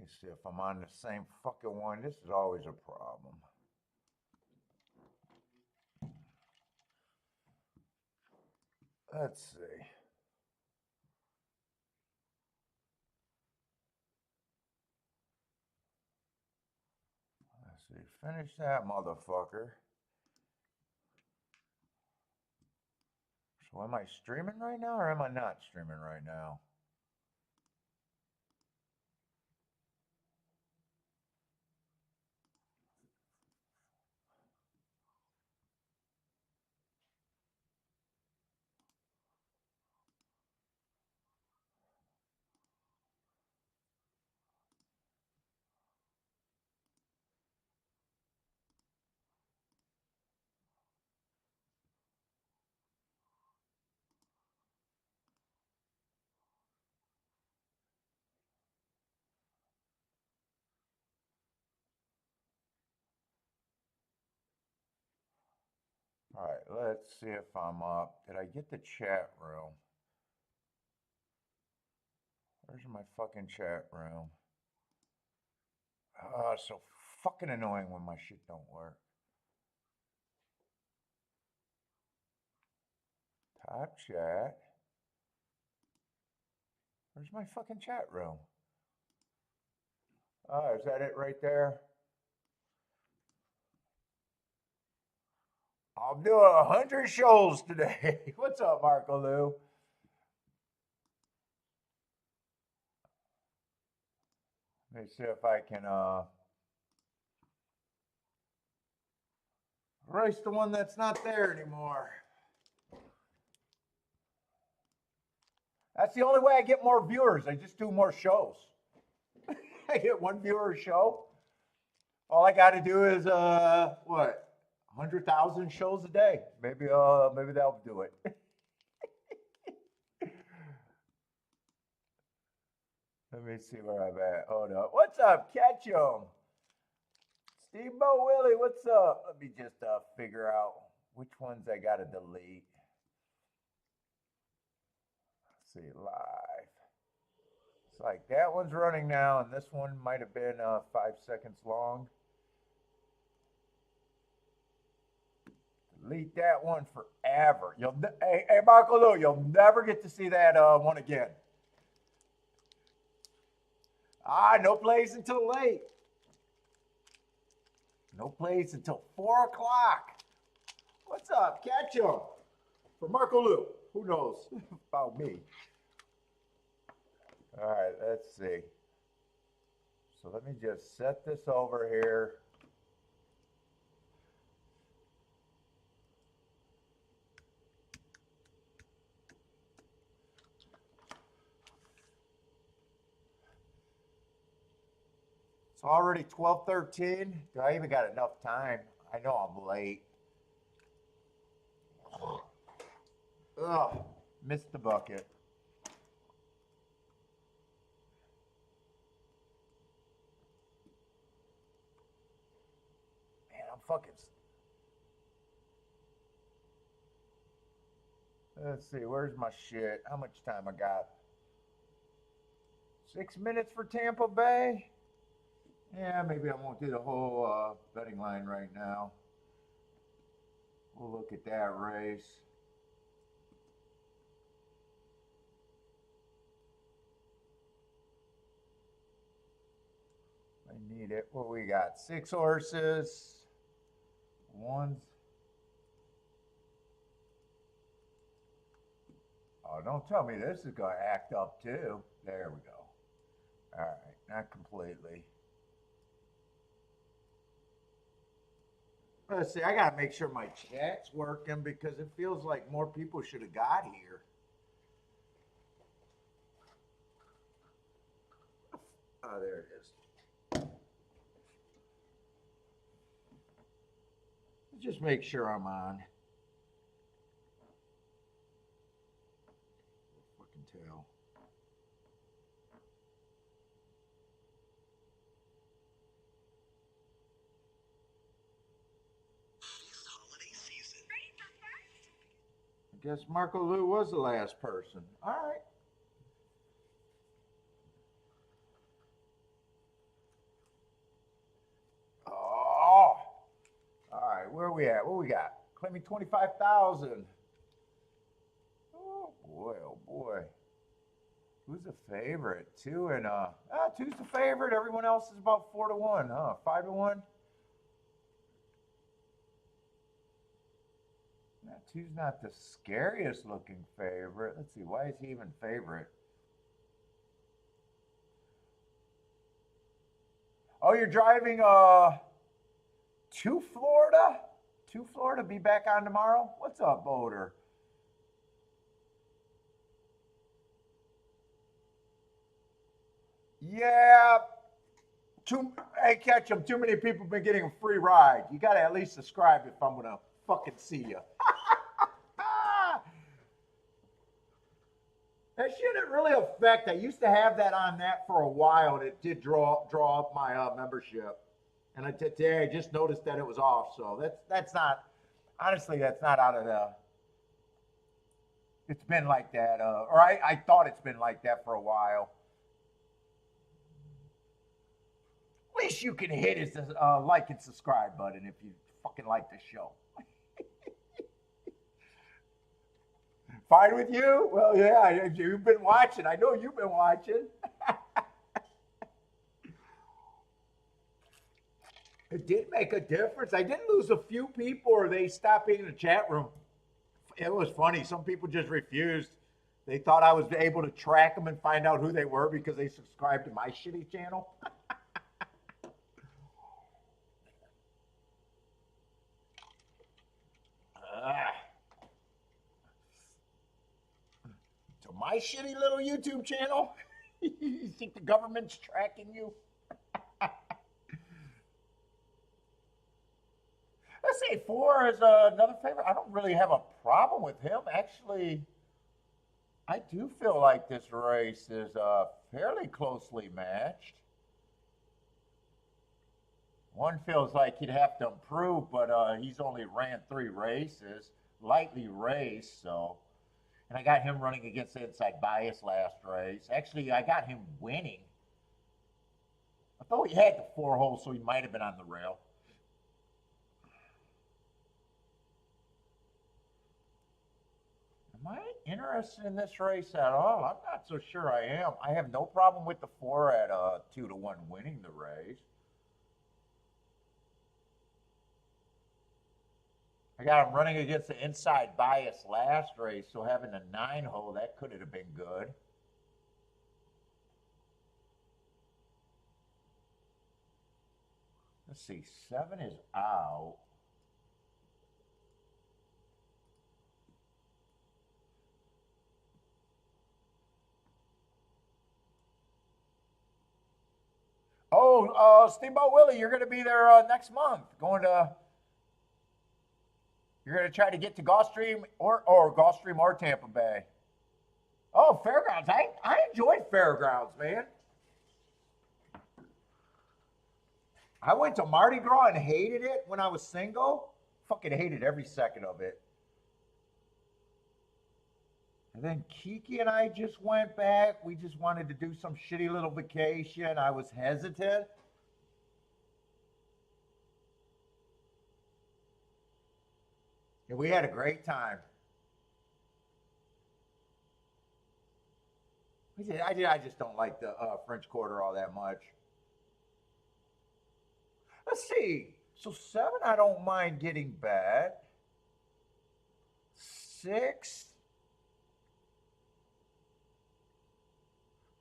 me see if I'm on the same fucking one. This is always a problem. Let's see. Let's see. Finish that motherfucker. So am I streaming right now or am I not streaming right now? All right, let's see if I'm up. Did I get the chat room? Where's my fucking chat room? Oh, it's so fucking annoying when my shit don't work. Top chat. Where's my fucking chat room? Oh, is that it right there? I'm doing 100 shows today. What's up, Marco Lou? Let me see if I can erase the one that's not there anymore. That's the only way I get more viewers. I just do more shows. I get one viewer a show. All I got to do is what? 100,000 shows a day. Maybe that'll do it. Let me see where I'm at. Hold up. What's up? Catch 'em. Steamboat Willie, what's up? Let me just figure out which ones I got to delete. Let's see, live. It's like that one's running now, and this one might have been 5 seconds long. Delete that one forever. Hey, Marco Lou, you'll never get to see that one again. No plays until late. No plays until 4 o'clock. What's up? Catch 'em. For Marco Lou. Who knows about me? All right, let's see. So let me just set this over here. It's already 12:13. Do I even got enough time? I know I'm late. Ugh, missed the bucket. Man, I'm fucking. Let's see, where's my shit? How much time I got? 6 minutes for Tampa Bay? Yeah, maybe I won't do the whole betting line right now. We'll look at that race. I need it. What we got? 6 horses. One's. Oh, don't tell me this is going to act up too. There we go. All right, not completely. Let's see, I got to make sure my chat's working because it feels like more people should have got here. Oh, there it is. Just make sure I'm on. Fucking tell. I guess Marco Lou was the last person. All right. we at? What we got? Claiming 25,000. Oh boy. Who's the favorite? Two's the favorite. Everyone else is about 4-1, huh? 5-1. Two's not the scariest looking favorite. Let's see, why is he even favorite? Oh, you're driving to Florida? To Florida, be back on tomorrow? What's up, Boulder? Yeah. Hey, catch them. Too many people been getting a free ride. You got to at least subscribe if I'm going to fucking see you. That shouldn't really affect. I used to have that on that for a while, and it did draw up my membership. And today I just noticed that it was off. So that's not, honestly, that's not out of the. It's been like that, or I thought it's been like that for a while. Least you can hit is the like and subscribe button if you fucking like the show. Fine with you? Well, yeah, you've been watching. I know you've been watching. It did make a difference. I did lose a few people, or they stopped being in the chat room. It was funny. Some people just refused. They thought I was able to track them and find out who they were because they subscribed to my shitty channel. To my shitty little YouTube channel? You think the government's tracking you? Let's say 4 is another favorite. I don't really have a problem with him. Actually, I do feel like this race is fairly closely matched. One feels like he'd have to improve, but he's only ran 3 races, lightly raced, so. And I got him running against the inside bias last race. Actually, I got him winning. I thought he had the 4 holes, so he might have been on the rail. Am I interested in this race at all? I'm not so sure I am. I have no problem with the 4 at 2-1 winning the race. I got him running against the inside bias last race, so having a 9 hole, that could have been good. Let's see, 7 is out. Oh, Steamboat Willie, you're going to be there next month. You're going to try to get to Gulfstream or Tampa Bay. Oh, Fairgrounds. I enjoyed Fairgrounds, man. I went to Mardi Gras and hated it when I was single. Fucking hated every second of it. And then Kiki and I just went back. We just wanted to do some shitty little vacation. I was hesitant. And we had a great time. I just don't like the French Quarter all that much. Let's see. So 7, I don't mind getting bet. 6.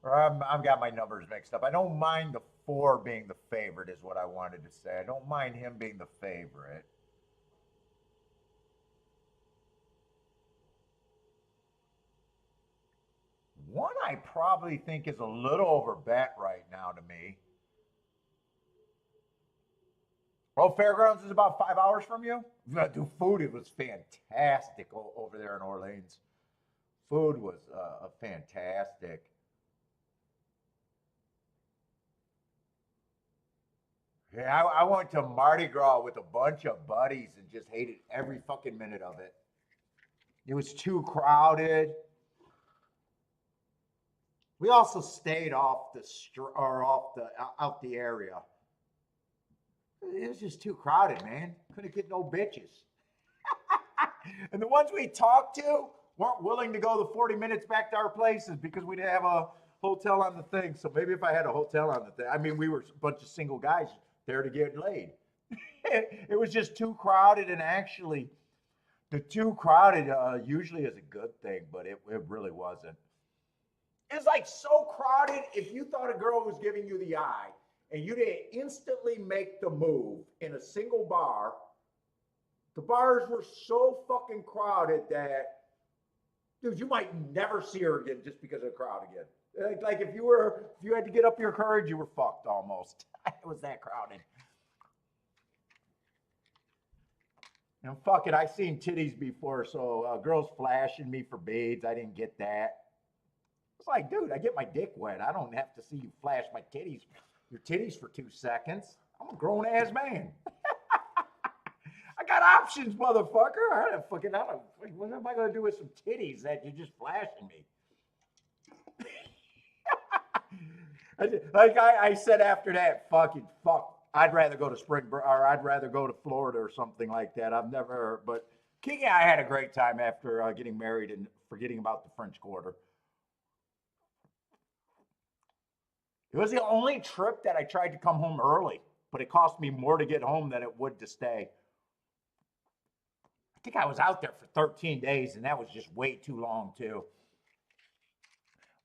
Or I've got my numbers mixed up. I don't mind the 4 being the favorite is what I wanted to say. I don't mind him being the favorite. One I probably think is a little over bet right now to me. Oh, Fairgrounds is about 5 hours from you? Dude, food, it was fantastic over there in Orleans. Food was fantastic. Yeah, I went to Mardi Gras with a bunch of buddies and just hated every fucking minute of it. It was too crowded. We also stayed out the area. It was just too crowded, man. Couldn't get no bitches. And the ones we talked to weren't willing to go the 40 minutes back to our places because we didn't have a hotel on the thing. So maybe if I had a hotel on the thing, I mean, we were a bunch of single guys there to get laid. It was just too crowded, and actually, the too crowded usually is a good thing, but it really wasn't. It's like so crowded. If you thought a girl was giving you the eye and you didn't instantly make the move in a single bar, the bars were so fucking crowded that, dude, you might never see her again just because of the crowd again. Like if you had to get up your courage, you were fucked almost. It was that crowded. You know, fuck it. I seen titties before, so girls flashing me for beads. I didn't get that. It's like, dude, I get my dick wet. I don't have to see you flash my titties, your titties for 2 seconds. I'm a grown ass man. I got options, motherfucker. What am I gonna do with some titties that you're just flashing me? I said after that, fuck. I'd rather go to or I'd rather go to Florida or something like that. I've never, but King and I had a great time after getting married and forgetting about the French Quarter. It was the only trip that I tried to come home early, but it cost me more to get home than it would to stay. I think I was out there for 13 days, and that was just way too long, too.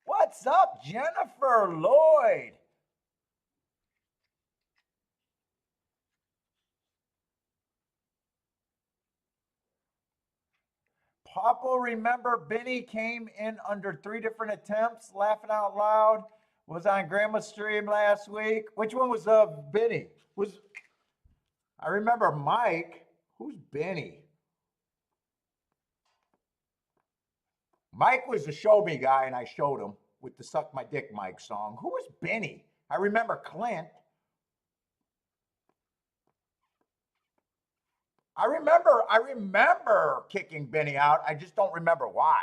What's up, Jennifer Lloyd? Papa, remember Benny came in under 3 different attempts, laughing out loud. Was on Grandma's stream last week. Which one was Benny? I remember Mike. Who's Benny? Mike was the show me guy, and I showed him with the Suck My Dick Mike song. Who was Benny? I remember Clint. I remember kicking Benny out. I just don't remember why.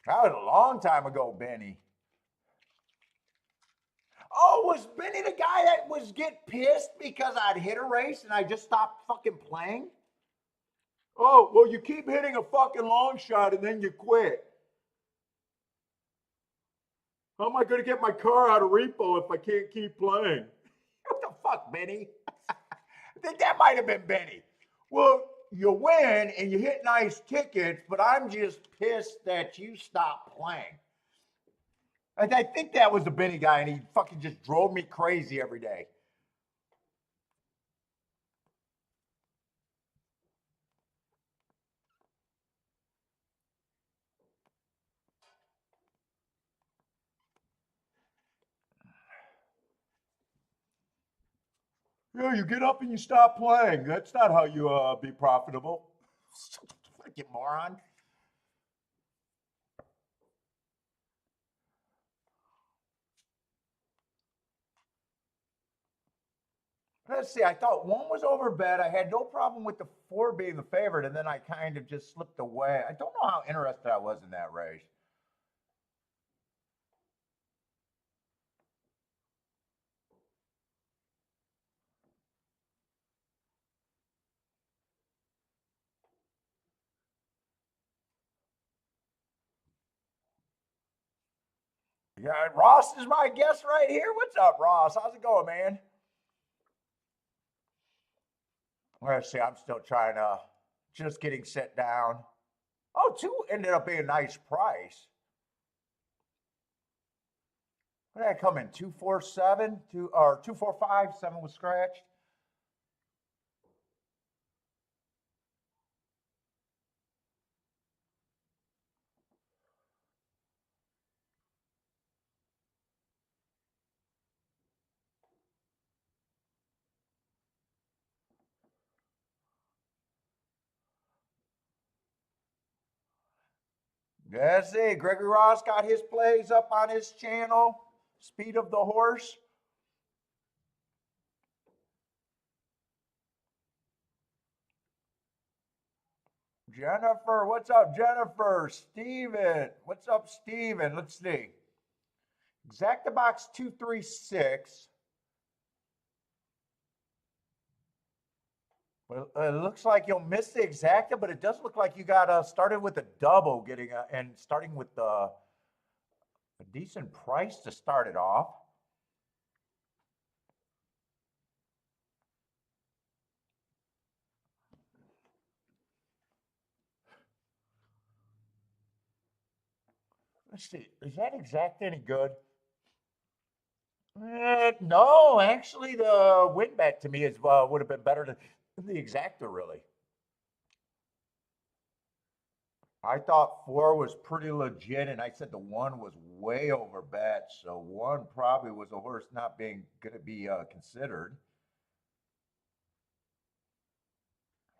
That was a long time ago, Benny. Oh, was Benny the guy that was get pissed because I'd hit a race and I just stopped fucking playing? Oh, well, you keep hitting a fucking long shot and then you quit. How am I going to get my car out of repo if I can't keep playing? What the fuck, Benny? I think that might have been Benny. Well, you win and you hit nice tickets, but I'm just pissed that you stopped playing. I think that was the Benny guy, and he fucking just drove me crazy every day. Yeah, you get up and you stop playing. That's not how you be profitable. Fucking moron. Let's see. I thought 1 was over bet. I had no problem with the 4 being the favorite, and then I kind of just slipped away. I don't know how interested I was in that race. Yeah, Ross is my guest right here. What's up, Ross? How's it going, man? Let's see. I'm still trying to, just getting set down. Oh, 2 ended up being a nice price. What did I come in? 247, 245, 7 was scratched. Let's see. Gregory Ross got his plays up on his channel. Speed of the Horse. Jennifer, what's up, Jennifer? Steven, what's up, Steven? Let's see. Exactabox 236. Well, it looks like you'll miss the exacta, but it does look like you got started with a double, getting and starting with a decent price to start it off. Let's see, is that exact any good? No, actually, the win bet to me is would have been better than the exacta, really. I thought 4 was pretty legit, and I said the 1 was way over bet, so 1 probably was a horse not being going to be considered.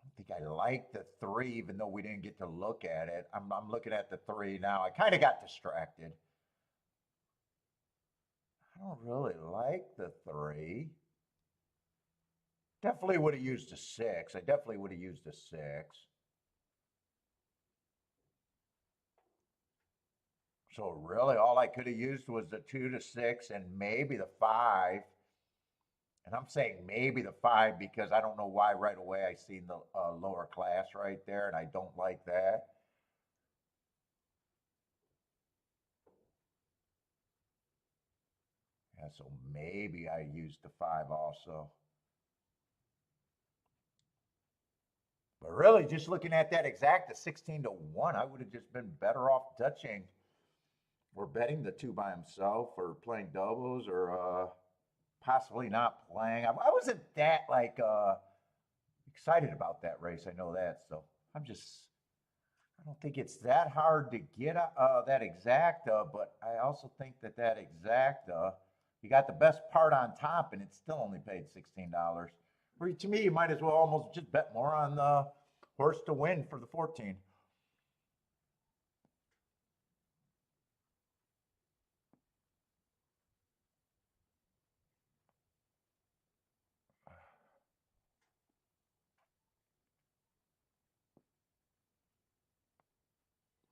I think I like the 3, even though we didn't get to look at it. I'm looking at the 3 now. I kind of got distracted. I don't really like the 3. Definitely would have used a 6. I definitely would have used a 6. So really, all I could have used was the 2 to 6 and maybe the 5. And I'm saying maybe the 5 because I don't know why right away I seen the lower class right there, and I don't like that. Yeah, so maybe I used the 5 also. But really, just looking at that exact 16 to 1, I would have just been better off touching or betting the 2 by himself or playing doubles or possibly not playing. I wasn't that like excited about that race. I know that. So I'm just, I don't think it's that hard to get that exacta, but I also think that that exacta, you got the best part on top and it still only paid $16. Where to me, you might as well almost just bet more on the horse to win for the 14.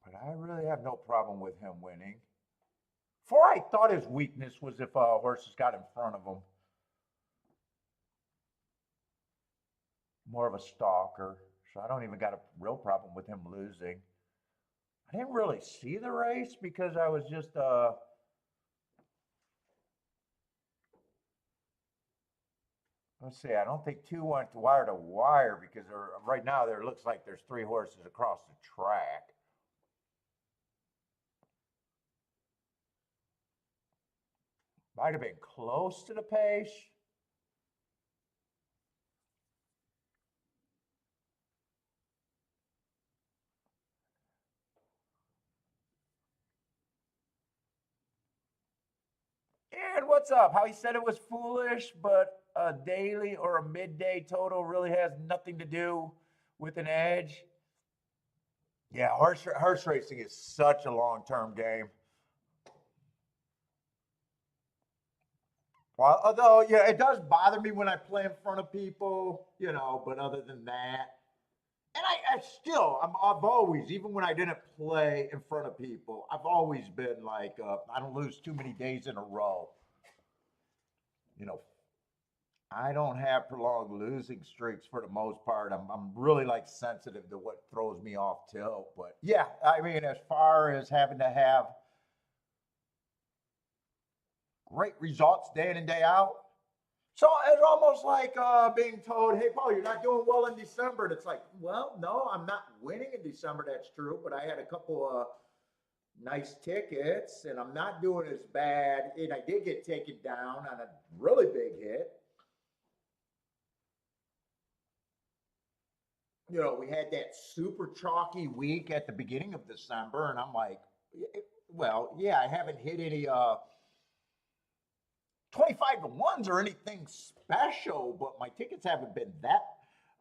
But I really have no problem with him winning. Before I thought his weakness was if horses got in front of him. More of a stalker. So I don't even got a real problem with him losing. I didn't really see the race because I was just let's see, I don't think 2 went wire to wire because right now there looks like there's 3 horses across the track. Might have been close to the pace. And what's up? How he said it was foolish, but a daily or a midday total really has nothing to do with an edge. Yeah, horse racing is such a long term game. Well, although, yeah, it does bother me when I play in front of people, but other than that, and I still, I've always, even when I didn't play in front of people, I've always been like, I don't lose too many days in a row. You know, I don't have prolonged losing streaks for the most part. I'm really like sensitive to what throws me off tilt. But yeah, I mean, as far as having to have great results day in and day out, so it's almost like being told, "Hey, Paul, you're not doing well in December." And it's like, well, no, I'm not winning in December. That's true, but I had a couple of nice tickets, and I'm not doing as bad. And I did get taken down on a really big hit. We had that super chalky week at the beginning of December, and I'm like, well, yeah, I haven't hit any 25 to ones or anything special, but my tickets haven't been that.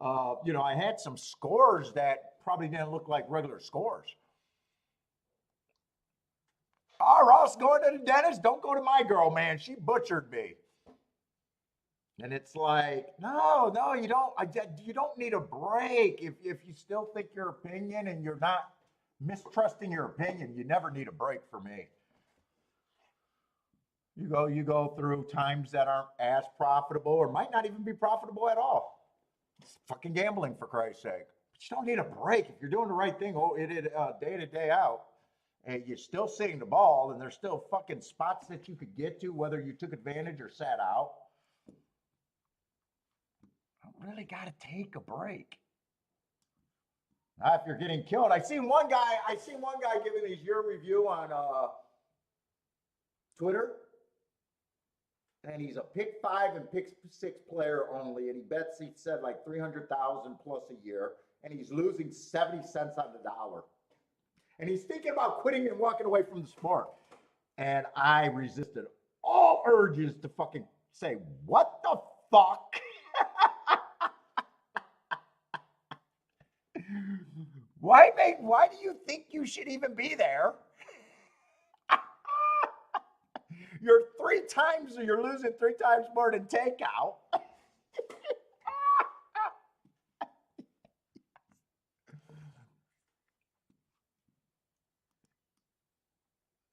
I had some scores that probably didn't look like regular scores. Oh, Ross, going to the dentist? Don't go to my girl, man. She butchered me. And it's like, no, no, you don't. You don't need a break if you still think your opinion and you're not mistrusting your opinion. You never need a break for me. You go through times that aren't as profitable or might not even be profitable at all. It's fucking gambling for Christ's sake. But you don't need a break if you're doing the right thing. Oh, day to day out, and you're still seeing the ball, and there's still fucking spots that you could get to, whether you took advantage or sat out. I don't really got to take a break. If you're getting killed, I seen one guy. Giving his year review on Twitter, and he's a pick 5 and pick 6 player only, and he bets, he said, like 300,000 plus a year, and he's losing 70 cents on the dollar, and he's thinking about quitting and walking away from the sport. And I resisted all urges to fucking say, what the fuck? Why do you think you should even be there? You're losing 3 times more than takeout.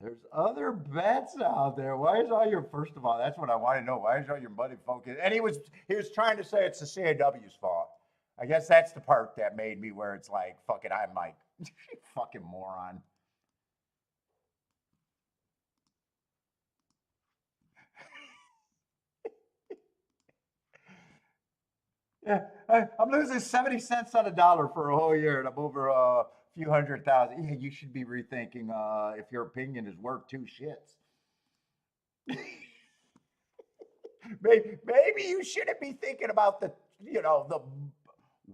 There's other bets out there. Why is all your, first of all, that's what I want to know. Why is all your money focused? And he was trying to say it's the CAW's fault. I guess that's the part that made me where it's like, fucking, I'm like, fucking moron. Yeah, I'm losing 70 cents on a dollar for a whole year, and I'm over a few 100,000. Yeah, you should be rethinking if your opinion is worth 2 shits. Maybe you shouldn't be thinking about the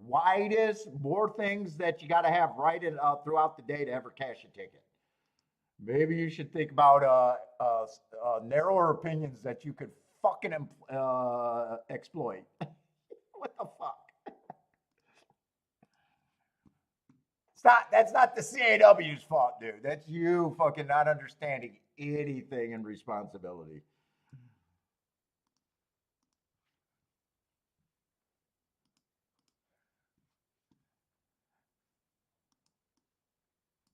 widest, more things that you got to have right throughout the day to ever cash a ticket. Maybe you should think about narrower opinions that you could fucking exploit. What the fuck? That's not the CAW's fault, dude. That's you fucking not understanding anything in responsibility.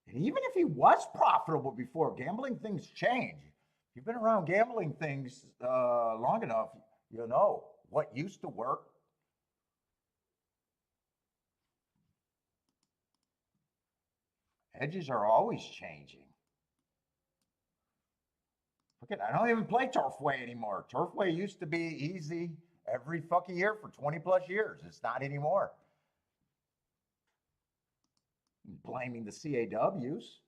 And even if he was profitable before, gambling things change. If you've been around gambling things long enough, you know what used to work. Edges are always changing. Look at, I don't even play Turfway anymore. Turfway used to be easy every fucking year for 20 plus years. It's not anymore. I'm blaming the CAWs.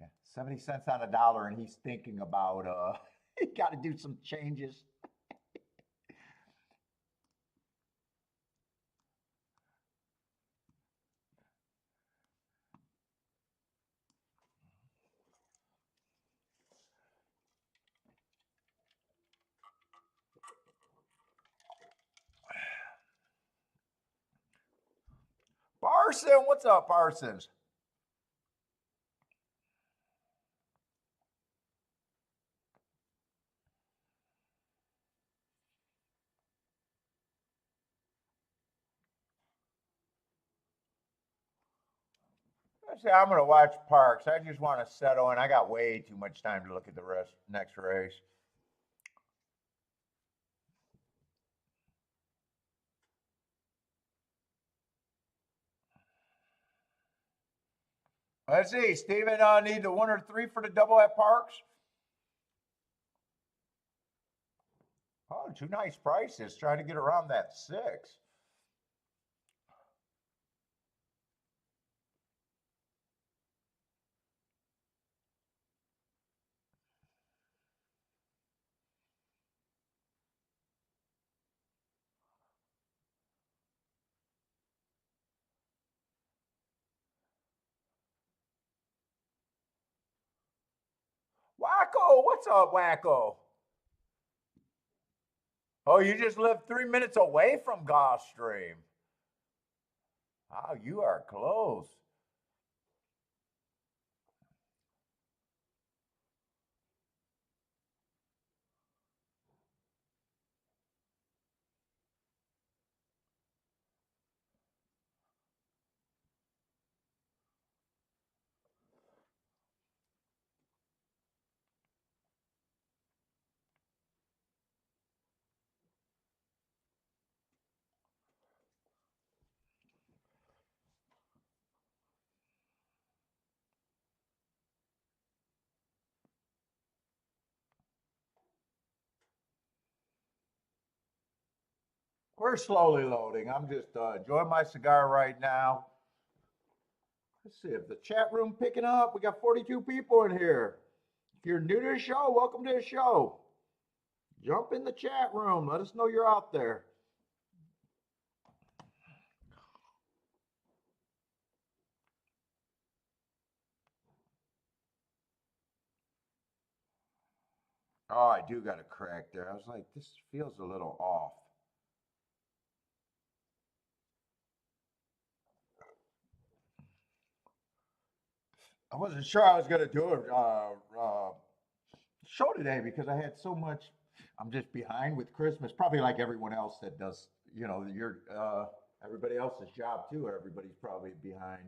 Yeah, 70 cents on a dollar, and he's thinking about he got to do some changes. Parson, what's up, Parsons? I say I'm going to watch Parks. I just want to settle in. I got way too much time to look at the next race. Let's see. Steven need the 1 or 3 for the double at Parks. Oh, 2 nice prices. Trying to get around that 6. Wacko, what's up, Wacko? Oh, you just live 3 minutes away from Gulfstream. Oh, you are close. We're slowly loading. I'm just enjoying my cigar right now. Let's see if the chat room picking up. We got 42 people in here. If you're new to the show, welcome to the show. Jump in the chat room. Let us know you're out there. Oh, I do got a crack there. I was like, this feels a little off. I wasn't sure I was going to do a show today because I had so much. I'm just behind with Christmas, probably like everyone else that does, your everybody else's job too. Everybody's probably behind.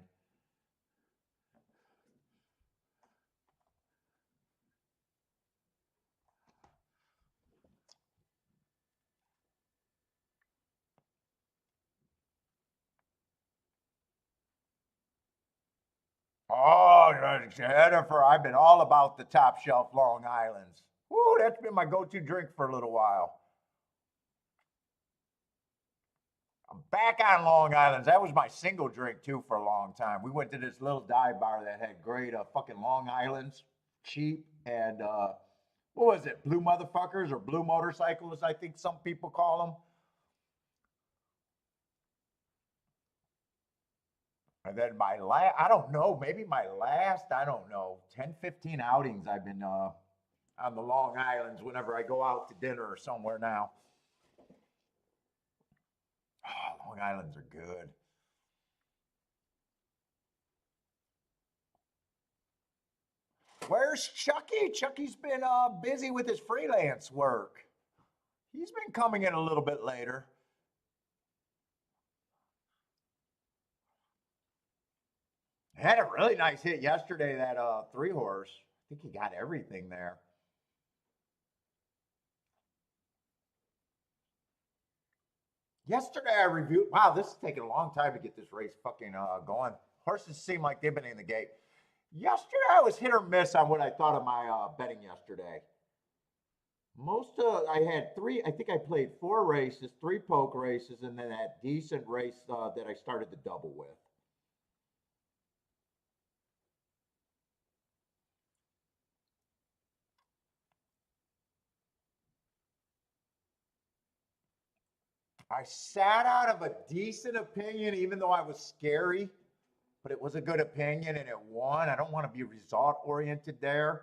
Oh, Jennifer, I've been all about the top shelf Long Islands. Woo, that's been my go-to drink for a little while. I'm back on Long Island's. That was my single drink too for a long time. We went to this little dive bar that had great fucking Long Island's, cheap, and what was it? Blue motherfuckers or blue motorcyclists, I think some people call them. And then my last, I don't know, maybe my last, I don't know, 10, 15 outings I've been on the Long Islands whenever I go out to dinner or somewhere now. Oh, Long Islands are good. Where's Chucky? Chucky's been busy with his freelance work. He's been coming in a little bit later. Had a really nice hit yesterday, that three horse. I think he got everything there. Yesterday I reviewed. Wow, this is taking a long time to get this race fucking going. Horses seem like they've been in the gate. Yesterday I was hit or miss on what I thought of my betting yesterday. I had three. I think I played four races, three poke races, and then that decent race that I started the double with. I sat out of a decent opinion, even though I was scary, but it was a good opinion and it won. I don't want to be result oriented there.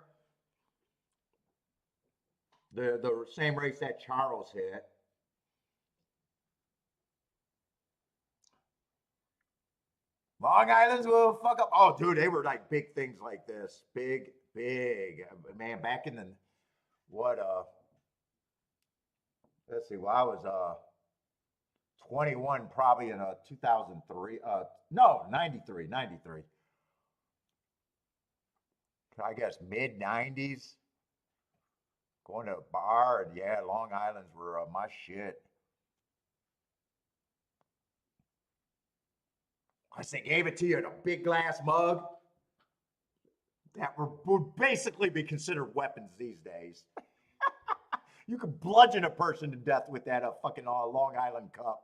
The same race that Charles hit. Long Island's will fuck up. Oh, dude, they were like big things like this. Big, big. Man, back in the, what, let's see, well, I was 21 probably in 2003. No, 93, 93. I guess mid 90s. Going to a bar, and yeah, Long Island's were my shit. I they gave it to you in a big glass mug that would basically be considered weapons these days. You could bludgeon a person to death with that fucking Long Island cup.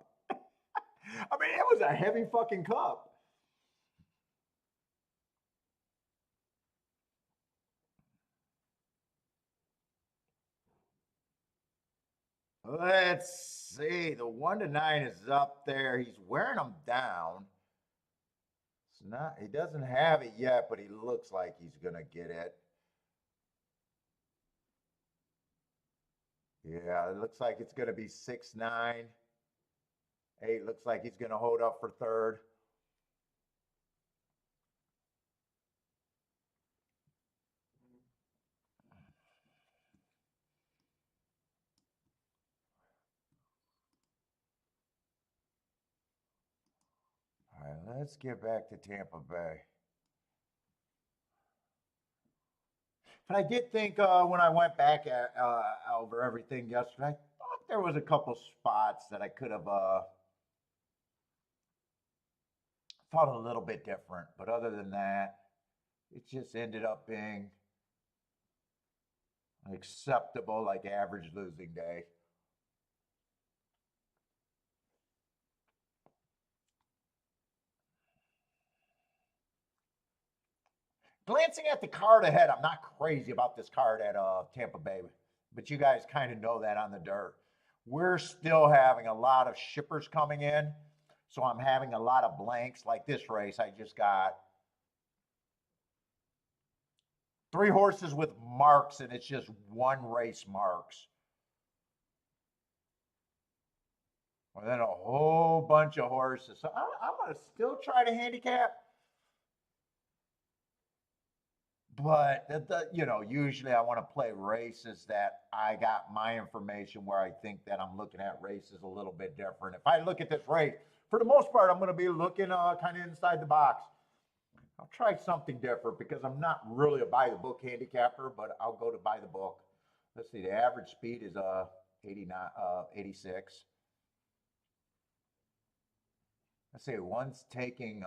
I mean, it was a heavy fucking cup. Let's see. The 1 to 9 is up there. He's wearing them down. It's not. He doesn't have it yet, but he looks like he's gonna get it. Yeah, it looks like it's gonna be 6-9. 8 looks like he's gonna hold up for third. All right, let's get back to Tampa Bay. But I did think when I went back over everything yesterday, I thought there was a couple spots that I could have thought a little bit different. But other than that, it just ended up being acceptable, like average losing day. Glancing at the card ahead, I'm not crazy about this card at Tampa Bay, but you guys kind of know that on the dirt. We're still having a lot of shippers coming in, so I'm having a lot of blanks. Like this race, I just got 3 horses with marks, and it's just one race marks. And then a whole bunch of horses. So I'm going to still try to handicap. But usually I want to play races that I got my information where I think that I'm looking at races a little bit different. If I look at this race, for the most part, I'm going to be looking kind of inside the box. I'll try something different because I'm not really a by the book handicapper, but I'll go to by the book. Let's see, the average speed is 86. Let's see, one's taking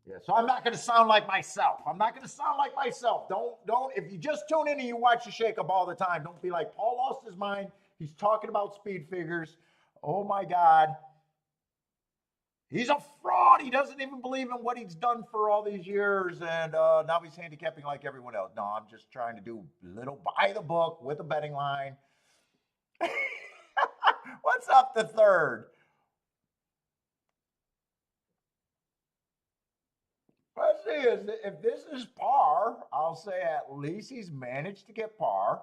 yeah, so I'm not going to sound like myself. I'm not going to sound like myself. Don't. If you just tune in and you watch the Shake Up all the time, don't be like, Paul lost his mind. He's talking about speed figures. Oh my God. He's a fraud. He doesn't even believe in what he's done for all these years. And now he's handicapping like everyone else. No, I'm just trying to do little by the book with a betting line. What's up the third? Let's see, if this is par, I'll say at least he's managed to get par.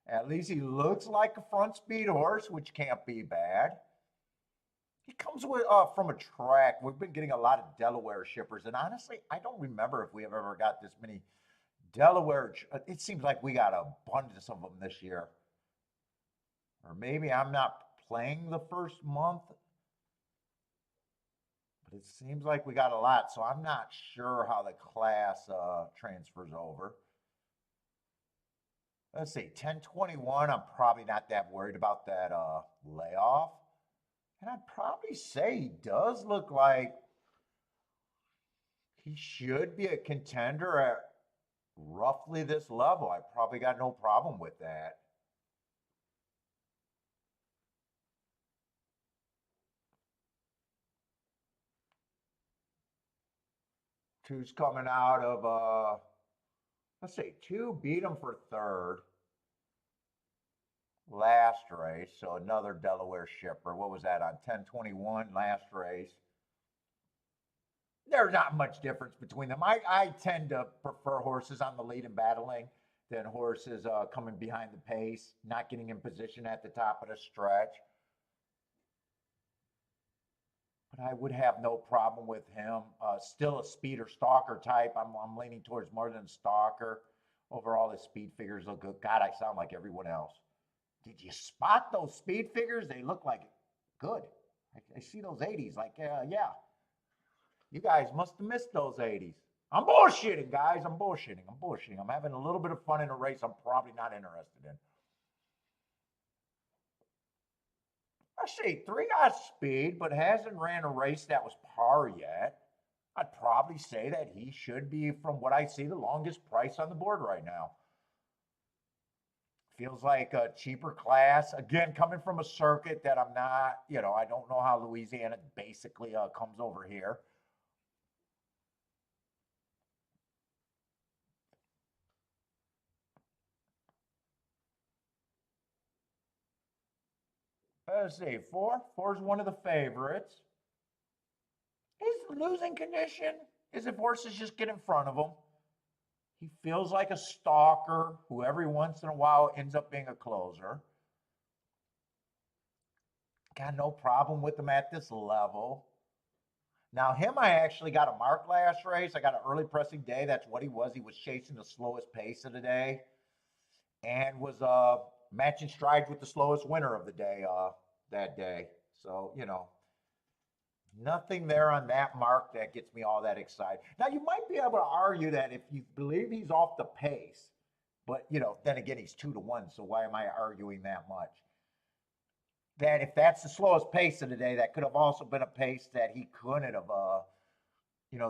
At least he looks like a front speed horse, which can't be bad. He comes with from a track. We've been getting a lot of Delaware shippers, and honestly, I don't remember if we have ever got this many Delaware. It seems like we got an abundance of them this year. Or maybe I'm not playing the first month. But it seems like we got a lot, so I'm not sure how the class transfers over. Let's see, 1021, I'm probably not that worried about that layoff. And I'd probably say he does look like he should be a contender at roughly this level. I probably got no problem with that. Two's coming out of, let's see, two beat him for third last race. So another Delaware shipper. What was that on 1021 last race? There's not much difference between them. I tend to prefer horses on the lead and battling than horses coming behind the pace, not getting in position at the top of the stretch. But I would have no problem with him. Still a speed or stalker type. I'm leaning towards more than stalker. Overall, his speed figures look good. God, I sound like everyone else. Did you spot those speed figures? They look like good. I see those 80s. Like, yeah. You guys must have missed those 80s. I'm bullshitting, guys. I'm bullshitting. I'm having a little bit of fun in a race I'm probably not interested in. Let's see, 3 got speed, but hasn't ran a race that was par yet. I'd probably say that he should be, from what I see, the longest price on the board right now. Feels like a cheaper class. Again, coming from a circuit that I'm not, I don't know how Louisiana basically comes over here. Let's see, 4. 4 is one of the favorites. His losing condition is if horses just get in front of him. He feels like a stalker who every once in a while ends up being a closer. Got no problem with him at this level. Now, him, I actually got a mark last race. I got an early pressing day. That's what he was. He was chasing the slowest pace of the day and was matching strides with the slowest winner of the day that day. So, nothing there on that mark that gets me all that excited. Now, you might be able to argue that if you believe he's off the pace, but, then again, he's 2-1, so why am I arguing that much? That if that's the slowest pace of the day, that could have also been a pace that he couldn't have,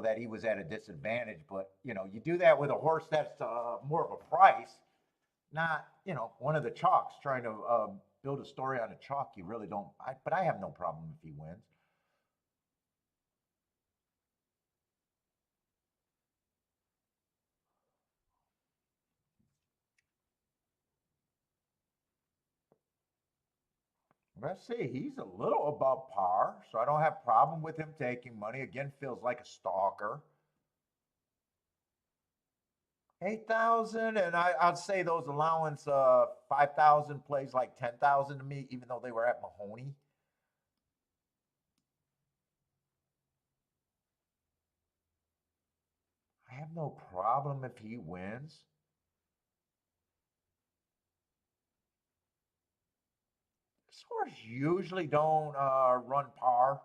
that he was at a disadvantage. But, you do that with a horse that's more of a price, not, one of the chalks trying to build a story on a chalk. You really don't. But I have no problem if he wins. Let's see, he's a little above par, so I don't have problem with him taking money. Again, feels like a stalker. 8,000, and I'd say those allowance 5,000 plays like 10,000 to me, even though they were at Mahoney. I have no problem if he wins. This horse usually don't run par.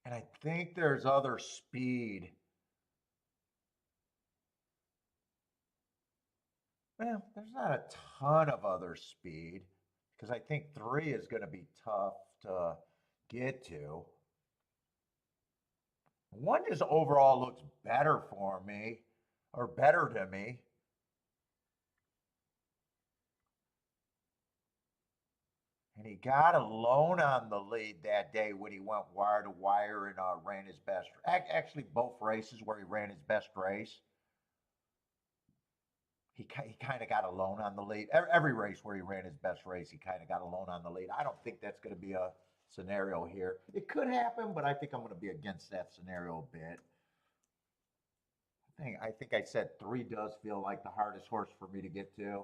And I think there's other speed. Well, there's not a ton of other speed because I think 3 is going to be tough to get to. 1 just overall looks better for me, or better to me. And he got a loan on the lead that day when he went wire to wire and ran his best. Actually, both races where he ran his best race. He kind of got a loan on the lead. Every race where he ran his best race, he kind of got a loan on the lead. I don't think that's going to be a scenario here. It could happen, but I think I'm going to be against that scenario a bit. I think I said 3 does feel like the hardest horse for me to get to.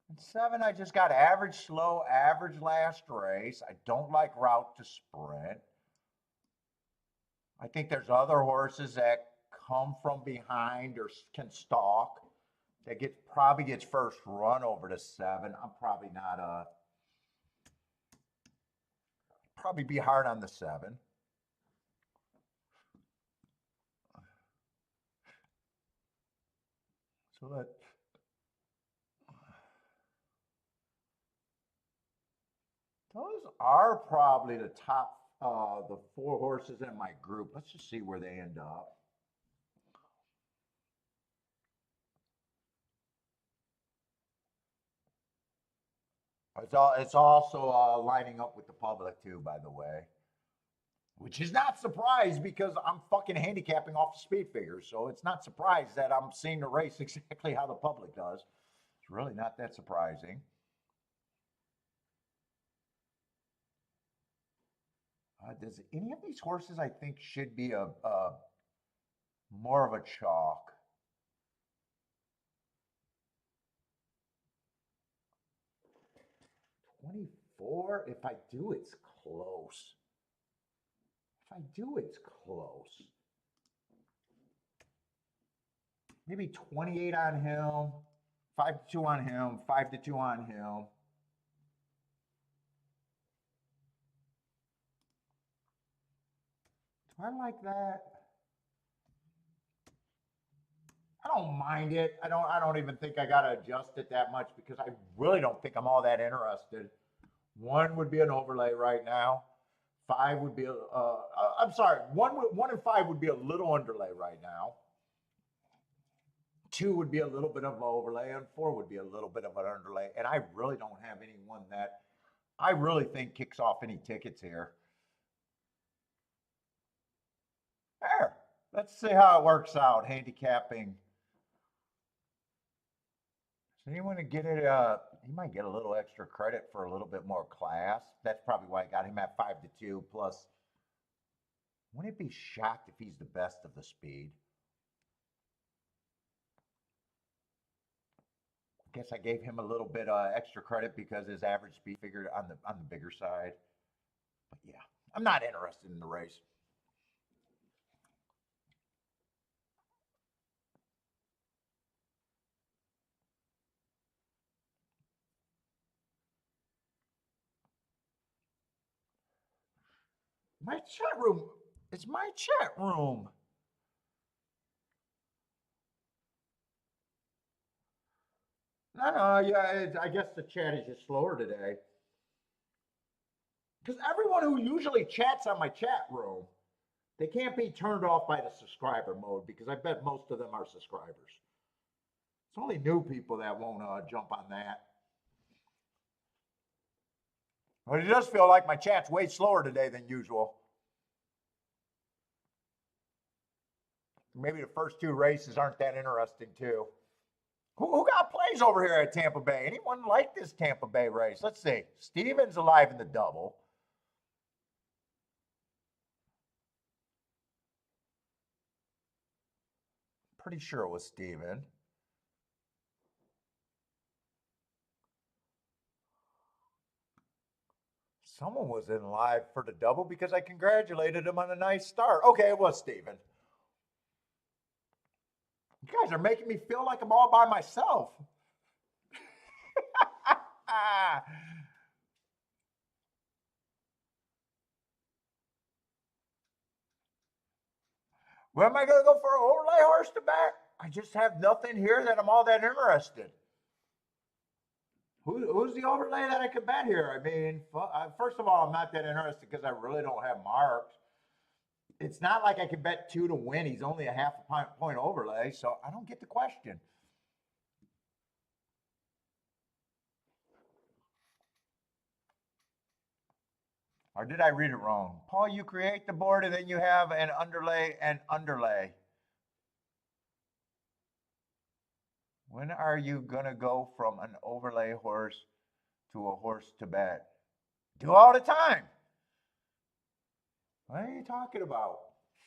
And 7, I just got average slow, average last race. I don't like route to sprint. I think there's other horses that come from behind or can stalk. That probably gets first run over to 7. I'm probably not probably be hard on the 7. So those are probably the top the 4 horses in my group. Let's just see where they end up. It's also lining up with the public too, by the way, which is not surprised because I'm fucking handicapping off the speed figures. So it's not surprised that I'm seeing the race exactly how the public does. It's really not that surprising. Does any of these horses I think should be a more of a chalk? $24. If I do, it's close. If I do, it's close. Maybe 28 on him, 5-2 on him, 5-2 on him. Do I like that? I don't mind it. I don't even think I gotta adjust it that much because I really don't think I'm all that interested. 1 would be an overlay right now. 5 would be I'm sorry, 1 and 5 would be a little underlay right now. 2 would be a little bit of an overlay, and 4 would be a little bit of an underlay. And I really don't have anyone that I really think kicks off any tickets here. There. Let's see how it works out. Handicapping. Does anyone get it? He might get a little extra credit for a little bit more class. That's probably why I got him at 5-2. Plus, wouldn't it be shocked if he's the best of the speed? I guess I gave him a little bit extra credit because his average speed figured on the bigger side. But yeah, I'm not interested in the race. My chat room. It's my chat room. No, yeah, I guess the chat is just slower today. Because everyone who usually chats on my chat room, they can't be turned off by the subscriber mode because I bet most of them are subscribers. It's only new people that won't jump on that. But it does feel like my chat's way slower today than usual. Maybe the first two races aren't that interesting too. Who got plays over here at Tampa Bay? Anyone like this Tampa Bay race? Let's see. Steven's alive in the double. Pretty sure it was Steven. Someone was in live for the double because I congratulated him on a nice start. Okay, it was Steven. You guys are making me feel like I'm all by myself. Where am I going to go for an overlay horse to back? I just have nothing here that I'm all that interested. Who's the overlay that I could bet here? I mean, first of all, I'm not that interested because I really don't have marks. It's not like I can bet 2 to win. He's only a half a point overlay, so I don't get the question. Or did I read it wrong? Paul, you create the board and then you have an underlay and underlay. When are you going to go from an overlay horse to a horse to bet? Do all the time. What are you talking about?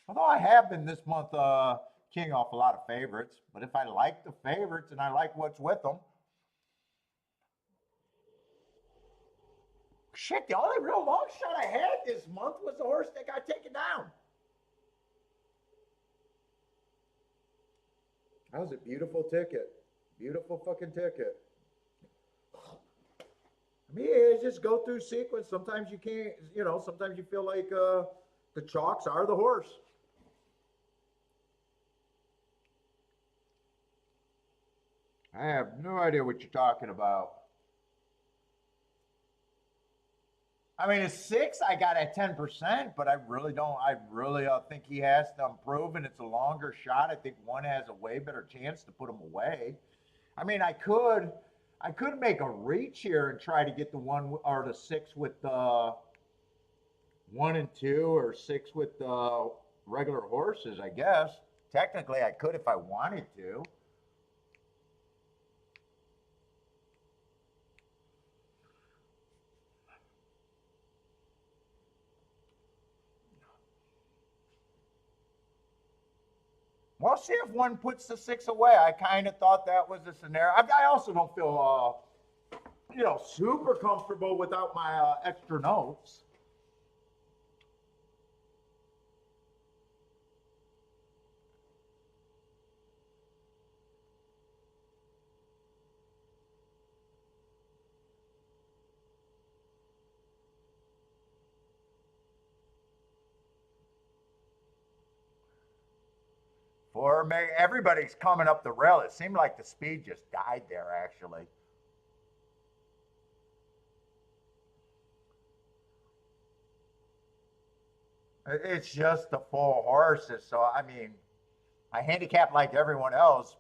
Although I have been this month keying off a lot of favorites, but if I like the favorites and I like what's with them, shit, the only real long shot I had this month was the horse that got taken down. That was a beautiful ticket. Beautiful fucking ticket. I mean, it's just go through sequence. Sometimes you can't, sometimes you feel like the chalks are the horse. I have no idea what you're talking about. I mean, a 6 I got at 10%, but I really don't. I really think he has to improve, and it's a longer shot. I think 1 has a way better chance to put him away. I mean, I could make a reach here and try to get the 1 or the 6 with 1 and 2, or 6 with regular horses, I guess. Technically, I could if I wanted to. Well, see if 1 puts the 6 away. I kind of thought that was the scenario. I also don't feel, super comfortable without my extra notes. Everybody's coming up the rail. It seemed like the speed just died there, actually. It's just the full horses. So, I mean, I handicap like everyone else.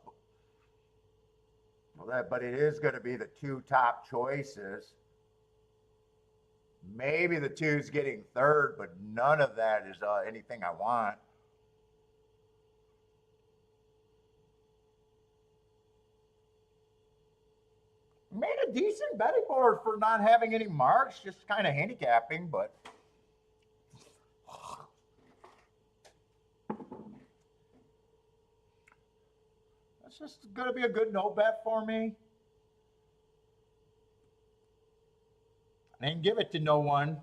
But it is going to be the 2 top choices. Maybe the 2's getting 3rd, but none of that is anything I want. Made a decent betting board for not having any marks, just kind of handicapping, but that's just going to be a good no bet for me. I didn't give it to no one.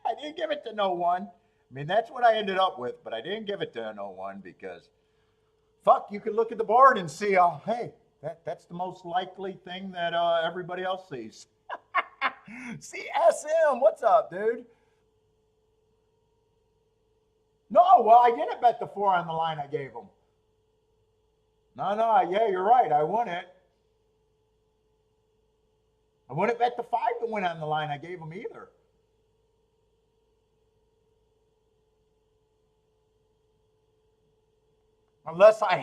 I didn't give it to no one. I mean, that's what I ended up with, but I didn't give it to no one because, fuck, you can look at the board and see, hey, that's the most likely thing that everybody else sees. CSM, what's up, dude? No, well, I didn't bet the 4 on the line I gave him. No, yeah, you're right. I won it. I wouldn't bet the 5 to win on the line I gave him either. Unless I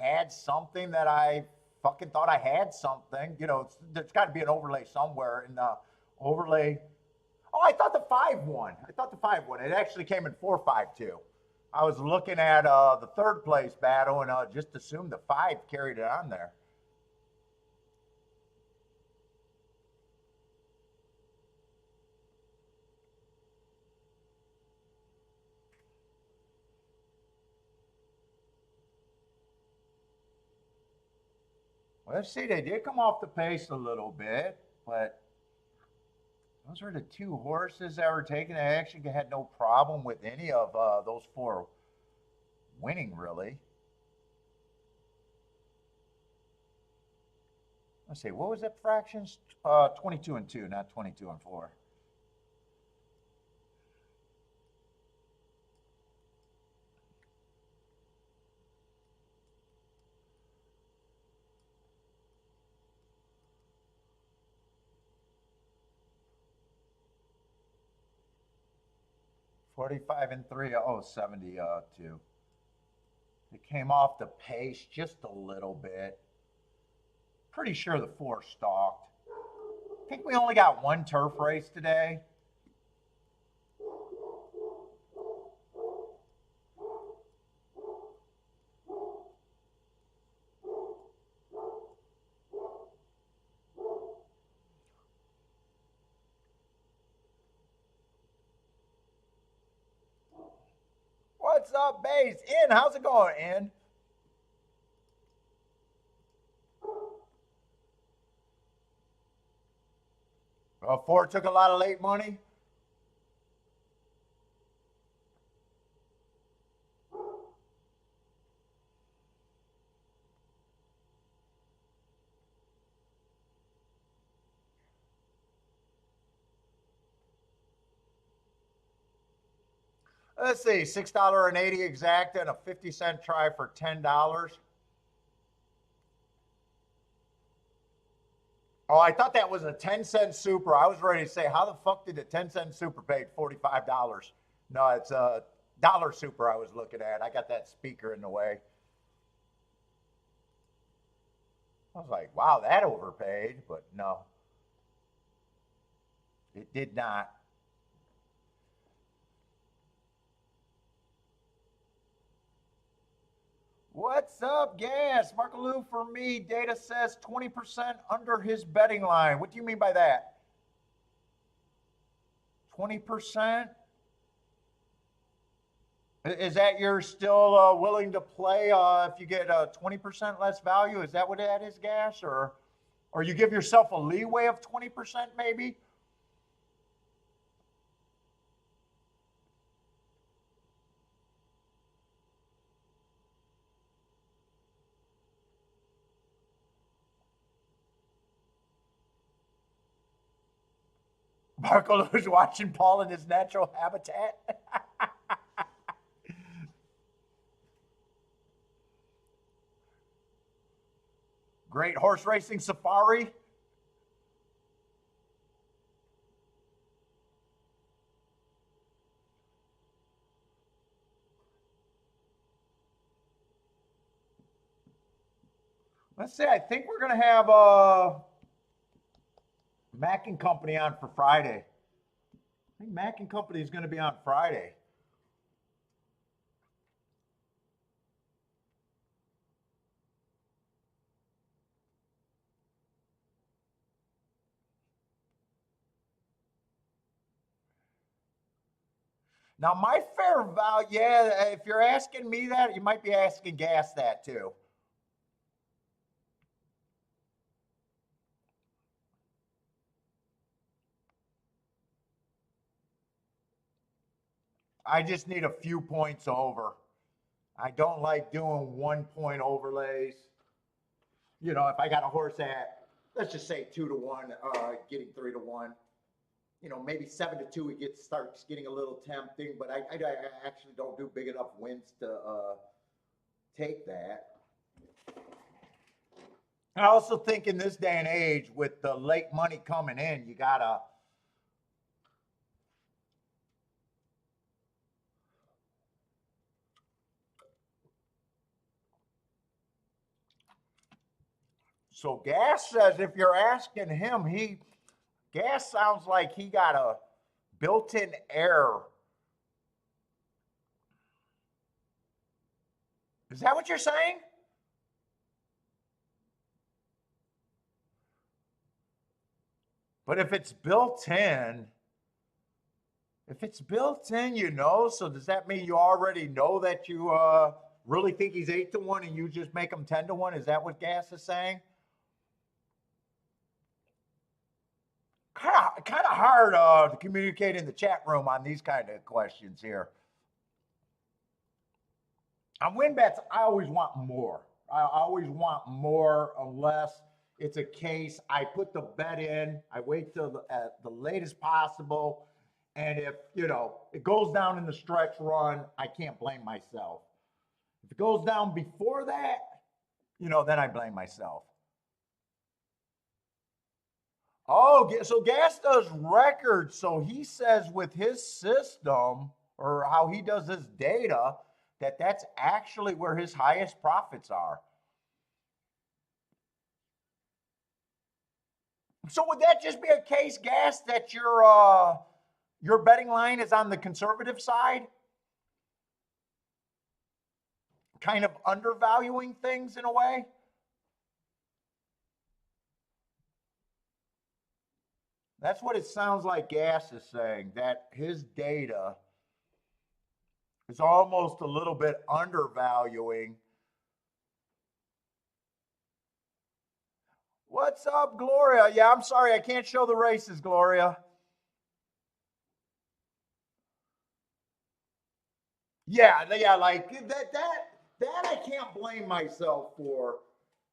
had something that I fucking thought I had something. There's got to be an overlay somewhere in Overlay. Oh, I thought the 5 won. I thought the 5 won. It actually came in 4-5-2. I was looking at the third place battle and just assumed the 5 carried it on there. Well, let's see, they did come off the pace a little bit, but those are the 2 horses that were taken. I actually had no problem with any of those 4 winning, really. Let's see, what was that fractions? 22 and 2, not 22 and 4. $45 and 3. Oh, 72. It came off the pace just a little bit. Pretty sure the 4 stalked. I think we only got 1 turf race today. What's up, Bays? In, how's it going, In? Ford took a lot of late money. Let's see, $6.80 exact and a 50-cent try for $10. Oh, I thought that was a 10-cent super. I was ready to say, how the fuck did a 10-cent super pay $45? No, it's a dollar super I was looking at. I got that speaker in the way. I was like, wow, that overpaid, but no, it did not. What's up, Gas? Markaloo for me. Data says 20% under his betting line. What do you mean by that? 20%? Is that you're still willing to play if you get 20% less value? Is that what that is, Gas? Or you give yourself a leeway of 20% maybe? Marco's watching Paul in his natural habitat. Great horse racing safari. Let's see. I think we're going to have Mac and Company on for Friday. I think Mac and Company is going to be on Friday. Now, my fair value, yeah, if you're asking me that, you might be asking Gas that too. I just need a few points over. I don't like doing 1 point overlays. You know, if I got a horse at, let's just say 2-1, getting 3-1, you know, maybe 7-2, it starts getting a little tempting, but I actually don't do big enough wins to take that. I also think in this day and age, with the late money coming in, you gotta. So Gas says if you're asking him, Gas sounds like he got a built-in error. Is that what you're saying? But if it's built in, so does that mean you already know that you really think he's 8-1 and you just make him 10-1? Is that what Gas is saying? Kind of hard to communicate in the chat room on these kind of questions here. On win bets, I always want more. I always want more unless it's a case I put the bet in, I wait till the latest possible, and if, it goes down in the stretch run, I can't blame myself. If it goes down before that, then I blame myself. Oh, so Gas does records. So he says with his system or how he does his data, that's actually where his highest profits are. So would that just be a case, Gas, that your betting line is on the conservative side? Kind of undervaluing things in a way? That's what it sounds like Gas is saying, that his data is almost a little bit undervaluing. What's up, Gloria? Yeah, I'm sorry, I can't show the races, Gloria. Yeah, like that I can't blame myself for.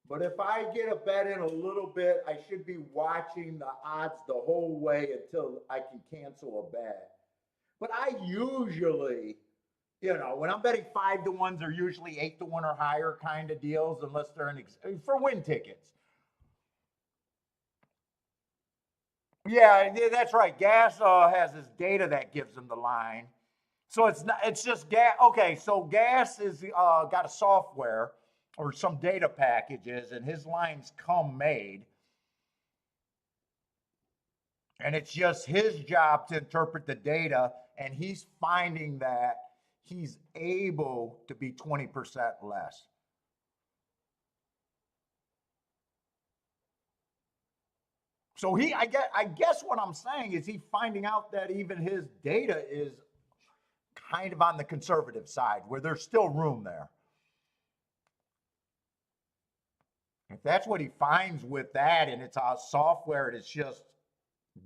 But if I get a bet in a little bit, I should be watching the odds the whole way until I can cancel a bet. But I usually, when I'm betting 5-1s, they're usually 8-1 or higher kind of deals, unless they're for win tickets. Yeah, that's right. Gas has his data that gives him the line. So it's just Gas. Okay, so Gas is got a software or some data packages, and his lines come made. And it's just his job to interpret the data, and he's finding that he's able to be 20% less. So I guess what I'm saying is he finding out that even his data is kind of on the conservative side, where there's still room there. If that's what he finds with that, and it's a software, and it's just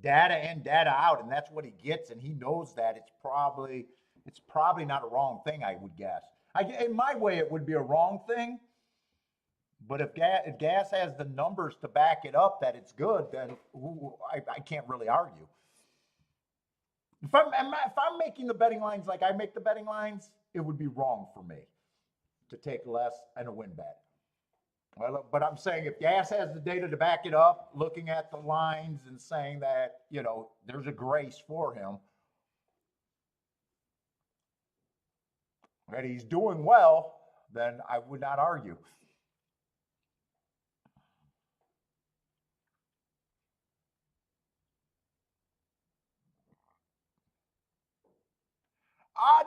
data in, data out, and that's what he gets, and he knows that, it's probably not a wrong thing, I would guess. In my way, it would be a wrong thing. But if Gas has the numbers to back it up that it's good, then I can't really argue. If I'm making the betting lines like I make the betting lines, it would be wrong for me to take less and a win bet. Well, but I'm saying if Gas has the data to back it up, looking at the lines and saying that, there's a grace for him, that he's doing well, then I would not argue.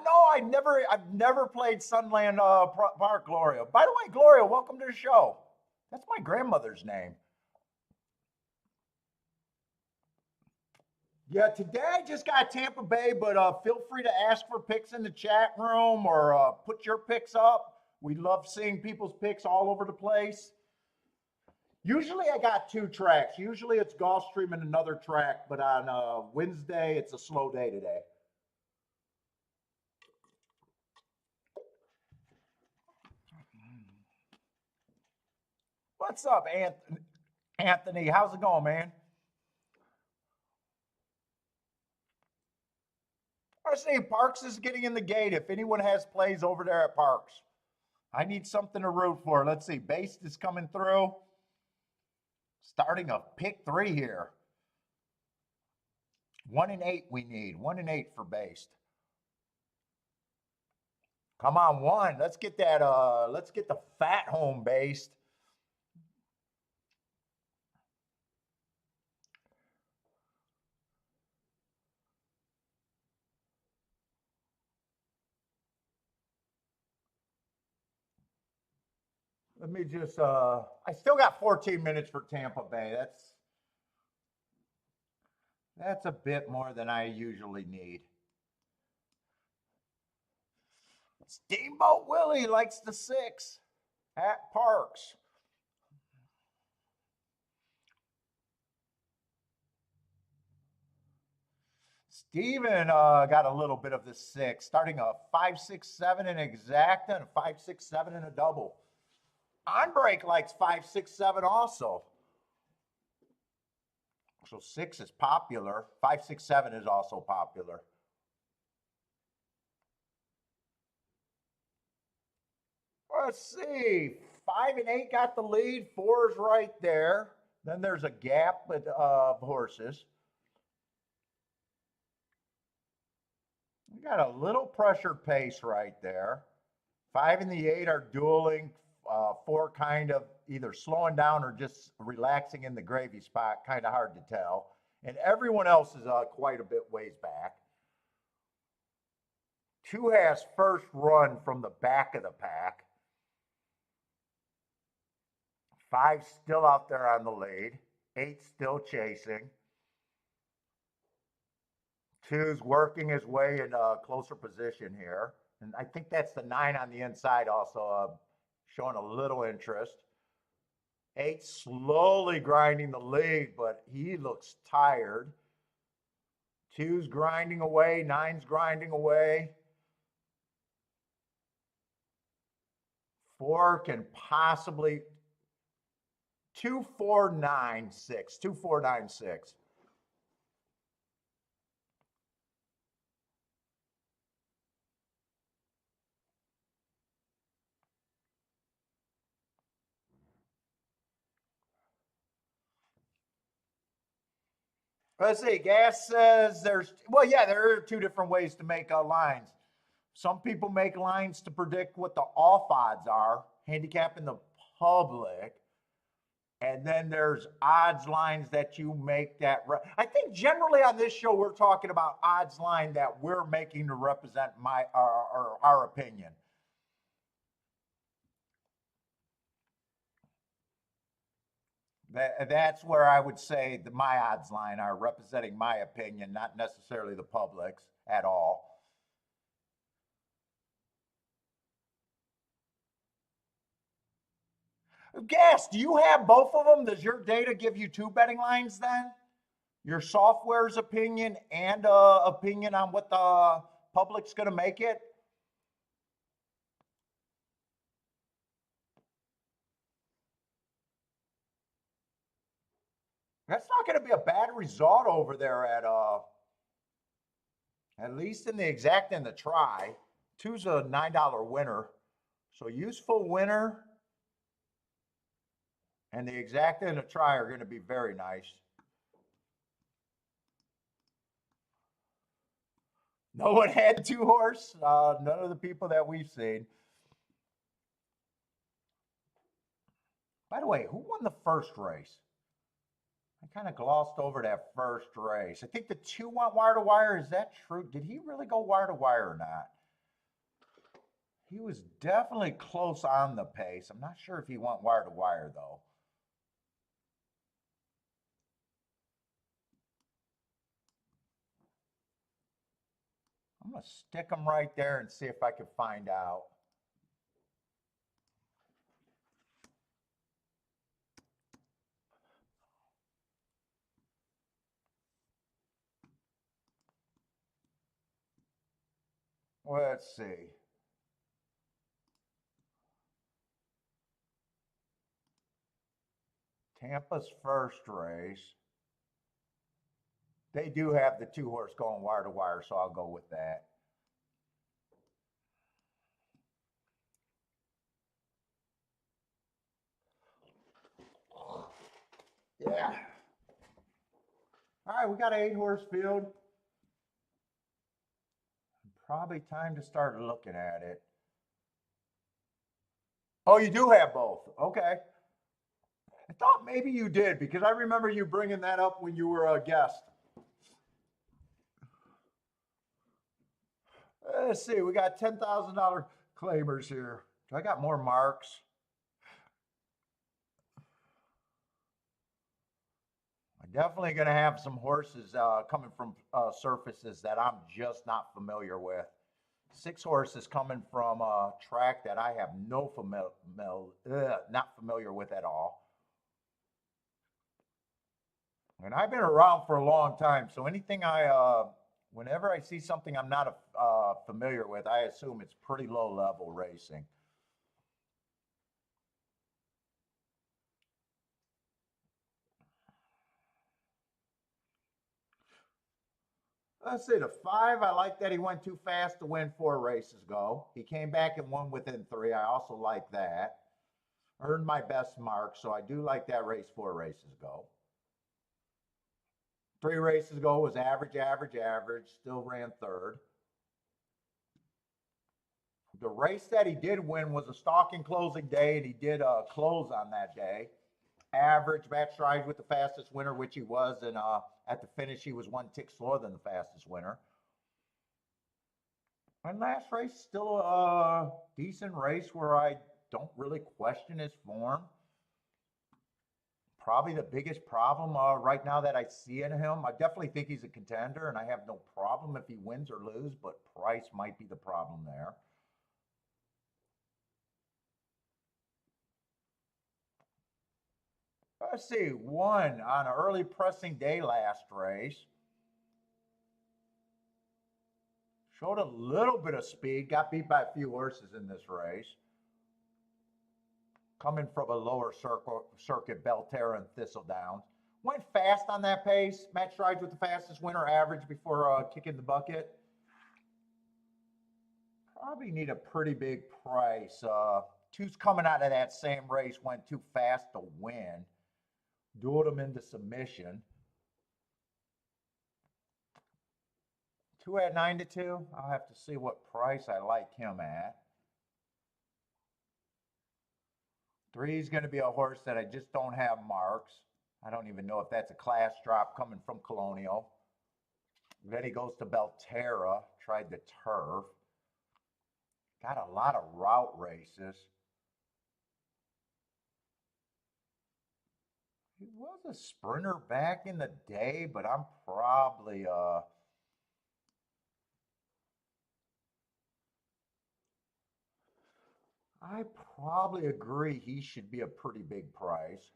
No, I've never played Sunland Park, Gloria. By the way, Gloria, welcome to the show. That's my grandmother's name. Yeah, today I just got Tampa Bay, but feel free to ask for picks in the chat room or put your picks up. We love seeing people's picks all over the place. Usually I got 2 tracks. Usually it's Gulfstream and another track, but on Wednesday it's a slow day today. What's up, Anthony? How's it going, man? I see Parks is getting in the gate. If anyone has plays over there at Parks, I need something to root for. Let's see. Based is coming through. Starting a pick 3 here. 1 and 8 we need. 1 and 8 for Based. Come on, 1. Let's get that. Let's get the fat home, Based. Let me just, I still got 14 minutes for Tampa Bay. That's a bit more than I usually need. Steamboat Willie likes the 6 at Parks. Steven got a little bit of the 6, starting a 5-6-7 in exacta and a 5-6-7 in a double. On break likes 5-6-7 also. So 6 is popular. 5-6-7 is also popular. Let's see. 5 and 8 got the lead. 4 is right there. Then there's a gap with horses. We got a little pressure pace right there. 5 and the 8 are dueling. 4 kind of either slowing down or just relaxing in the gravy spot. Kind of hard to tell. And everyone else is quite a bit ways back. 2 has first run from the back of the pack. 5 still out there on the lead. 8 still chasing. 2's working his way in a closer position here. And I think that's the 9 on the inside also showing a little interest. 8 slowly grinding the lead, but he looks tired. 2's grinding away. 9's grinding away. 4 can possibly 2-4-9-6. 2-4-9-6. Let's see. Gas says there's, well, yeah, there are 2 different ways to make lines. Some people make lines to predict what the off odds are, handicapping the public. And then there's odds lines that you make that. I think generally on this show, we're talking about odds line that we're making to represent our opinion. That's where I would say my odds line are representing my opinion, not necessarily the public's at all. Gas, do you have both of them? Does your data give you 2 betting lines then? Your software's opinion and opinion on what the public's going to make it? That's not going to be a bad result over there at least in the exact and the try. 2's a $9 winner. So useful winner and the exact and the try are going to be very nice. No one had 2 horse. None of the people that we've seen. By the way, who won the first race? I kind of glossed over that first race. I think the 2 went wire to wire. Is that true? Did he really go wire to wire or not? He was definitely close on the pace. I'm not sure if he went wire to wire, though. I'm going to stick him right there and see if I can find out. Let's see. Tampa's first race. They do have the 2 horse going wire to wire, so I'll go with that. Yeah. All right, we got an 8 horse field. Probably time to start looking at it. Oh, you do have both. Okay. I thought maybe you did because I remember you bringing that up when you were a guest. Let's see. We got $10,000 claimers here. Do I got more marks? Definitely going to have some horses coming from surfaces that I'm just not familiar with. 6 horses coming from a track that I have not familiar with at all. And I've been around for a long time, so anything whenever I see something I'm not familiar with, I assume it's pretty low level racing. Let's see, the 5, I like that he went too fast to win 4 races ago. He came back and won within 3. I also like that. Earned my best mark, so I do like that race 4 races ago. 3 races ago was average, average, average, still ran 3rd. The race that he did win was a stalking closing day, and he did close on that day. Average match strides with the fastest winner, which he was, and at the finish he was 1 tick slower than the fastest winner. And last race, still a decent race where I don't really question his form. Probably the biggest problem right now that I see in him, I definitely think he's a contender, and I have no problem if he wins or loses, but price might be the problem there. Let's see, 1 on an early pressing day last race. Showed a little bit of speed, got beat by a few horses in this race. Coming from a lower circuit, Belterra and Thistledown. Went fast on that pace. Match strides with the fastest winner, average before kicking the bucket. Probably need a pretty big price. 2's coming out of that same race, went too fast to win. Dueled him into submission. 2 at 9-2. I'll have to see what price I like him at. 3 is going to be a horse that I just don't have marks. I don't even know if that's a class drop coming from Colonial. Then he goes to Belterra, tried the turf. Got a lot of route races. He was a sprinter back in the day, but I'm probably I probably agree he should be a pretty big price.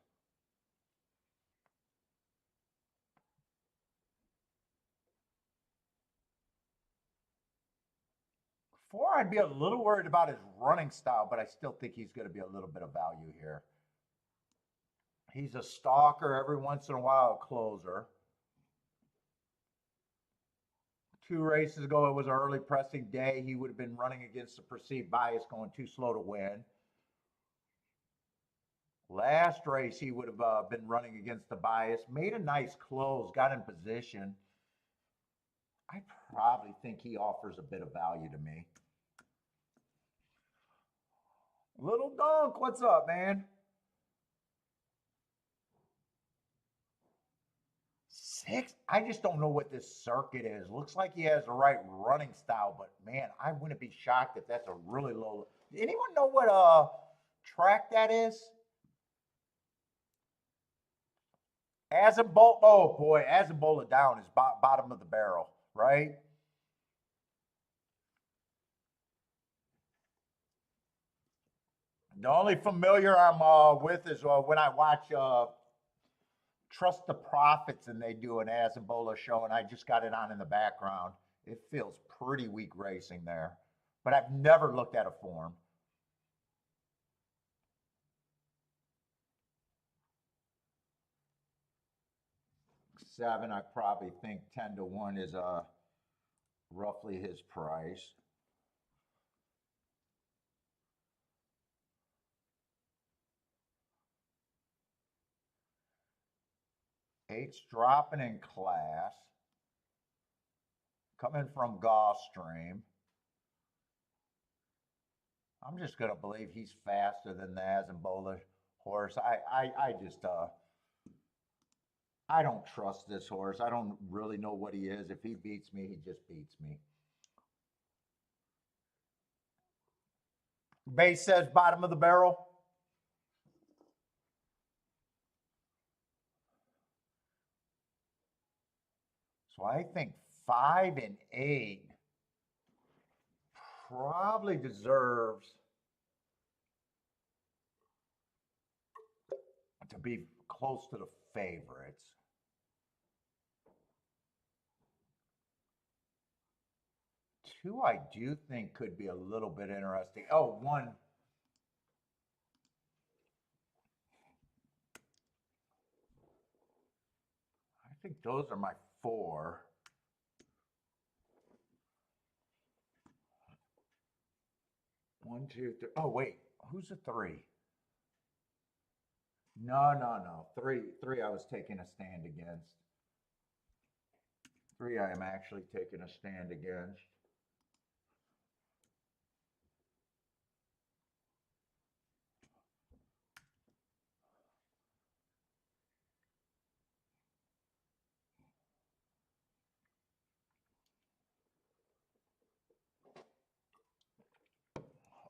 4, I'd be a little worried about his running style, but I still think he's going to be a little bit of value here. He's a stalker, every once in a while a closer. 2 races ago, it was an early pressing day. He would have been running against the perceived bias, going too slow to win. Last race, he would have been running against the bias. Made a nice close, got in position. I probably think he offers a bit of value to me. Little Dunk, what's up, man? 6, I just don't know what this circuit is. Looks like he has the right running style, but man, I wouldn't be shocked if that's a really low. Anyone know what track that is? Azambola, oh boy, Azambola down is bottom of the barrel, right? The only familiar I'm with is when I watch Trust the Prophets and they do an Azambola show, and I just got it on in the background. It feels pretty weak racing there, but I've never looked at a form. 7, I probably think 10-1 is roughly his price. 8's dropping in class. Coming from Gulfstream. I'm just going to believe he's faster than the Azambola horse. I just, I don't trust this horse. I don't really know what he is. If he beats me, he just beats me. Base says bottom of the barrel. So I think 5 and 8 probably deserves to be close to the favorites. 2 I do think could be a little bit interesting. Oh, 1. I think those are my 4. 1, 2, 3. Oh, wait. Who's the 3? No. 3 I was taking a stand against. 3 I am actually taking a stand against.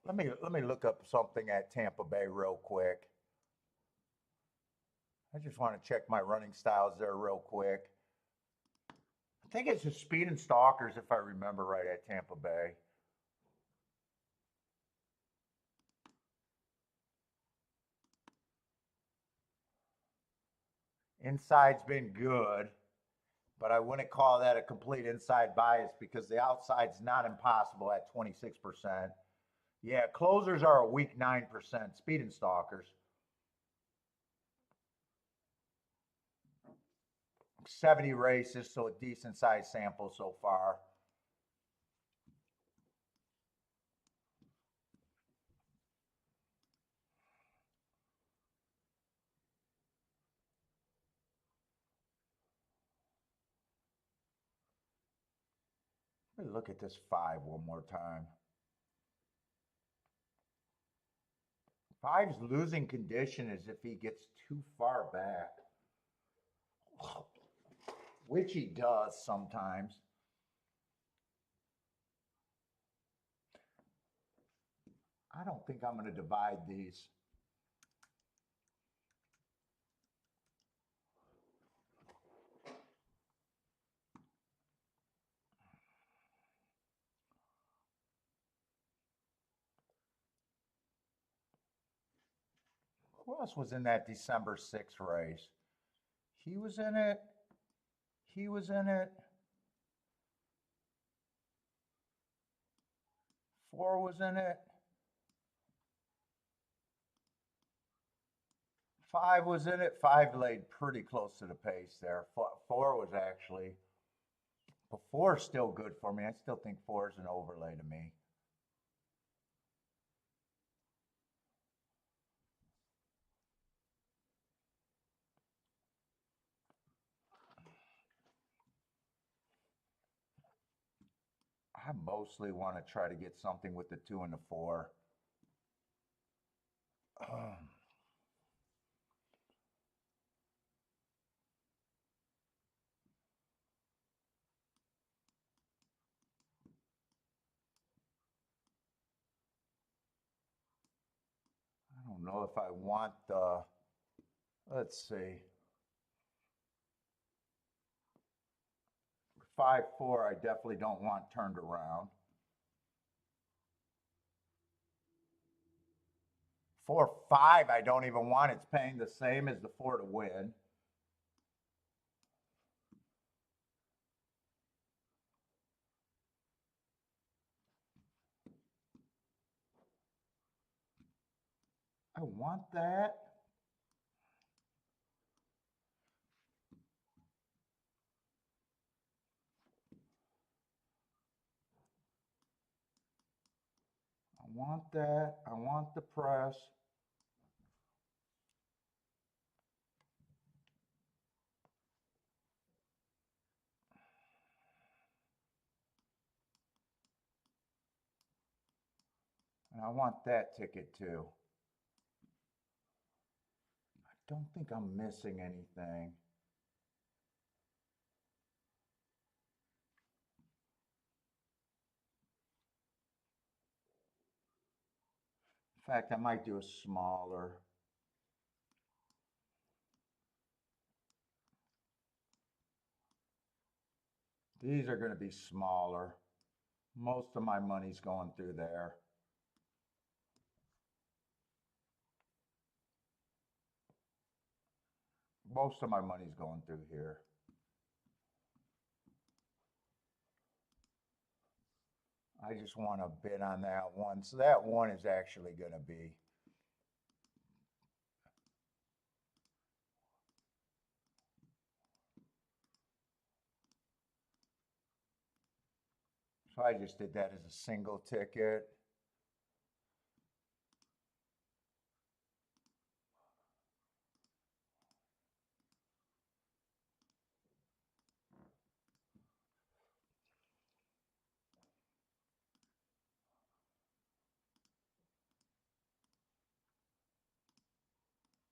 Let me look up something at Tampa Bay real quick. I just want to check my running styles there real quick. I think it's the speed and stalkers, if I remember right, at Tampa Bay. Inside's been good, but I wouldn't call that a complete inside bias because the outside's not impossible at 26%. Yeah, closers are a weak 9%, speed and stalkers. 70 races, so a decent sized sample so far. Let me look at this 5 one more time. 5's losing condition is if he gets too far back, which he does sometimes. I don't think I'm going to divide these. Who else was in that December 6th race? He was in it. He was in it. 4 was in it. 5 was in it. 5 laid pretty close to the pace there. 4 was actually, but 4 is still good for me. I still think 4 is an overlay to me. I mostly want to try to get something with the 2 and the 4. I don't know if I want the, let's see. 5-4, I definitely don't want turned around. 4-5, I don't even want. It's paying the same as the 4 to win. I want that. I want that. I want the press. And I want that ticket too. I don't think I'm missing anything. In fact, I might do a smaller. These are going to be smaller. Most of my money's going through there. Most of my money's going through here. I just want to bid on that one. So that one is actually going to be. So I just did that as a single ticket.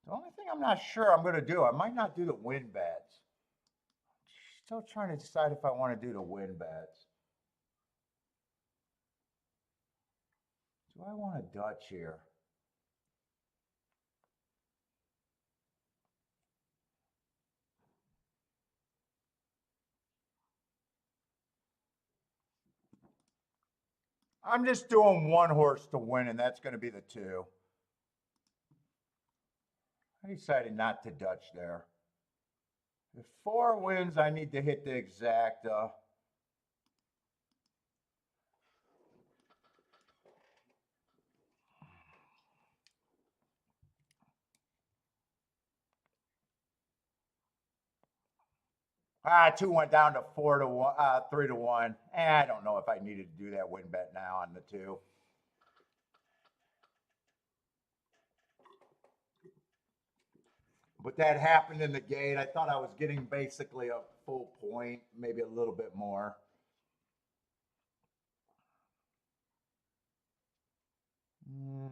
The only thing I'm not sure I'm going to do, I might not do the win bets. Still trying to decide if I want to do the win bets. Do I want a Dutch here? I'm just doing one horse to win, and that's going to be the 2. I decided not to Dutch there. If 4 wins, I need to hit the exacta. Ah, 2 went down to 4 to 1, 3 to 1. I don't know if I needed to do that win bet now on the 2. But that happened in the gate. I thought I was getting basically a full point, maybe a little bit more.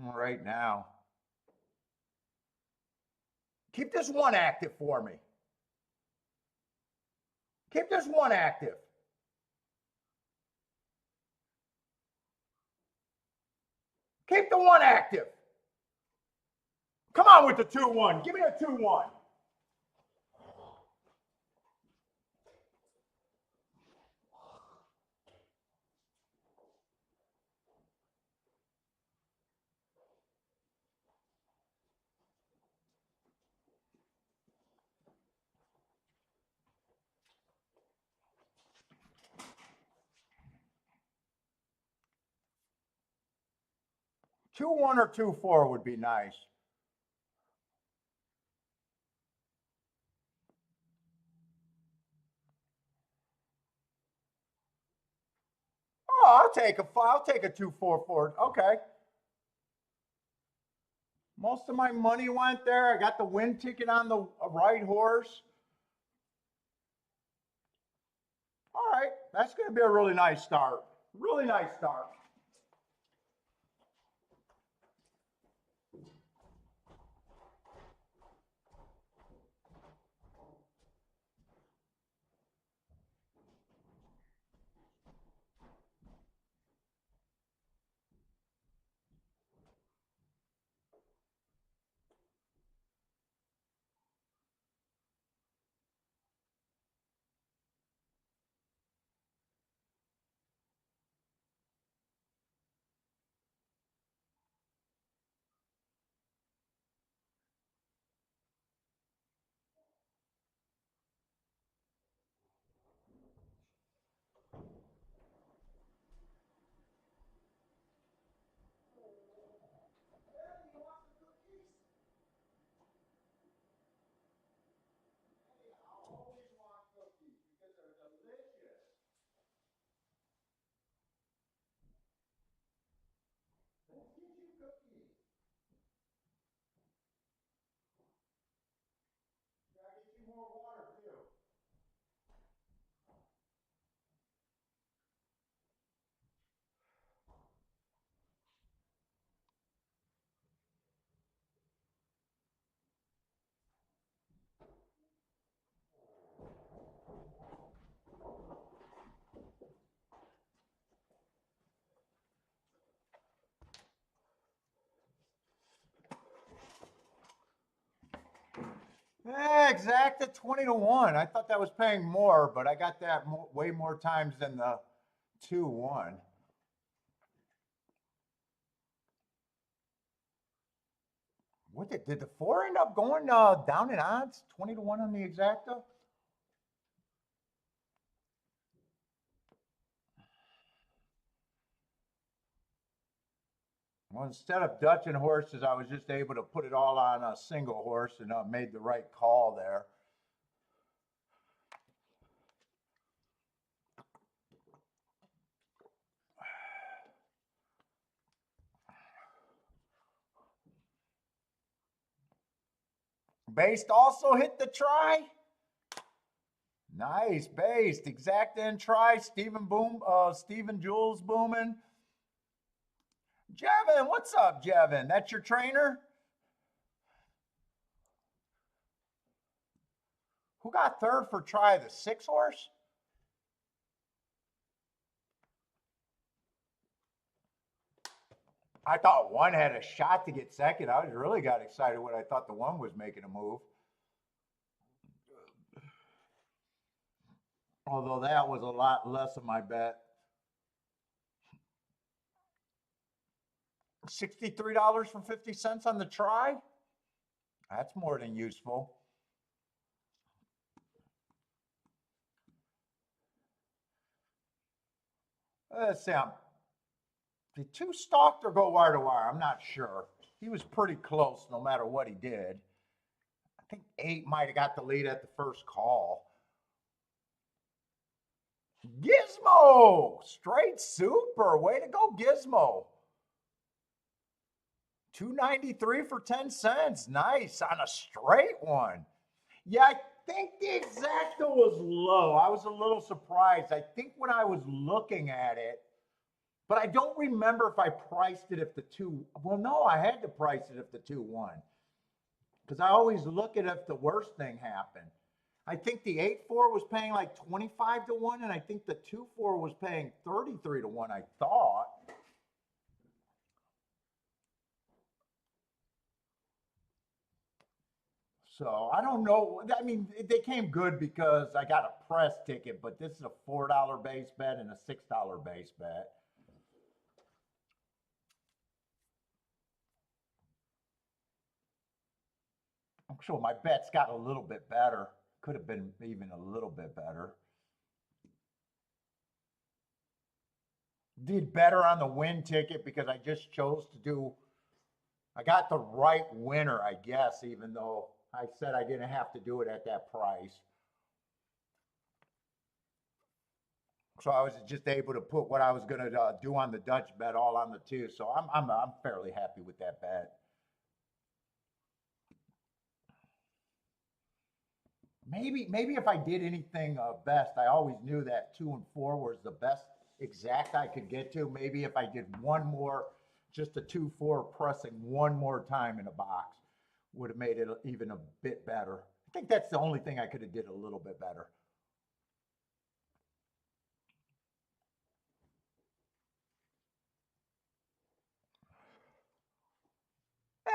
Right now. Keep this one active for me. Keep this one active. Keep the one active. Come on with the 2-1. Give me a 2-1. Two one or 2-4 would be nice. Oh, I'll take a 2-4-4. Okay. Most of my money went there. I got the win ticket on the right horse. All right, that's going to be a really nice start. Really nice start. exacta 20 to 1. I thought that was paying more, but I got that way more times than the 2-1. What did the 4 end up going down in odds? 20 to 1 on the exacta? Well, instead of Dutching horses, I was just able to put it all on a single horse and made the right call there. Based also hit the try. Nice, based. Exacta and try. Stephen Jules booming. Jevin, what's up, Jevin? That's your trainer? Who got third for try? The 6 horse? I thought 1 had a shot to get second. I really got excited when I thought the 1 was making a move. Although that was a lot less of my bet. $63.50 on the try? That's more than useful. Let's see. Did 2 stalked or go wire to wire? I'm not sure. He was pretty close no matter what he did. I think 8 might have got the lead at the first call. Gizmo! Straight super. Way to go, Gizmo. 293 for 10 cents. Nice on a straight one. Yeah, I think the exacta was low. I was a little surprised. I think when I was looking at it, but I don't remember if I priced it if the 2, well, no, I had to price it if the 2 won. Because I always look at if the worst thing happened. I think the 8-4 was paying like 25 to 1, and I think the 2-4 was paying 33 to 1, I thought. So I don't know. I mean, they came good because I got a press ticket, but this is a $4 base bet and a $6 base bet. I'm sure my bets got a little bit better. Could have been even a little bit better. Did better on the win ticket because I just chose to do, I got the right winner, I guess, even though I said I didn't have to do it at that price. So I was just able to put what I was going to do on the Dutch bet all on the 2. So I'm fairly happy with that bet. Maybe if I did anything best, I always knew that 2 and 4 was the best exact I could get to. Maybe if I did one more, just a 2-4 pressing one more time in a box, would have made it even a bit better. I think that's the only thing I could have did a little bit better.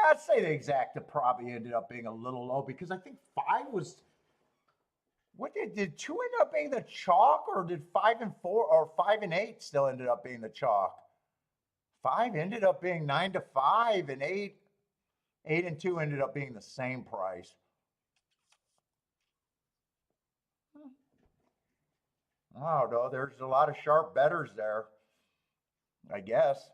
I'd say the exacta probably ended up being a little low because I think 5 was. What did 2 end up being the chalk, or did 5 and 4 or 5 and 8 still ended up being the chalk? 5 ended up being 9 to 5, and 8 and 2 ended up being the same price. Oh no, there's a lot of sharp bettors there, I guess.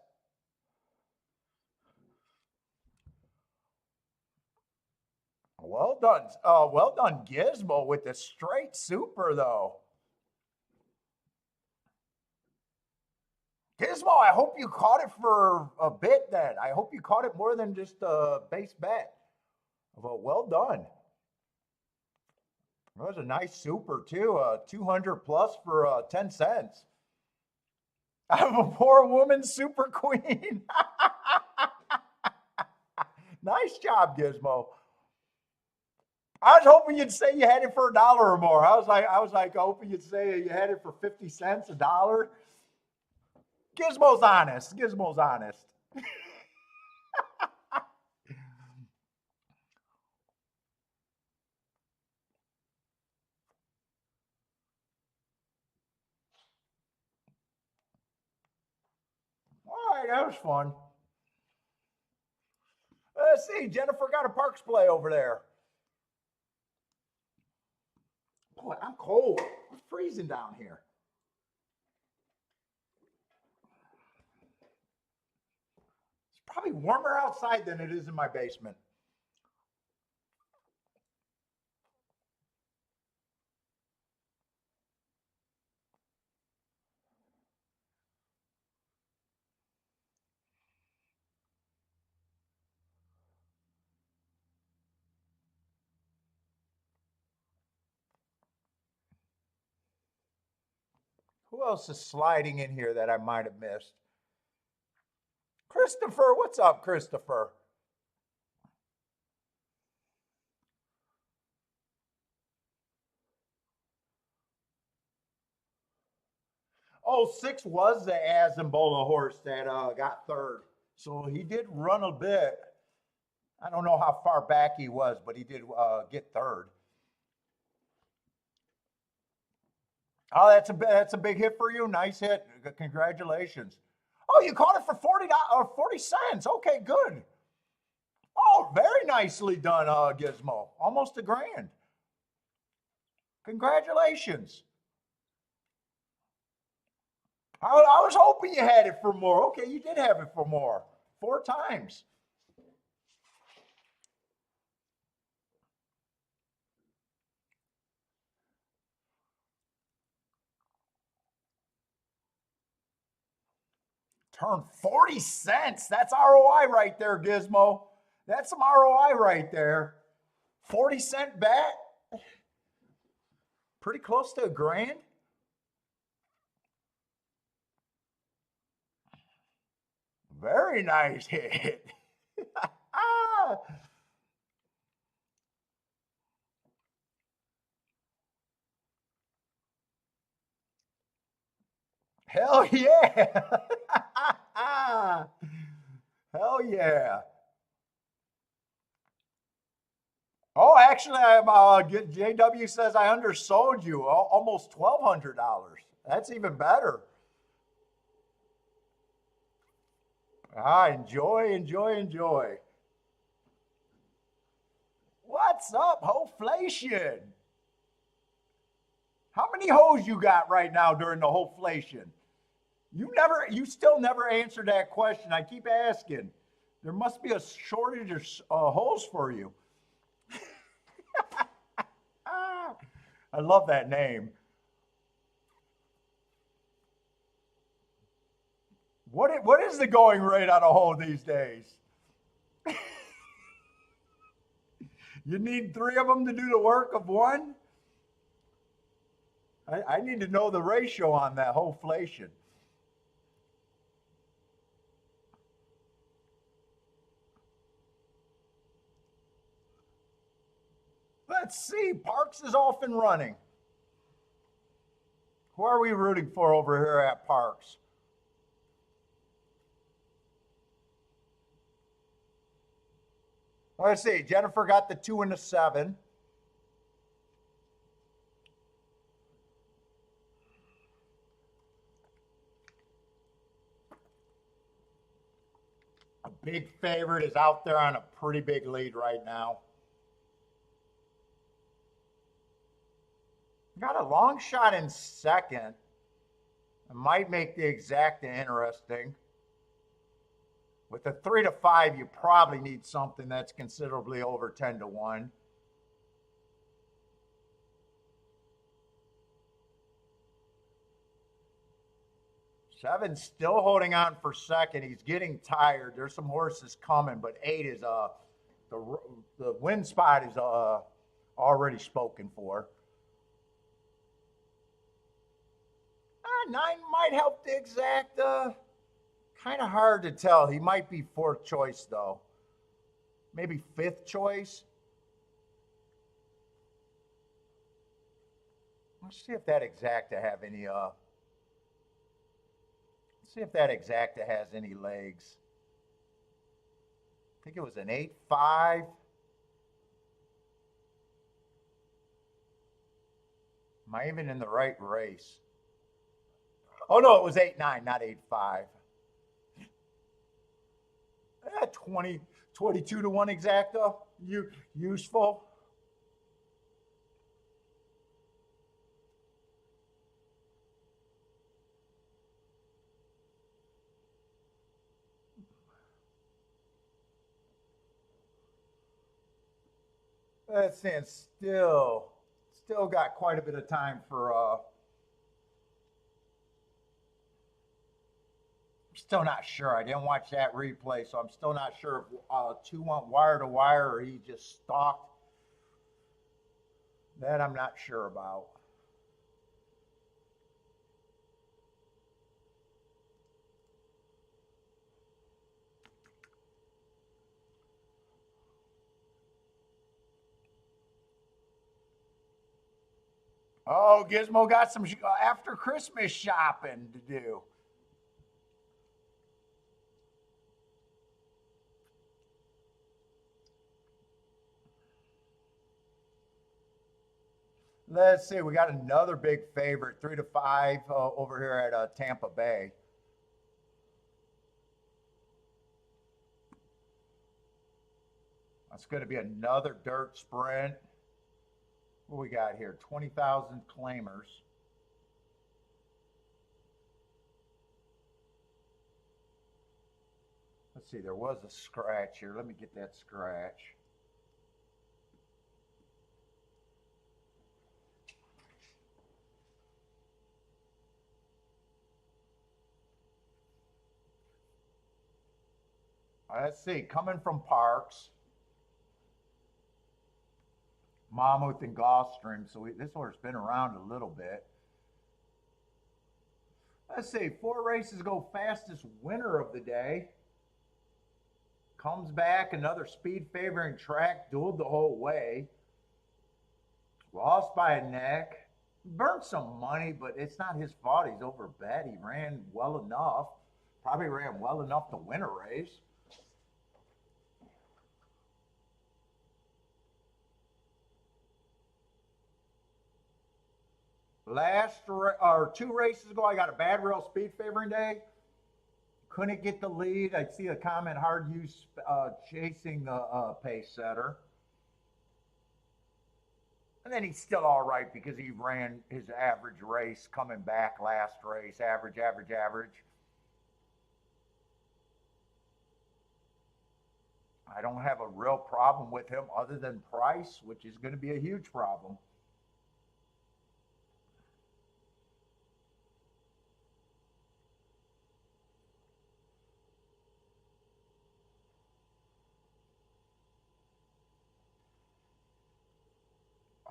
Well done, Gizmo with the straight super though. Gizmo, I hope you caught it for a bit then. I hope you caught it more than just a base bet. Well, well done. That was a nice super too. 200 plus for 10 cents. I'm a poor woman super queen. Nice job, Gizmo. I was hoping you'd say you had it for $1 or more. I was like hoping you'd say you had it for 50 cents, $1. Gizmo's honest. Gizmo's honest. that was fun. Let's see, Jennifer got a Parks play over there. Boy, I'm cold. It's freezing down here. It's probably warmer outside than it is in my basement. Who else is sliding in here that I might have missed? Christopher, what's up, Christopher? Oh, 6 was the Azambola horse that got third. So he did run a bit. I don't know how far back he was, but he did get third. Oh, that's a big hit for you. Nice hit. Congratulations. Oh, you caught it for 40 cents. Okay, good. Oh, very nicely done, Gizmo. Almost $1,000. Congratulations. I was hoping you had it for more. Okay, you did have it for more. 4 times. Turn 40 cents. That's ROI right there, Gizmo. That's some ROI right there. 40-cent bet. Pretty close to $1,000. Very nice hit. Ah. Hell yeah. Hell yeah. Oh, actually, JW says I undersold you almost $1,200. That's even better. Ah, enjoy, enjoy, enjoy. What's up, hoflation? How many hoes you got right now during the hoflation? You still never answered that question. I keep asking. There must be a shortage of hoes for you. I love that name. What is the going rate on a hoe these days? You need 3 of them to do the work of one? I need to know the ratio on that hoflation. Let's see. Parks is off and running. Who are we rooting for over here at Parks? Let's see. Jennifer got the 2 and the 7. A big favorite is out there on a pretty big lead right now. Got a long shot in second. It might make the exacta interesting. With a 3 to 5, you probably need something that's considerably over 10 to 1. Seven's still holding on for second. He's getting tired. There's some horses coming, but 8 is the win spot is already spoken for. 9 might help the exacta. Kind of hard to tell. He might be 4th choice though. Maybe 5th choice. Let's see if that exacta have any let's see if that exacta has any legs. I think it was an 8-5. Am I even in the right race? Oh no, it was 8-9, not 8-5. 22 to 1 exacta, useful. Let's see, and still got quite a bit of time for still not sure. I didn't watch that replay, so I'm still not sure if 2 went wire to wire or he just stalked. That I'm not sure about. Oh, Gizmo got some after Christmas shopping to do. Let's see. We got another big favorite, 3 to 5 over here at Tampa Bay. That's going to be another dirt sprint. What we got here? 20,000 claimers. Let's see. There was a scratch here. Let me get that scratch. Let's see, coming from Parks, Monmouth and Gulfstream. So this horse been around a little bit. Let's see, 4 races go fastest winner of the day. Comes back, another speed favoring track, dueled the whole way. Lost by a neck. Burned some money, but it's not his fault. He's overbet. He ran well enough. Probably ran well enough to win a race. Or 2 races ago, I got a bad rail speed favoring day. Couldn't get the lead. I see a comment, hard use chasing the pace setter. And then he's still all right because he ran his average race coming back last race. Average. I don't have a real problem with him other than price, which is going to be a huge problem.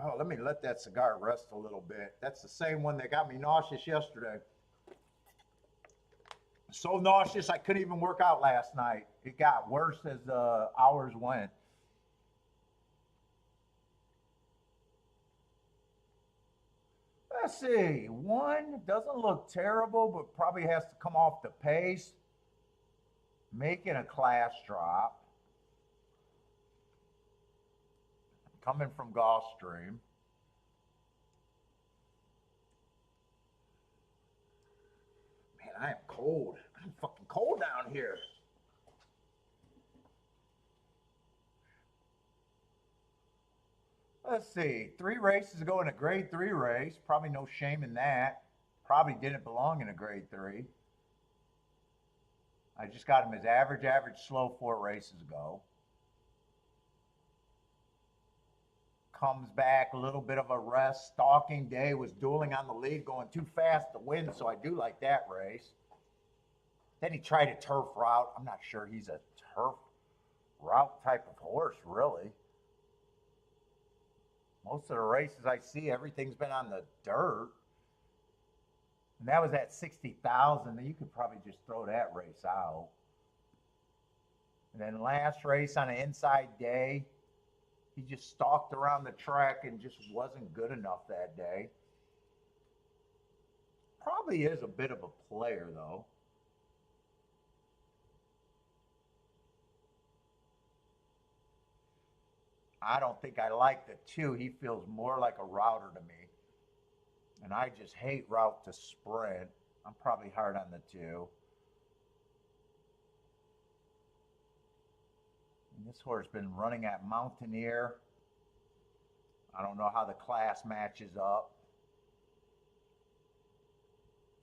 Oh, let me let that cigar rest a little bit. That's the same one that got me nauseous yesterday. So nauseous I couldn't even work out last night. It got worse as the hours went. Let's see. 1 doesn't look terrible, but probably has to come off the pace. Making a class drop. Coming from Gulfstream. Man, I am cold. I'm fucking cold down here. Let's see. 3 races ago in a grade 3 race. Probably no shame in that. Probably didn't belong in a grade 3. I just got him as average, slow 4 races ago. Comes back, a little bit of a rest. Stalking day, was dueling on the lead, going too fast to win, so I do like that race. Then he tried a turf route. I'm not sure he's a turf route type of horse, really. Most of the races I see, everything's been on the dirt. And that was at 60,000. You could probably just throw that race out. And then last race on an inside day, he just stalked around the track and just wasn't good enough that day. Probably is a bit of a player, though. I don't think I like the 2. He feels more like a router to me. And I just hate route to sprint. I'm probably hard on the 2. And this horse has been running at Mountaineer. I don't know how the class matches up.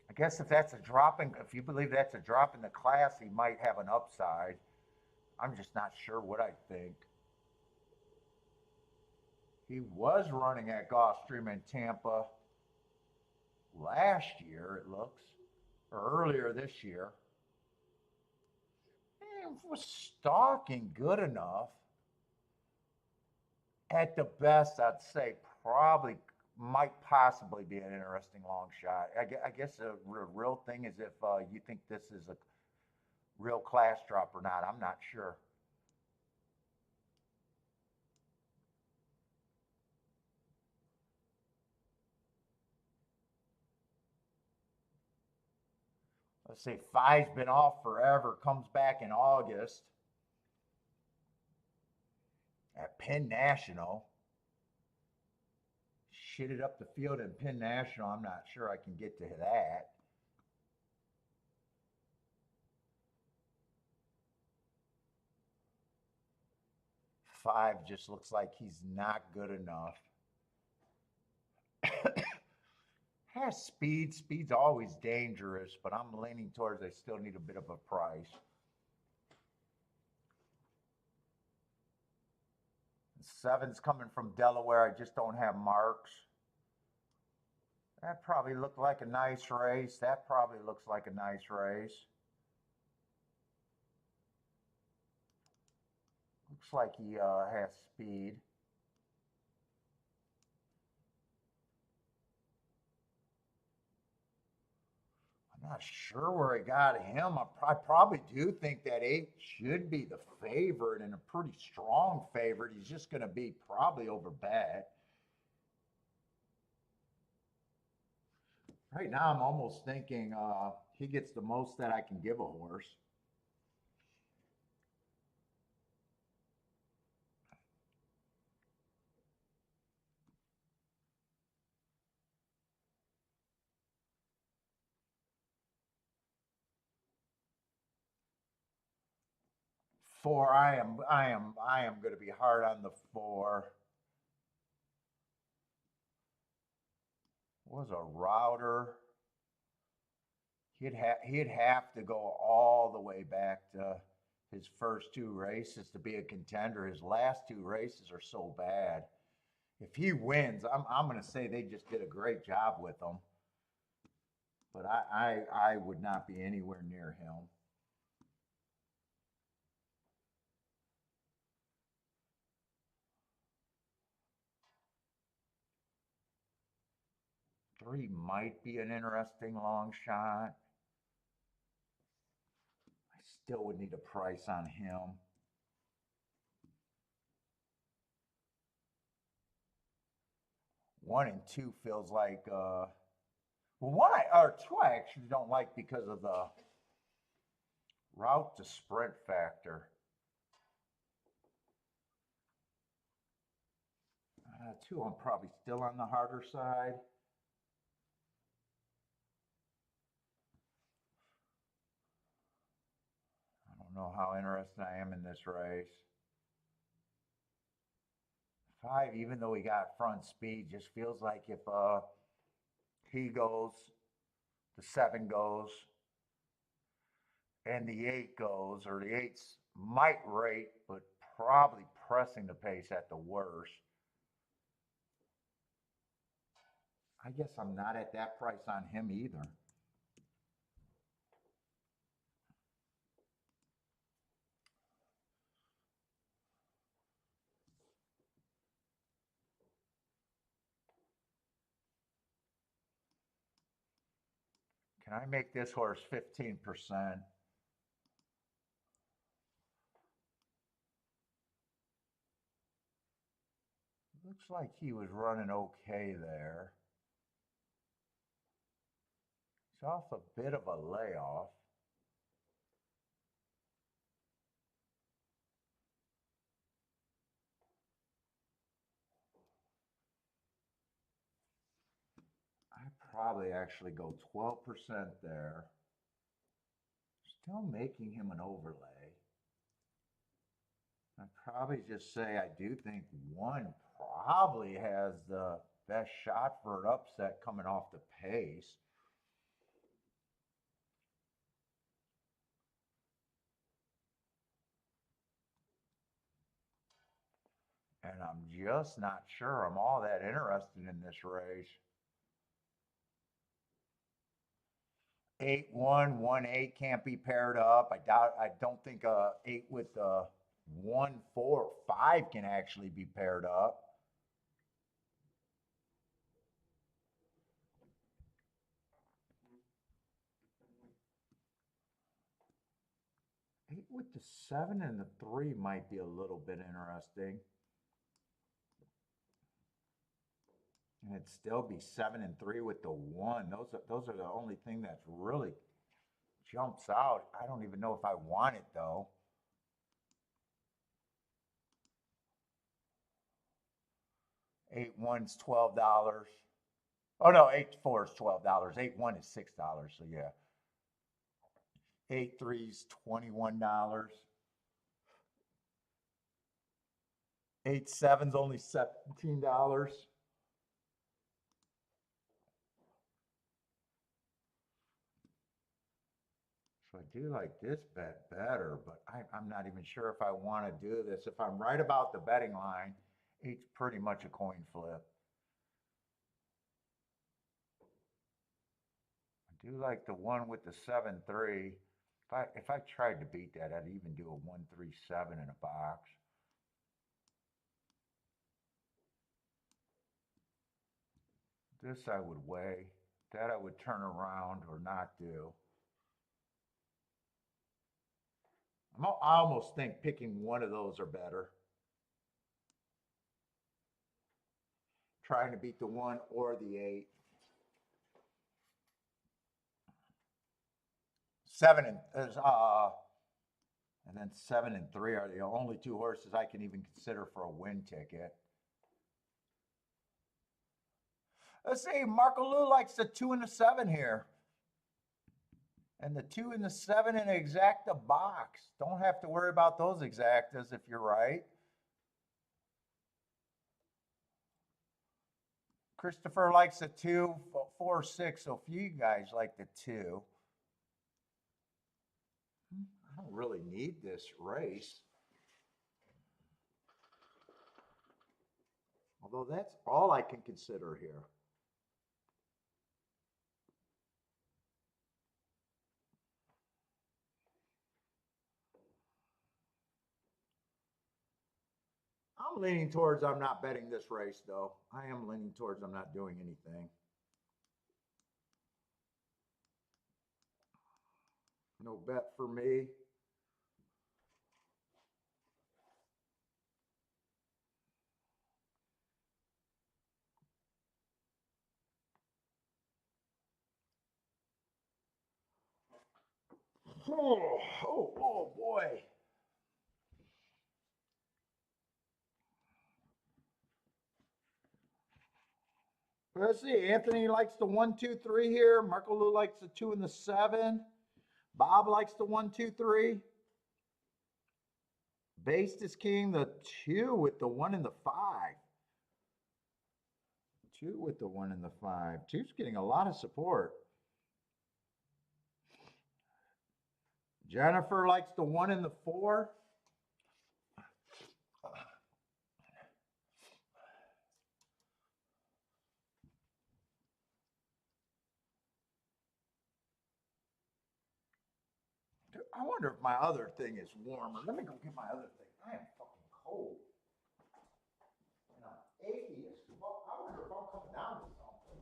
I guess if that's a drop in, if you believe that's a drop in the class, he might have an upside. I'm just not sure what I think. He was running at Gulfstream in Tampa last year, it looks, or earlier this year. He was stalking good enough. At the best, I'd say probably might possibly be an interesting long shot. I guess the real thing is if you think this is a real class drop or not. I'm not sure. Let's see, Five's been off forever, comes back in August at Penn National. Shitted up the field in Penn National. I'm not sure I can get to that. Five just looks like he's not good enough. Has speed. Speed's always dangerous, but I'm leaning towards they still need a bit of a price. Seven's coming from Delaware. I just don't have marks. That probably looked like a nice race. That probably looks like a nice race. Looks like he has speed. I'm not sure where I got him. I probably do think that 8 should be the favorite and a pretty strong favorite. He's just going to be probably over bet. Right now, I'm almost thinking he gets the most that I can give a horse. Four, I am going to be hard on the 4. Was a router. He'd have to go all the way back to his first 2 races to be a contender. His last 2 races are so bad. If he wins, I'm going to say they just did a great job with him. But I would not be anywhere near him. Three might be an interesting long shot. I still would need a price on him. 1 and 2 feels like well, 2 I actually don't like because of the route to sprint factor. 2, I'm probably still on the harder side. I don't know how interested I am in this race. 5, even though he got front speed, just feels like if he goes, the 7 goes, and the 8 goes, or the 8's might rate, but probably pressing the pace at the worst. I guess I'm not at that price on him either. Can I make this horse 15%? Looks like he was running okay there. He's off a bit of a layoff. I probably actually go 12% there. Still making him an overlay. I'd probably just say I do think one probably has the best shot for an upset coming off the pace. And I'm just not sure I'm all that interested in this race. 8-1, 1-8 can't be paired up. I don't think 8 with 1-4-5 can actually be paired up. Eight with the 7 and the 3 might be a little bit interesting. And it'd still be 7 and 3 with the 1. Those are the only thing that's really jumps out. I don't even know if I want it though. 8-1's $12. Oh no, 8-4 is $12. 8-1 is $6. So yeah. 8-3's $21. 8-7's only $17. So I do like this bet better, but I'm not even sure if I want to do this. If I'm right about the betting line, 8's pretty much a coin flip. I do like the one with the 7-3. If I tried to beat that, I'd even do a 1-3-7 in a box. This I would weigh. That I would turn around or not do. I almost think picking one of those are better. Trying to beat the 1 or the 8. 7 and then 7 and 3 are the only two horses I can even consider for a win ticket. Let's see, Marco Lou likes the 2 and the 7 here. And the 2 and the 7 in an exacta box. Don't have to worry about those exactas if you're right. Christopher likes the 2, 4, 6. So few guys like the 2. I don't really need this race. Although that's all I can consider here. I'm leaning towards I'm not betting this race, though. I am leaning towards I'm not doing anything. No bet for me. Oh boy. Let's see. Anthony likes the 1, 2, 3 here. Marco Lou likes the 2 and the 7. Bob likes the 1, 2, 3. Based is king, the 2 with the 1 and the 5. 2 with the 1 and the 5. 2's getting a lot of support. Jennifer likes the 1 and the 4. I wonder if my other thing is warmer. Let me go get my other thing. I am fucking cold. And I'm achy as fuck. I wonder if I'm coming down with something.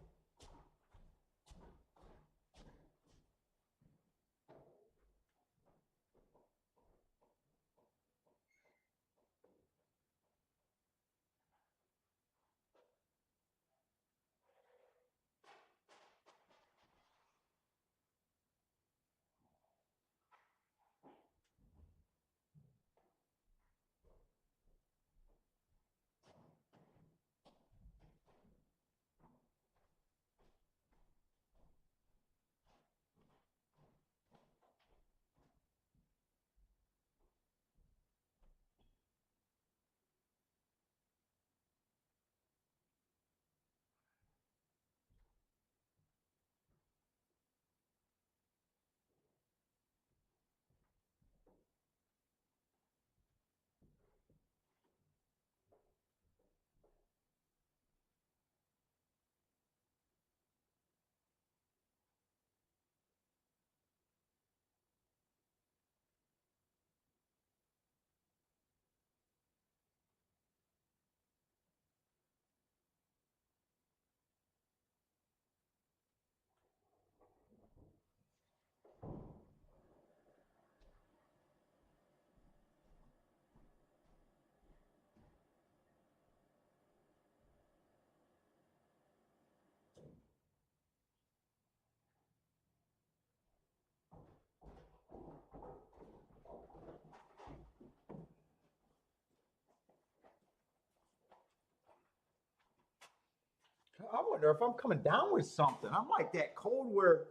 wonder if I'm coming down with something. I'm like that cold where it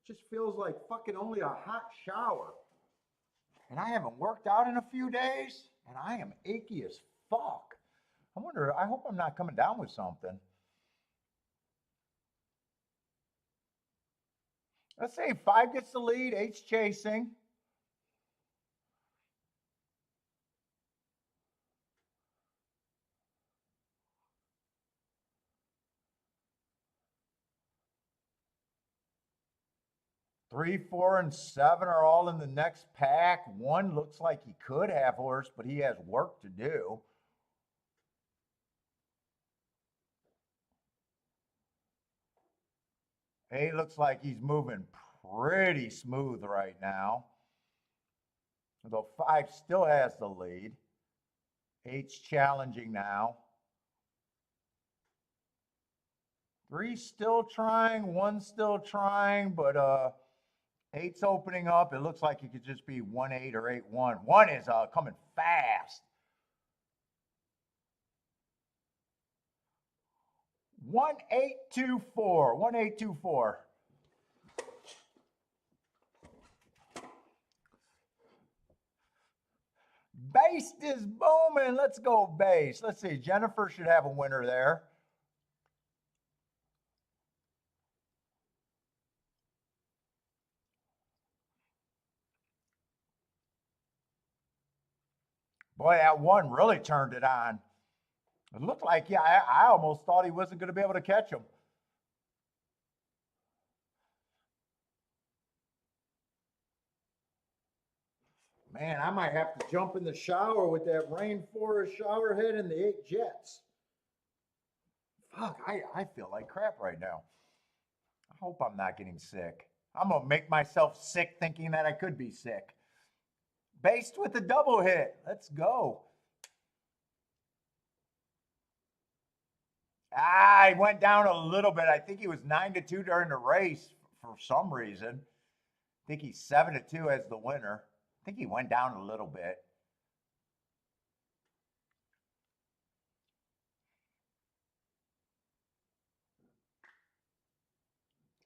just feels like fucking only a hot shower. And I haven't worked out in a few days, and I am achy as fuck. I wonder, I hope I'm not coming down with something. Let's say 5 gets the lead, 8's chasing. Three, 4, and 7 are all in the next pack. 1 looks like he could have horse, but he has work to do. He looks like he's moving pretty smooth right now. Although 5 still has the lead. 8's challenging now. 3's still trying, 1's still trying, but 8's opening up. It looks like it could just be 1-8 or 8-1. 1 is coming fast. 1-8-2-4. 1-8-2-4. Based is booming. Let's go base. Let's see. Jennifer should have a winner there. Boy, that 1 really turned it on. It looked like, yeah, I almost thought he wasn't going to be able to catch him. Man, I might have to jump in the shower with that rainforest shower head and the 8 jets. Fuck, I feel like crap right now. I hope I'm not getting sick. I'm going to make myself sick thinking that I could be sick. Based with the double hit. Let's go. He went down a little bit. I think he was 9-2 during the race for some reason. I think he's 7-2 as the winner. I think he went down a little bit.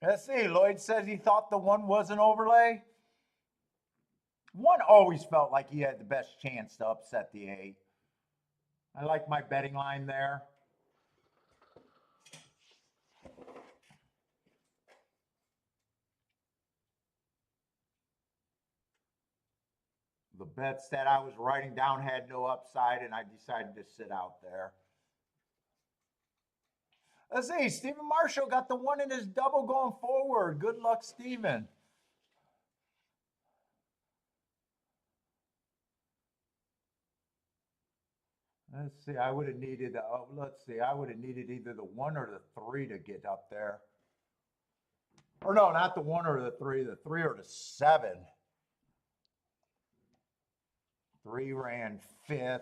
Let's see. Lloyd says he thought the 1 was an overlay. 1 always felt like he had the best chance to upset the 8. I like my betting line there. The bets that I was writing down had no upside, and I decided to sit out there. Let's see. Stephen Marshall got the 1 in his double going forward. Good luck, Stephen. Let's see. I would have needed. Let's see. I would have needed either the 1 or the 3 to get up there. Or no, not the 1 or the 3. The 3 or the 7. 3 ran 5th.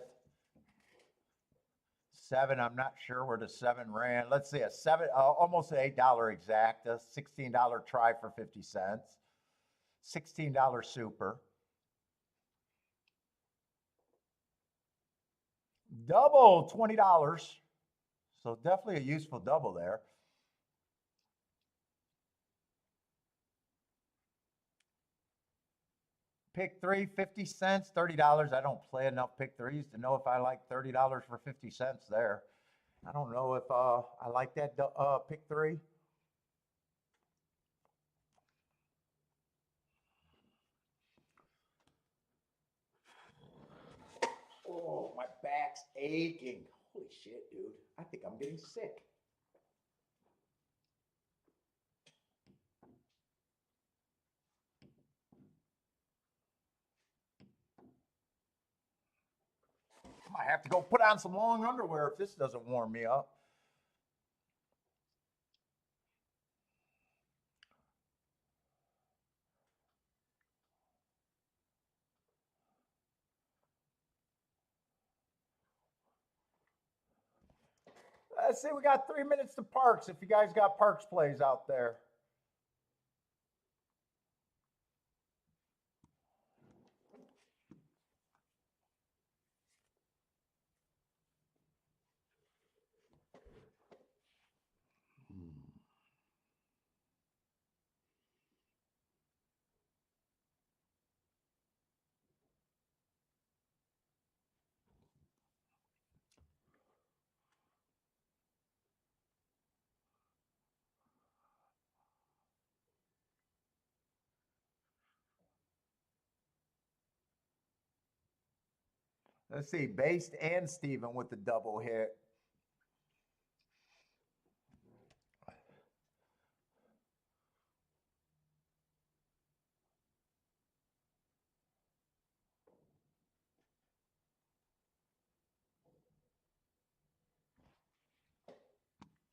7, I'm not sure where the 7 ran. Let's see, a 7, almost an $8 exacta, $16 try for 50 cents, $16 super. Double, $20. So definitely a useful double there. Pick 3, 50 cents, $30. I don't play enough pick 3s to know if I like $30 for 50 cents there. I don't know if I like that pick 3. Oh, my back's aching. Holy shit, dude. I think I'm getting sick. I might have to go put on some long underwear if this doesn't warm me up. Let's see, we got 3 minutes to Parks if you guys got Parks plays out there. Let's see, Based and Steven with the double hit.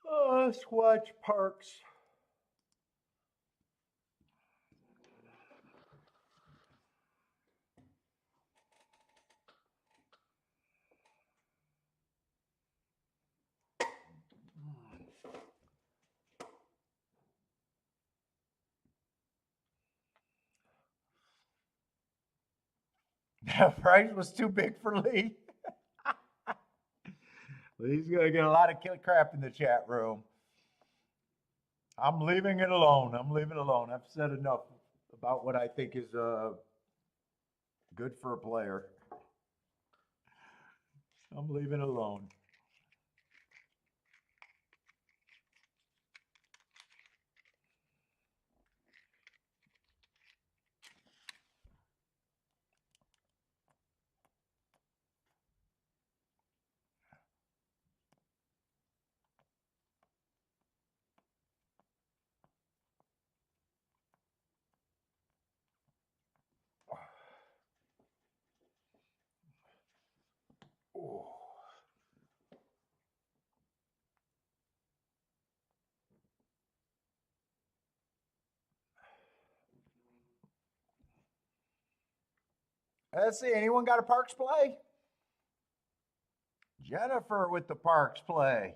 Oh, let's watch Parks. That price was too big for Lee. Lee's gonna get a lot of kill crap in the chat room. I'm leaving it alone. I'm leaving it alone. I've said enough about what I think is good for a player. I'm leaving it alone. Oh. Let's see. Anyone got a Parks play? Jennifer with the Parks play.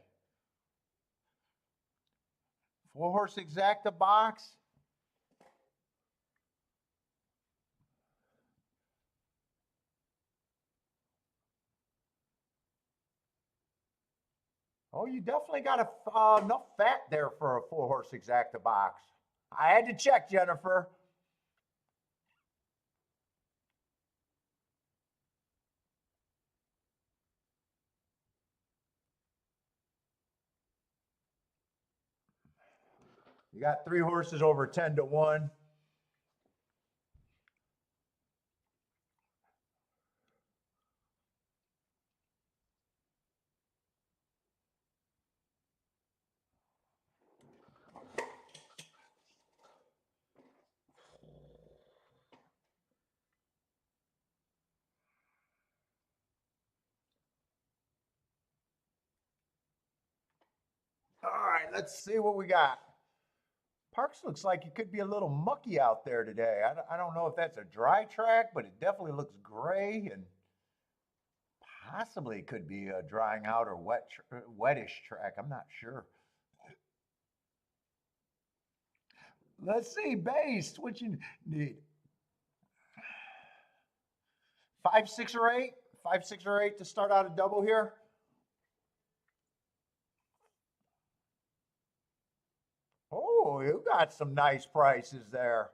4-horse exacta box. Oh, you definitely got enough fat there for a 4-horse exacta box. I had to check, Jennifer. You got 3 horses over 10-1. All right, let's see what we got. Parks looks like it could be a little mucky out there today. I don't know if that's a dry track, but it definitely looks gray and possibly could be a drying out or wettish track. I'm not sure. Let's see, Based. What you need? 5, 6, or 8? 5, 6, or 8 to start out a double here. Oh, you got some nice prices there.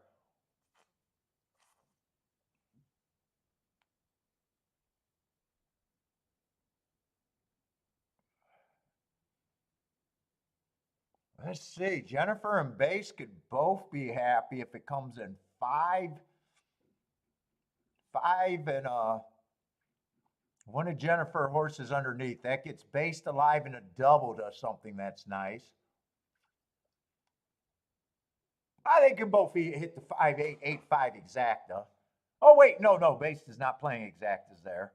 Let's see. Jennifer and Base could both be happy if it comes in 5, 5, and one of Jennifer horses underneath. That gets Based alive and a double to something that's nice. I think can both hit the 5, 8, 8, 5 exacta. Oh wait, no, Based is not playing exactas there.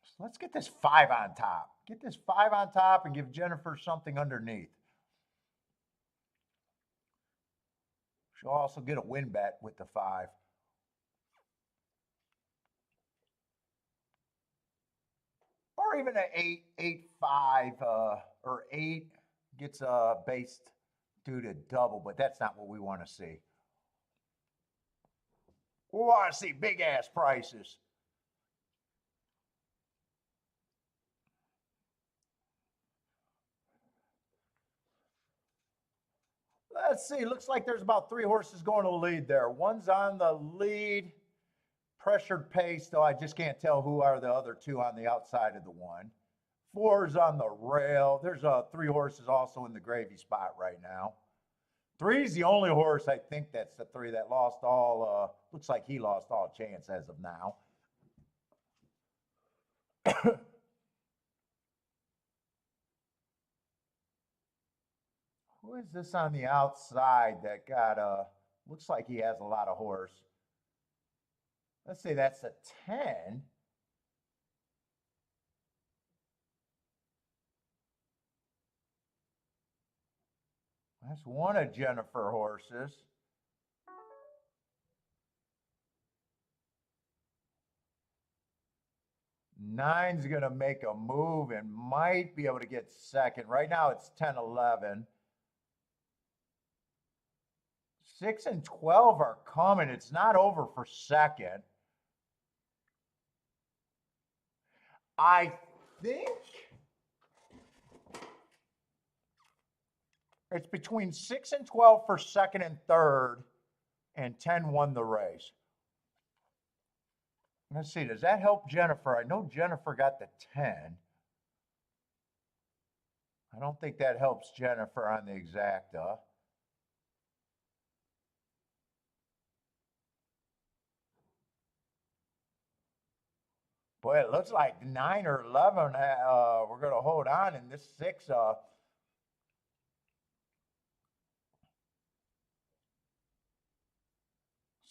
So let's get this 5 on top. Get this 5 on top and give Jennifer something underneath. She'll also get a win bet with the 5. Or even an 8, 8, 5, or 8 gets Based due to double, but that's not what we want to see. We want to see big ass prices. Let's see. Looks like there's about 3 horses going to the lead there. One's on the lead, pressured pace, though I just can't tell who are the other 2 on the outside of the one. 4's on the rail. There's 3 horses also in the gravy spot right now. Three's the only horse I think that's the three that lost all, looks like he lost all chance as of now. Who is this on the outside that got, looks like he has a lot of horse. Let's say that's a 10. That's one of Jennifer horses. Nine's going to make a move and might be able to get second. Right now it's 10-11. 6 and 12 are coming. It's not over for second. I think it's between 6 and 12 for second and third, and 10 won the race. Let's see, does that help Jennifer? I know Jennifer got the 10. I don't think that helps Jennifer on the exacta. Boy, it looks like 9 or 11 we're going to hold on, and this 6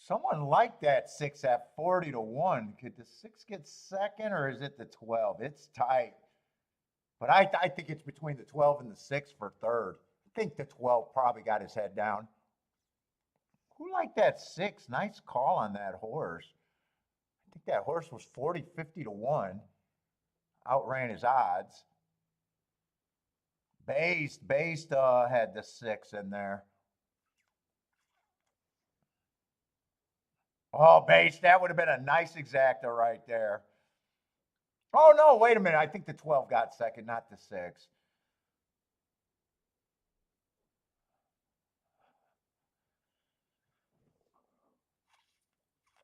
someone like that 6 at 40-1. Could the 6 get second, or is it the 12? It's tight. But I think it's between the 12 and the 6 for third. I think the 12 probably got his head down. Who liked that 6? Nice call on that horse. I think that horse was 40-50-1. Outran his odds. Based had the 6 in there. Oh, Based, that would have been a nice exacta right there. Oh, no, wait a minute. I think the 12 got second, not the 6.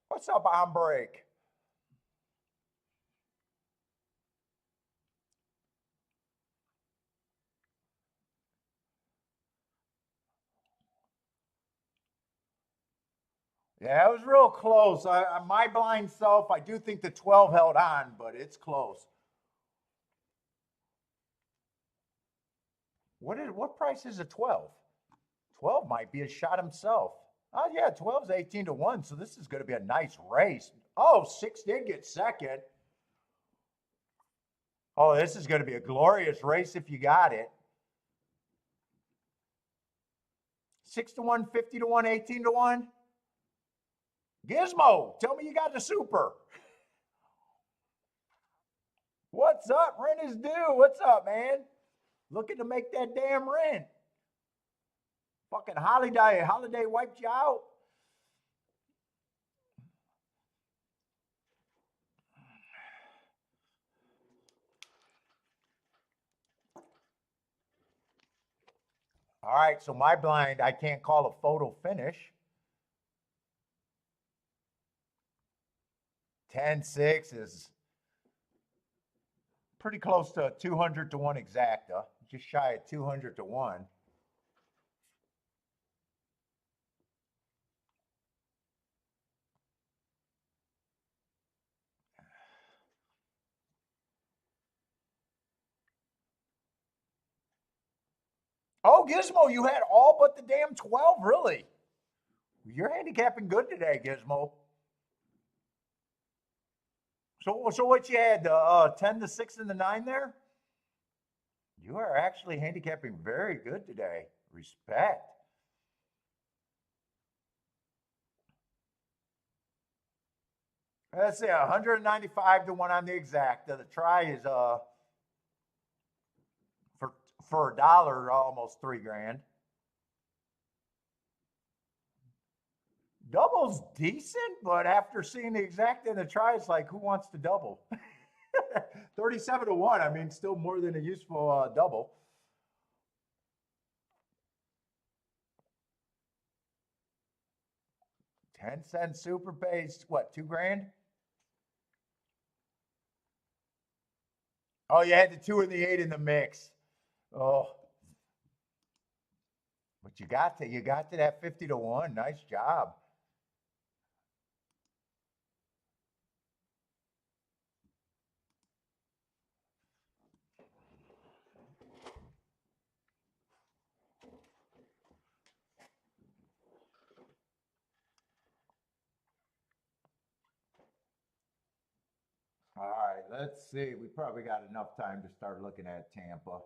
What's up, on break? Yeah, it was real close. My blind self, I do think the 12 held on, but it's close. What price is a 12? 12 might be a shot himself. Oh, yeah, 12's 18-1, so this is going to be a nice race. Oh, 6 did get second. Oh, this is going to be a glorious race if you got it. 6-1, 50-1, 18-1. Gizmo, tell me you got the super. What's up? Rent is due. What's up, man? Looking to make that damn rent. Fucking holiday wiped you out. All right, so my blind, I can't call a photo finish. 10-6 is pretty close to 200-1 exacta, just shy of 200-1. Oh, Gizmo, you had all but the damn 12, really? You're handicapping good today, Gizmo. So what you had, the 10, the 6, and the 9 there? You are actually handicapping very good today. Respect. Let's see, 195-1 on the exacta. The try is for $1, almost $3,000. Double's decent, but after seeing the exacta and the try, it's like, who wants to double? 37-1. I mean, still more than a useful double. $0.10 super base, what, $2,000? Oh, you had the 2 and the 8 in the mix. Oh. But But you got to that 50-1. Nice job. All right, let's see. We probably got enough time to start looking at Tampa.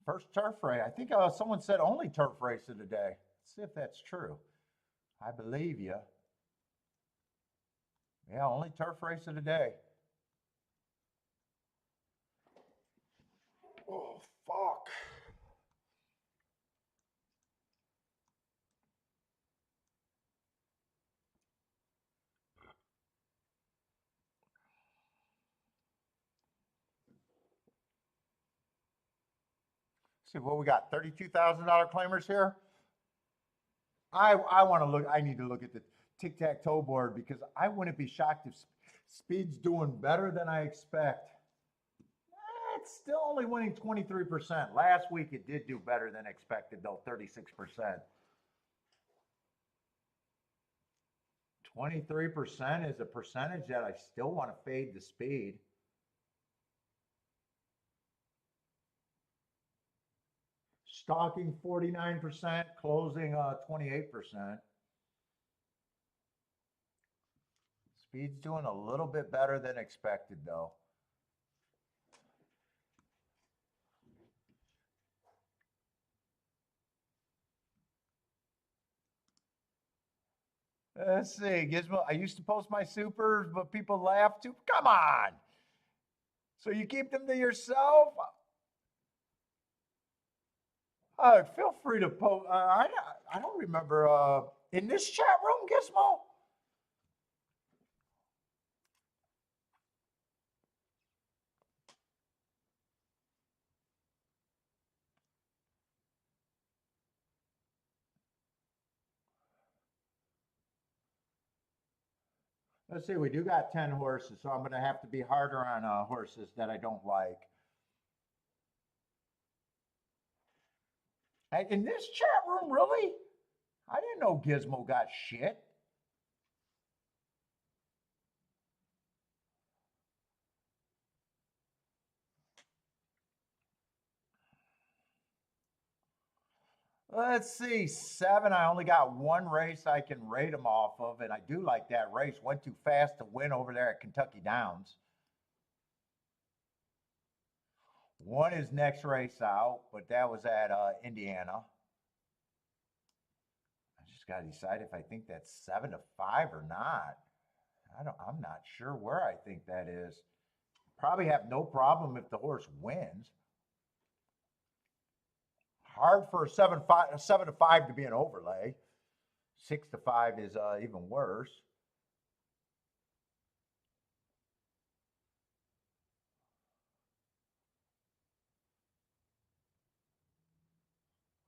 First turf race. I think someone said only turf race of the day. Let's see if that's true. I believe you. Yeah, only turf race of the day. Oh, fuck. See what we got, $32,000 claimers here. I want to look. I need to look at the tic-tac-toe board because I wouldn't be shocked if Speed's doing better than I expect. It's still only winning 23%. Last week it did do better than expected though, 36%. 23% is a percentage that I still want to fade the Speed. Stalking 49%, closing 28%. Speed's doing a little bit better than expected though. Let's see, Gizmo. I used to post my supers, but people laugh too. Come on. So you keep them to yourself? Feel free to post. I don't remember in this chat room, Gizmo. Let's see, we do got 10 horses, so I'm going to have to be harder on horses that I don't like. In this chat room, really? I didn't know Gizmo got shit. Let's see, 7. I only got one race I can rate them off of, and I do like that race. Went too fast to win over there at Kentucky Downs. 1 is next race out, but that was at Indiana. I just got to decide if I think that's 7-5 or not. I'm not sure where I think that is. Probably have no problem if the horse wins. Hard for a 7-5 to be an overlay. 6-5 is even worse.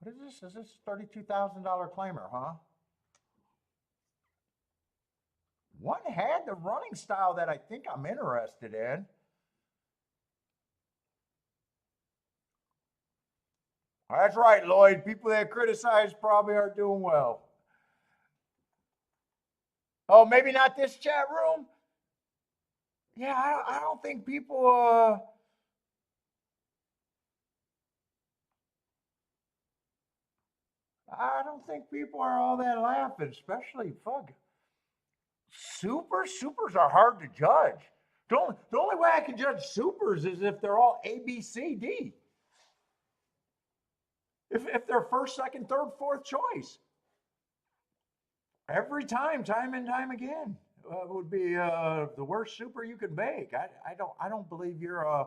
What is this? Is this $32,000 claimer, huh? 1 had the running style that I think I'm interested in. That's right, Lloyd. People that criticize probably aren't doing well. Oh, maybe not this chat room? Yeah, I don't think people I don't think people are all that laughing, especially fuck. Supers are hard to judge. The only way I can judge supers is if they're all A, B, C, D. If they're first, second, third, fourth choice. Every time and time again. Would be the worst super you could make. I don't believe you're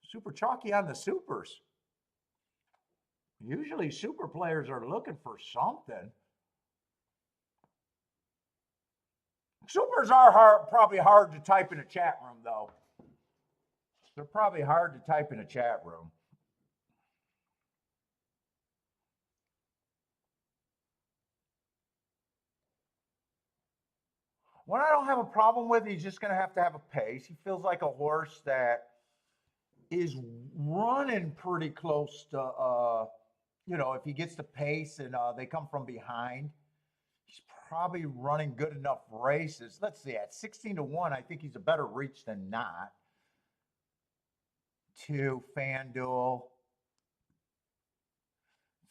super chalky on the supers. Usually super players are looking for something. Supers are probably hard to type in a chat room, though. They're probably hard to type in a chat room. What I don't have a problem with, he's just going to have a pace. He feels like a horse that is running pretty close to, you know, if he gets the pace and they come from behind, he's probably running good enough races. Let's see, at 16-1, I think he's a better reach than not. To FanDuel.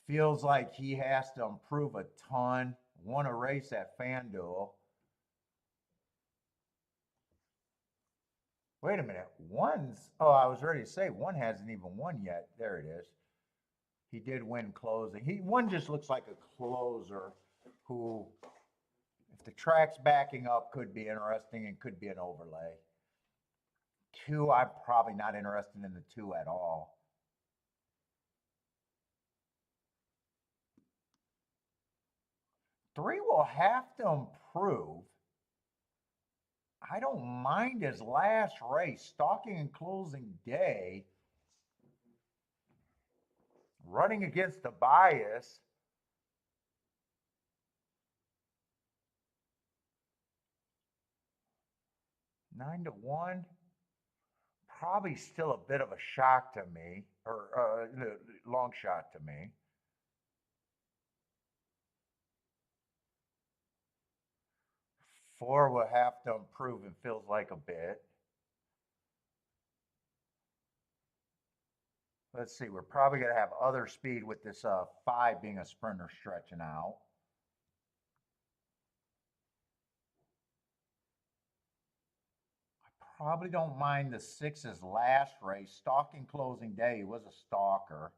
Feels like he has to improve a ton. Won a race at FanDuel. Wait a minute. Oh, I was ready to say one hasn't even won yet. There it is. He did win closing. One just looks like a closer who, if the track's backing up, could be interesting and could be an overlay. 2, I'm probably not interested in the 2 at all. 3 will have to improve. I don't mind his last race, stalking and closing day, running against the bias. Nine to 1, probably still a bit of a shock to me, or long shot to me. Four will have to improve and feels like a bit. Let's see, we're probably going to have other speed with this 5 being a sprinter stretching out. I probably don't mind the 6's last race. Stalking closing day, he was a stalker.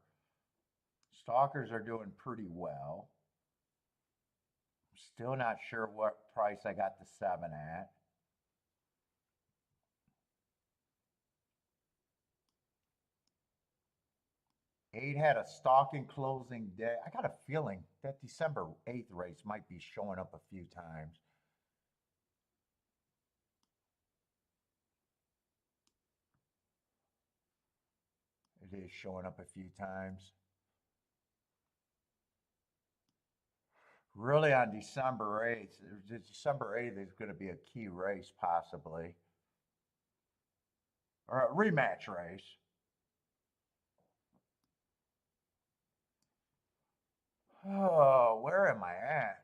Stalkers are doing pretty well. I'm still not sure what price I got the 7 at. Eight had a stalking closing day. I got a feeling that December 8th race might be showing up a few times. It is showing up a few times. Really on December 8th, December 8th is going to be a key race possibly. Or a rematch race. Oh, where am I at?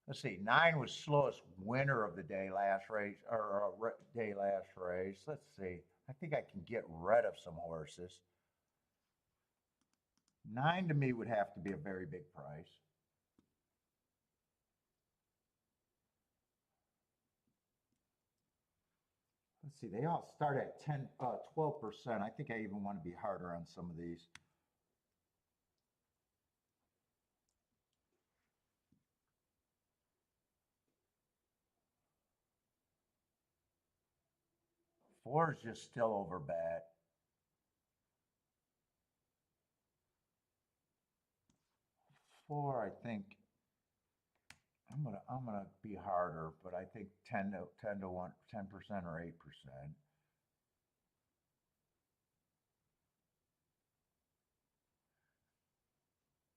Let's see, 9 was slowest winner of the day last race, or day last race. Let's see. I think I can get rid of some horses. 9 to me would have to be a very big price. Let's see, they all start at 12%. I think I even want to be harder on some of these. Four is just still over bet. Four, I think I'm gonna be harder, but I think 10 to 1, 10% or 8%.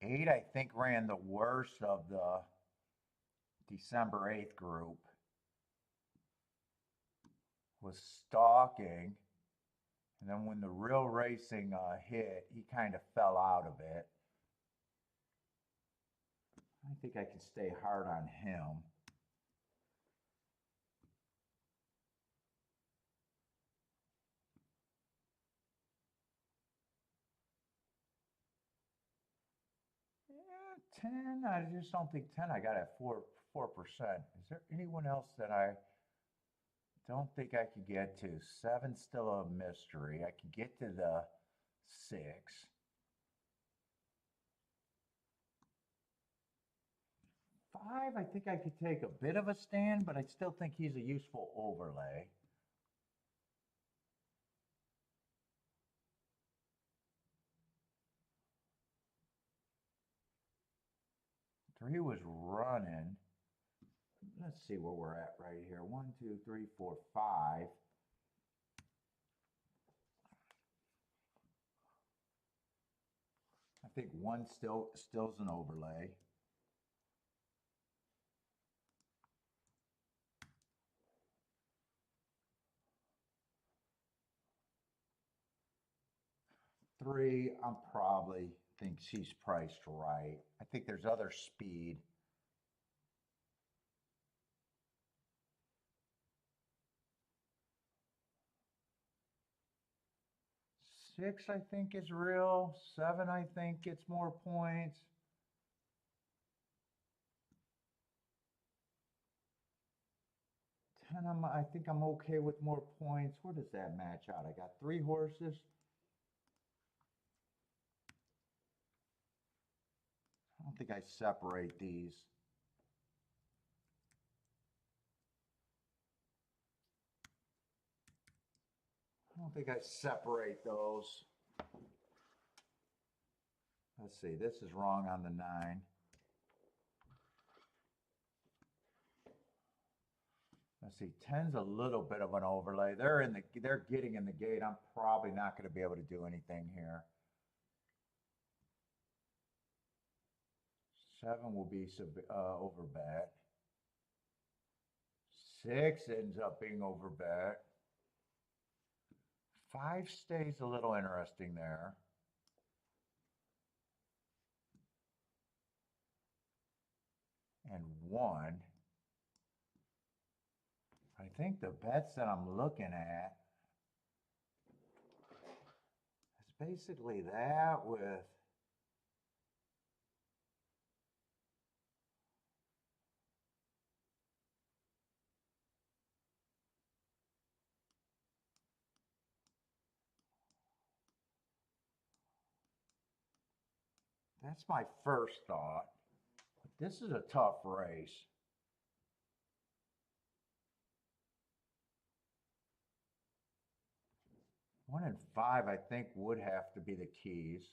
Eight, I think, ran the worst of the December 8th group. Was stalking, and then when the real racing hit, he kind of fell out of it. I think I can stay hard on him. Yeah, 10. I just don't think 10. I got at 4%. Is there anyone else that I don't think I could get to? 7's still a mystery. I can get to the 6. 5, I think I could take a bit of a stand, but I still think he's a useful overlay. Three was running. Let's see where we're at right here. 1, 2, 3, 4, 5. I think 1 still's an overlay. 3, I'm probably think she's priced right. I think there's other speed. Six, I think, is real. 7, I think, gets more points. 10, I think I'm okay with more points. Where does that match out? I got 3 horses. I don't think I separate these. I don't think I separate those. Let's see, this is wrong on the 9. Let's see, 10's a little bit of an overlay. They're getting in the gate. I'm probably not going to be able to do anything here. 7 will be overbet. 6 ends up being overbet. 5 stays a little interesting there. And 1. I think the bets that I'm looking at is basically that with that's my first thought. But this is a tough race. 1 and 5, I think, would have to be the keys.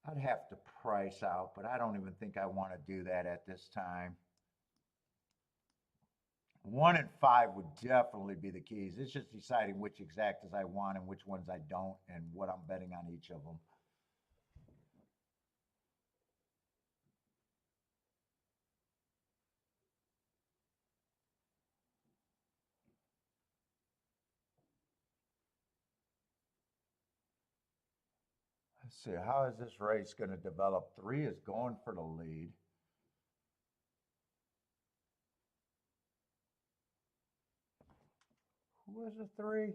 I'd have to price out, but I don't even think I want to do that at this time. 1 and 5 would definitely be the keys. It's just deciding which exactas I want and which ones I don't and what I'm betting on each of them. Let's see, how is this race going to develop? 3 is going for the lead. Who was the 3?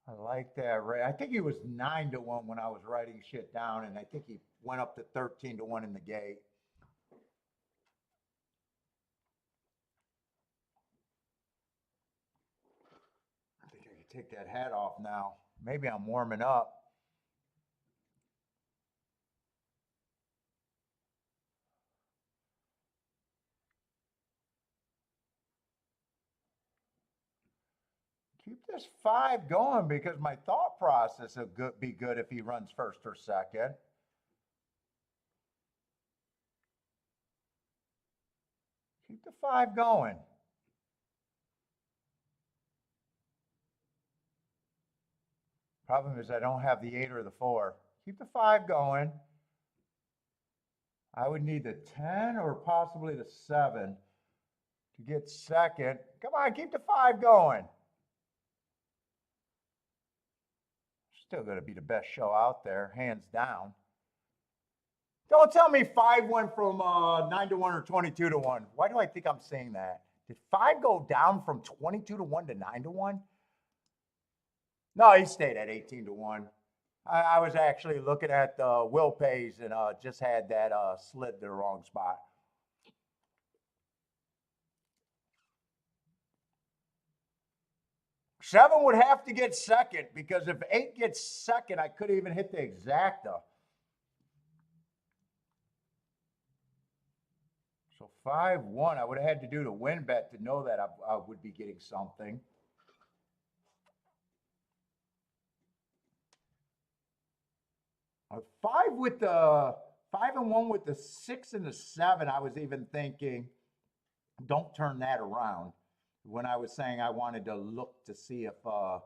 I like that race. I think he was 9 to 1 when I was writing shit down, and I think he went up to 13 to 1 in the gate. I think I could take that hat off now. Maybe I'm warming up. Keep this 5 going because my thought process would be good if he runs first or second. Keep the 5 going. Problem is I don't have the 8 or the 4. Keep the 5 going. I would need the 10 or possibly the 7 to get second. Come on, keep the 5 going. Still going to be the best show out there, hands down. Don't tell me 5 went from 9 to 1 or 22 to 1. Why do I think I'm saying that? Did 5 go down from 22 to 1 to 9 to 1? No, he stayed at 18 to 1. I was actually looking at the Will Pays and just had that slid to the wrong spot. Seven would have to get second because if 8 gets second, I could even hit the exacta. So 5-1, I would have had to do the win bet to know that I would be getting something. Five with the 5 and 1 with the 6 and the 7. I was even thinking, don't turn that around. When I was saying I wanted to look to see if, to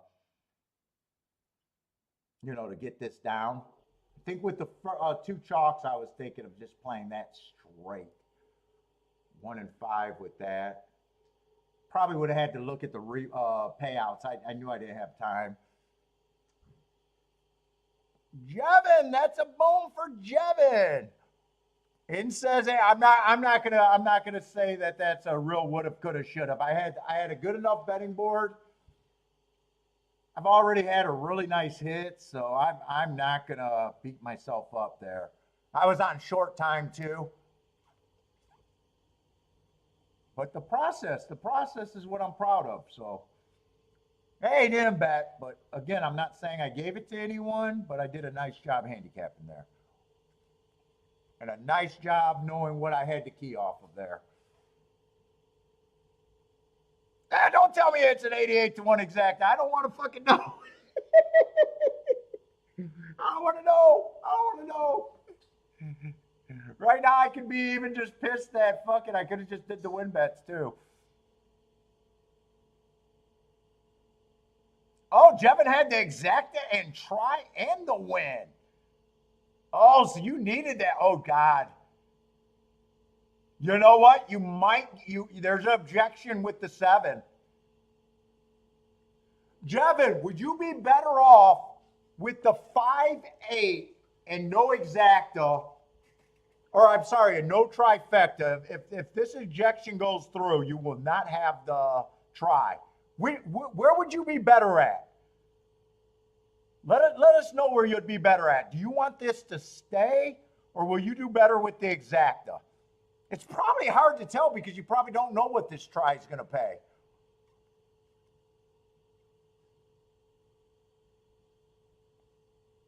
get this down. think with the 2 chalks, I was thinking of just playing that straight. 1 and 5 with that. Probably would have had to look at the payouts. I knew I didn't have time. Jevin, that's a boom for Jevin. In says, hey, I'm not gonna say that that's a real woulda, coulda, shoulda. I had a good enough betting board. I've already had a really nice hit, so I'm not gonna beat myself up there. I was on short time too. But the process is what I'm proud of. So, hey, didn't bet. But again, I'm not saying I gave it to anyone, but I did a nice job handicapping there. And a nice job knowing what I had to key off of there. Don't tell me it's an 88-1 exact. I don't want to fucking know. I don't want to know. Right now, I could be even just pissed that fucking I could have just did the win bets too. Oh, Jevin had the exacta and try and the win. Oh, so you needed that. Oh, God. You know what? There's an objection with the 7. Jevin, would you be better off with the 5-8 and no exacta, or I'm sorry, a no trifecta? If this ejection goes through, you will not have the try. Where would you be better at? Let us know where you'd be better at. Do you want this to stay, or will you do better with the exacta? It's probably hard to tell because you probably don't know what this try is going to pay.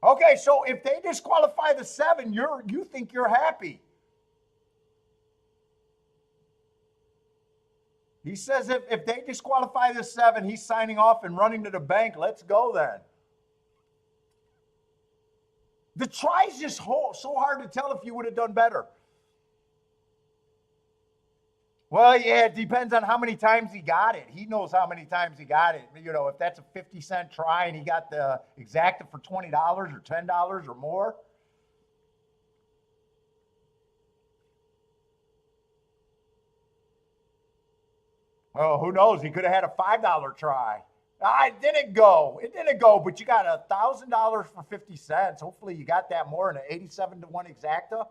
Okay, so if they disqualify the 7, you think you're happy. He says if they disqualify the 7, he's signing off and running to the bank. Let's go then. The try's just so hard to tell if you would have done better. Well, yeah, it depends on how many times he got it. He knows how many times he got it. You know, if that's a 50-cent try and he got the exacta for $20 or $10 or more. Oh, who knows? He could have had a $5 try. It didn't go, but you got $1,000 for 50 cents. Hopefully you got that more in an 87-1 exacta.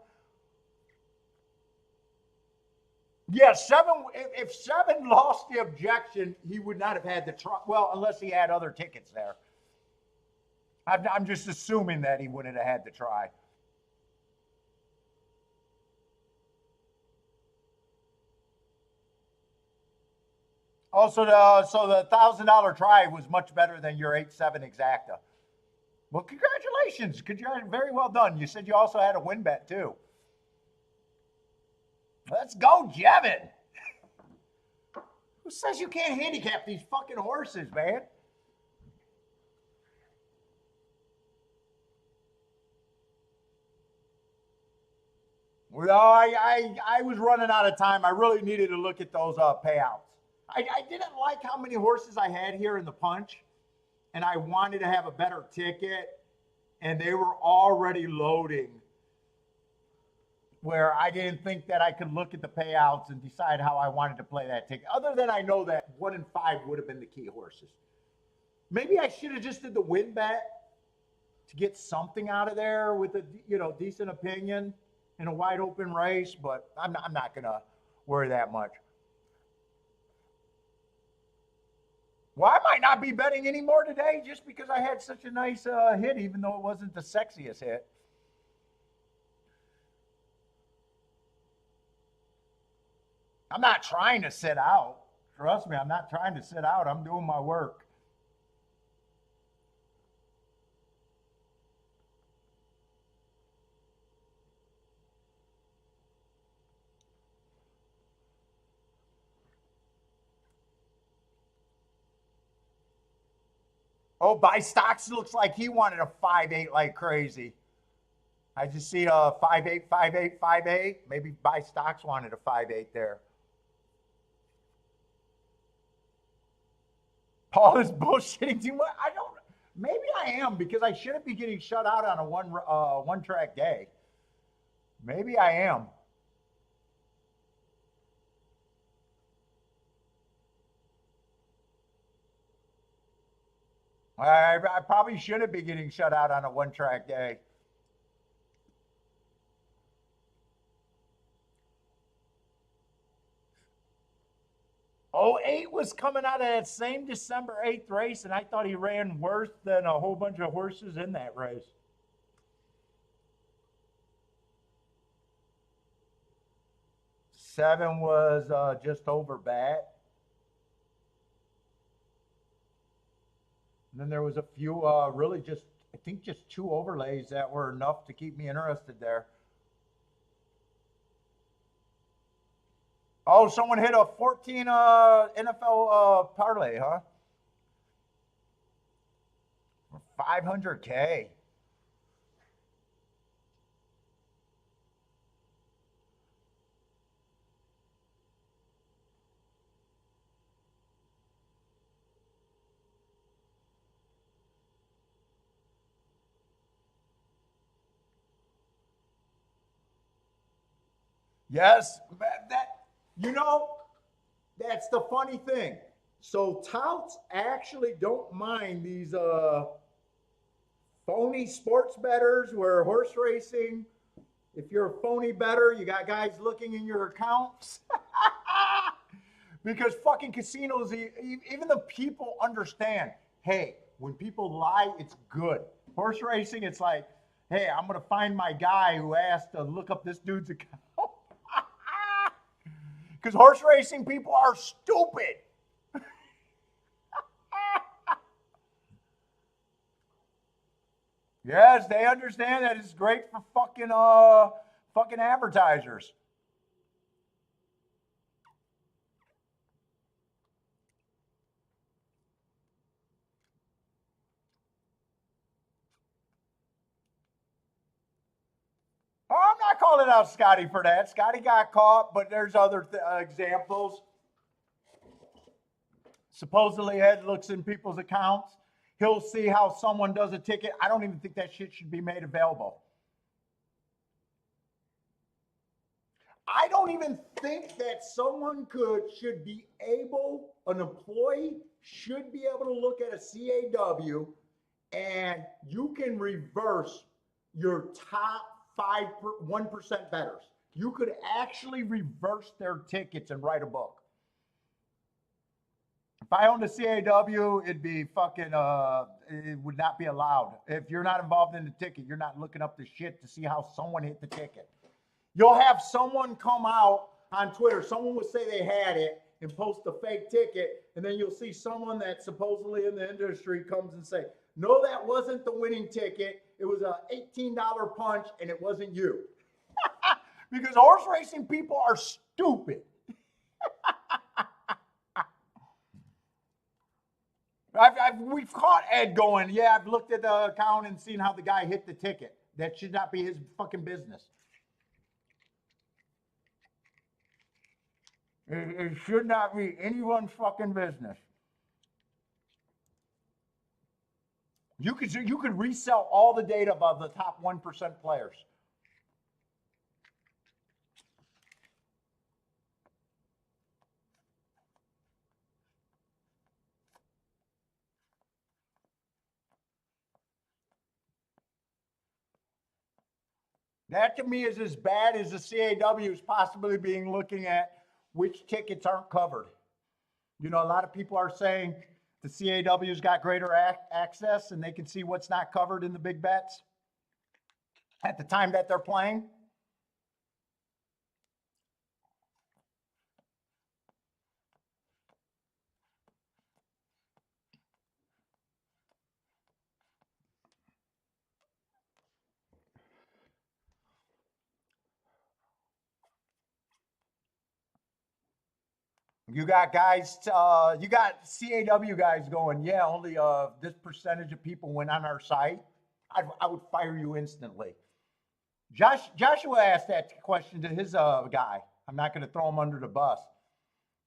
Yeah, if 7 lost the objection, he would not have had the try. Well, unless he had other tickets there. I'm just assuming that he wouldn't have had the try. Also, so the $1,000 try was much better than your 8-7 exacta. Well, congratulations. Very well done. You said you also had a win bet, too. Let's go, Jevin. Who says you can't handicap these fucking horses, man? Well, I was running out of time. I really needed to look at those payouts. I didn't like how many horses I had here in the punch, and I wanted to have a better ticket, and they were already loading where I didn't think that I could look at the payouts and decide how I wanted to play that ticket. Other than I know that 1 and 5 would have been the key horses. Maybe I should have just did the win bet to get something out of there with a decent opinion in a wide open race, but I'm not going to worry that much. Well, I might not be betting anymore today just because I had such a nice hit, even though it wasn't the sexiest hit. I'm not trying to sit out. Trust me, I'm not trying to sit out. I'm doing my work. Oh, Buy Stocks looks like he wanted a 5-8 like crazy. I just see a 5-8, 5-8, 5-8. Maybe Buy Stocks wanted a 5-8 there. Paul is bullshitting too much. Maybe I am because I shouldn't be getting shut out on a one track day. Maybe I am. I probably shouldn't be getting shut out on a one track day. Oh, 08 was coming out of that same December 8th race, and I thought he ran worse than a whole bunch of horses in that race. 7 was just over bat. And then there was a few really just, I think just 2 overlays that were enough to keep me interested there. Oh, someone hit a 14 NFL parlay, huh? 500K. Yes, that you know, that's the funny thing. So touts actually don't mind these phony sports bettors where horse racing, if you're a phony bettor, you got guys looking in your accounts. Because fucking casinos, even the people understand, hey, when people lie, it's good. Horse racing, it's like, hey, I'm going to find my guy who asked to look up this dude's account. Because horse racing people are stupid. Yes, they understand that it's great for fucking advertisers. Oh, I'm not calling out Scotty for that. Scotty got caught, but there's other examples. Supposedly, Ed looks in people's accounts. He'll see how someone does a ticket. I don't even think that shit should be made available. I don't even think that someone should be able, an employee should be able to look at a CAW and you can reverse your top 1% bettors. You could actually reverse their tickets and write a book. If I owned a CAW, it'd be fucking, it would not be allowed. If you're not involved in the ticket, you're not looking up the shit to see how someone hit the ticket. You'll have someone come out on Twitter, someone will say they had it and post a fake ticket, and then you'll see someone that supposedly in the industry comes and say, no, that wasn't the winning ticket. It was a $18 punch, and it wasn't you. Because horse racing people are stupid. We've caught Ed going, yeah, I've looked at the account and seen how the guy hit the ticket. That should not be his fucking business. It should not be anyone's fucking business. You could resell all the data about the top 1% players. That to me is as bad as the CAWs possibly being looking at which tickets aren't covered. You know, a lot of people are saying the CAW's got greater access and they can see what's not covered in the big bets at the time that they're playing. You got guys, you got CAW guys going, yeah, only this percentage of people went on our site. I would fire you instantly. Joshua asked that question to his guy. I'm not going to throw him under the bus.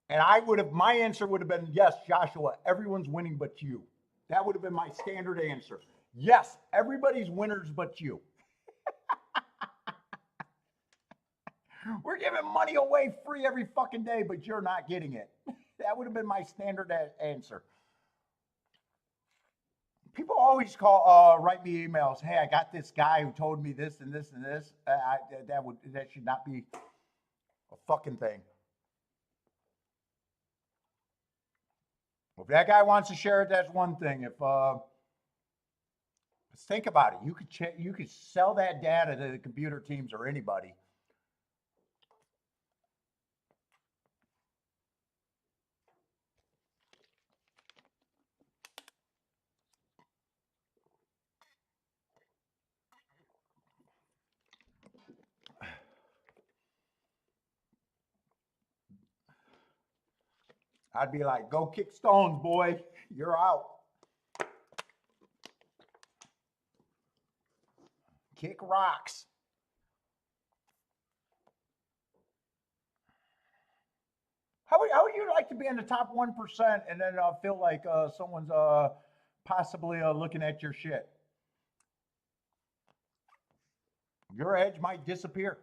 And my answer would have been, yes, Joshua, everyone's winning but you. That would have been my standard answer. Yes, everybody's winners but you. We're giving money away free every fucking day, but you're not getting it. That would have been my standard answer. People always write me emails. Hey, I got this guy who told me this and this and this. That should not be a fucking thing. If that guy wants to share it, that's one thing. If let's think about it. You could sell that data to the computer teams or anybody. I'd be like, go kick stones, boy. You're out. Kick rocks. How would you like to be in the top 1% and then feel like someone's possibly looking at your shit? Your edge might disappear.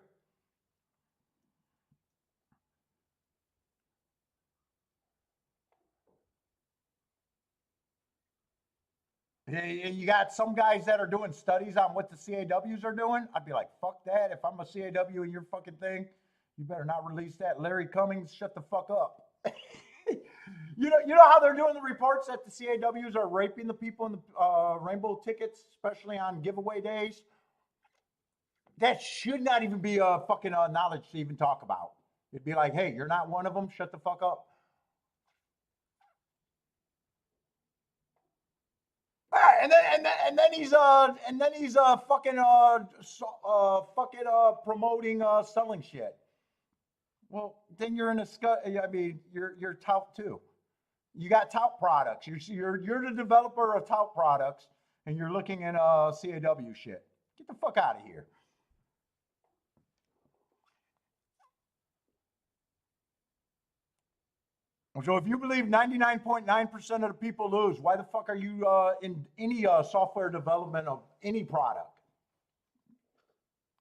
You got some guys that are doing studies on what the CAWs are doing. I'd be like, fuck that. If I'm a CAW in your fucking thing, you better not release that. Larry Cummings, shut the fuck up. You know how they're doing the reports that the CAWs are raping the people in the rainbow tickets, especially on giveaway days? That should not even be a fucking knowledge to even talk about. It'd be like, hey, you're not one of them. Shut the fuck up. And then he's fucking promoting selling shit. Well, then you're in a I mean, you're tout too. You got tout products. You're the developer of tout products, and you're looking at CAW shit. Get the fuck out of here. So if you believe 99.9% of the people lose, why the fuck are you in any software development of any product?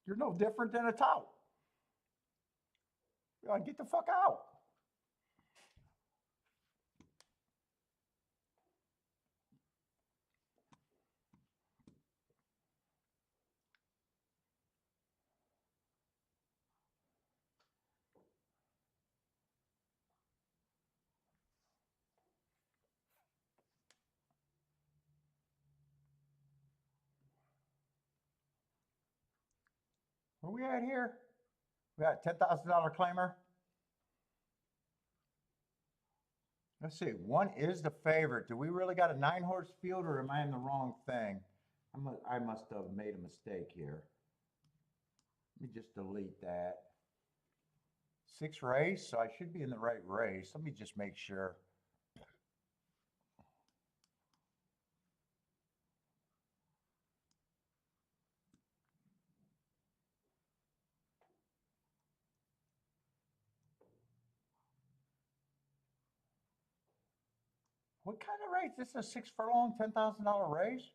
You're no different than a tout. Get the fuck out. Where we at here? We got a $10,000 claimer. Let's see. One is the favorite. Do we really got a 9-horse field, or am I in the wrong thing? I must have made a mistake here. Let me just delete that. 6 race, so I should be in the right race. Let me just make sure. What kind of race? This is a 6 furlong, $10,000 race?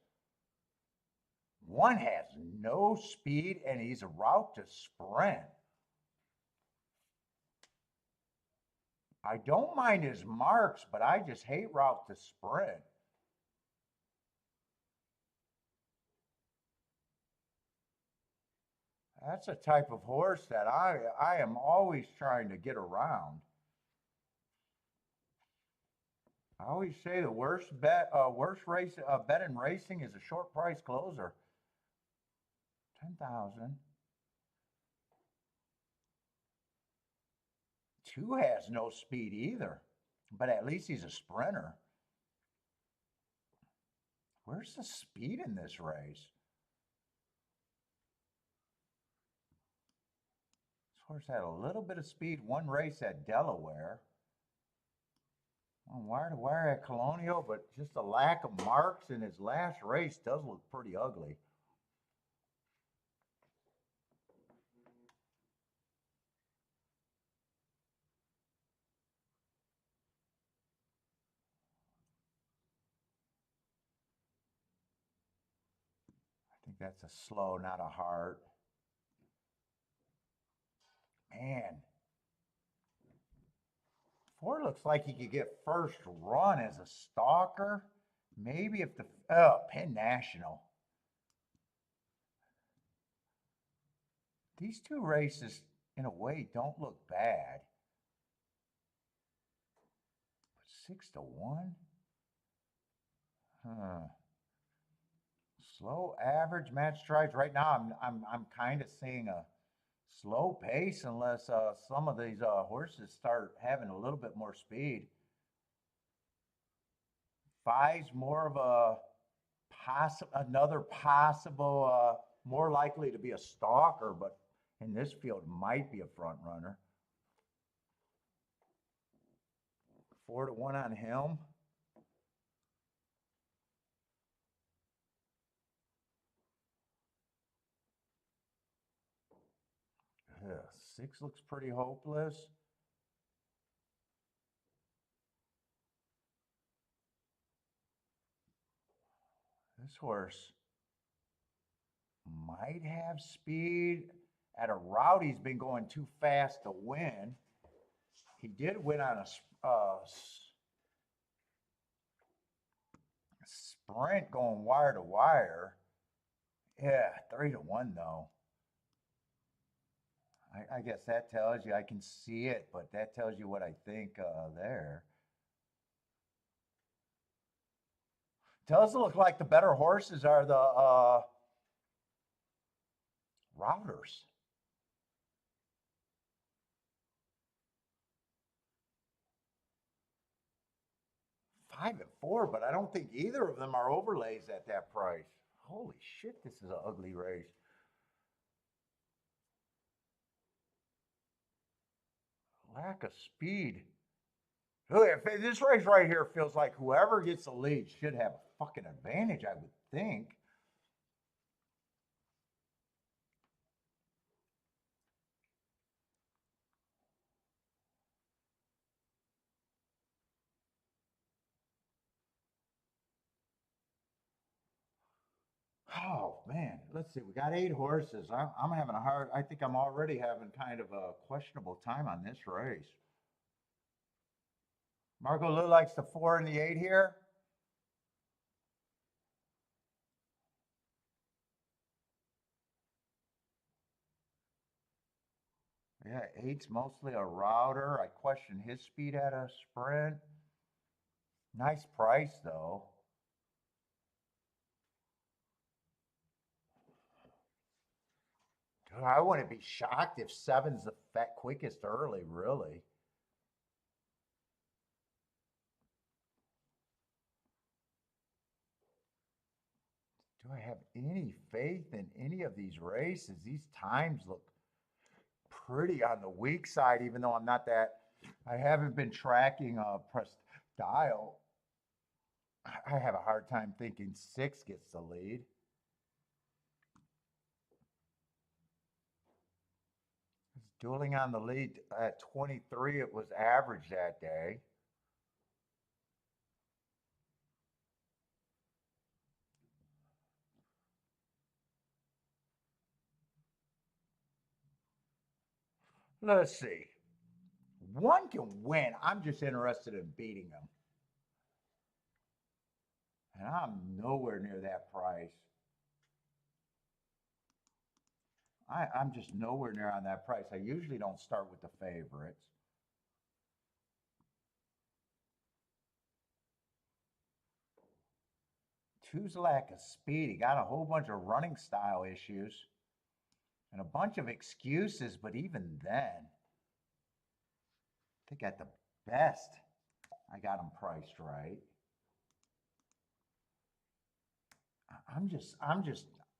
One has no speed, and he's a route to sprint. I don't mind his marks, but I just hate route to sprint. That's a type of horse that I am always trying to get around. I always say the worst bet in racing is a short price closer. 10,000. 2 has no speed either, but at least he's a sprinter. Where's the speed in this race? This horse had a little bit of speed one race at Delaware. On wire to wire at Colonial, but just a lack of marks in his last race does look pretty ugly. that's a slow, not a hard. Man. 4 looks like he could get first run as a stalker. Maybe if the, Penn National. These two races, in a way, don't look bad. But 6-1? Huh. Slow average match strides. Right now, I'm kind of seeing a slow pace unless some of these horses start having a little bit more speed. 5's more of a another possible, more likely to be a stalker, but in this field might be a front runner. 4-1 on him. Yeah, 6 looks pretty hopeless. This horse might have speed. At a route, he's been going too fast to win. He did win on a sprint going wire to wire. Yeah, 3-1 though. I guess that tells you, I can see it, but that tells you what I think there. Does look like the better horses are the routers. $5-4, but I don't think either of them are overlays at that price. Holy shit, this is an ugly race. Lack of speed. If this race right here feels like whoever gets the lead should have a fucking advantage, I would think. Oh man, let's see. We got 8 horses. I'm having a hard. I think I'm already having kind of a questionable time on this race. Marco Lou likes the 4 and the 8 here. Yeah, 8's mostly a router. I question his speed at a sprint. Nice price though. Dude, I wouldn't be shocked if 7's the quickest early, really. Do I have any faith in any of these races? These times look pretty on the weak side, even though I'm not that. I haven't been tracking press dial. I have a hard time thinking 6 gets the lead. It's dueling on the lead at 23. It was average that day. Let's see. 1 can win. I'm just interested in beating them. And I'm nowhere near that price. I'm just nowhere near on that price. I usually don't start with the favorites. 2's lack of speed. He got a whole bunch of running style issues and a bunch of excuses, but even then, I think at the best, I got him priced right. I'm just,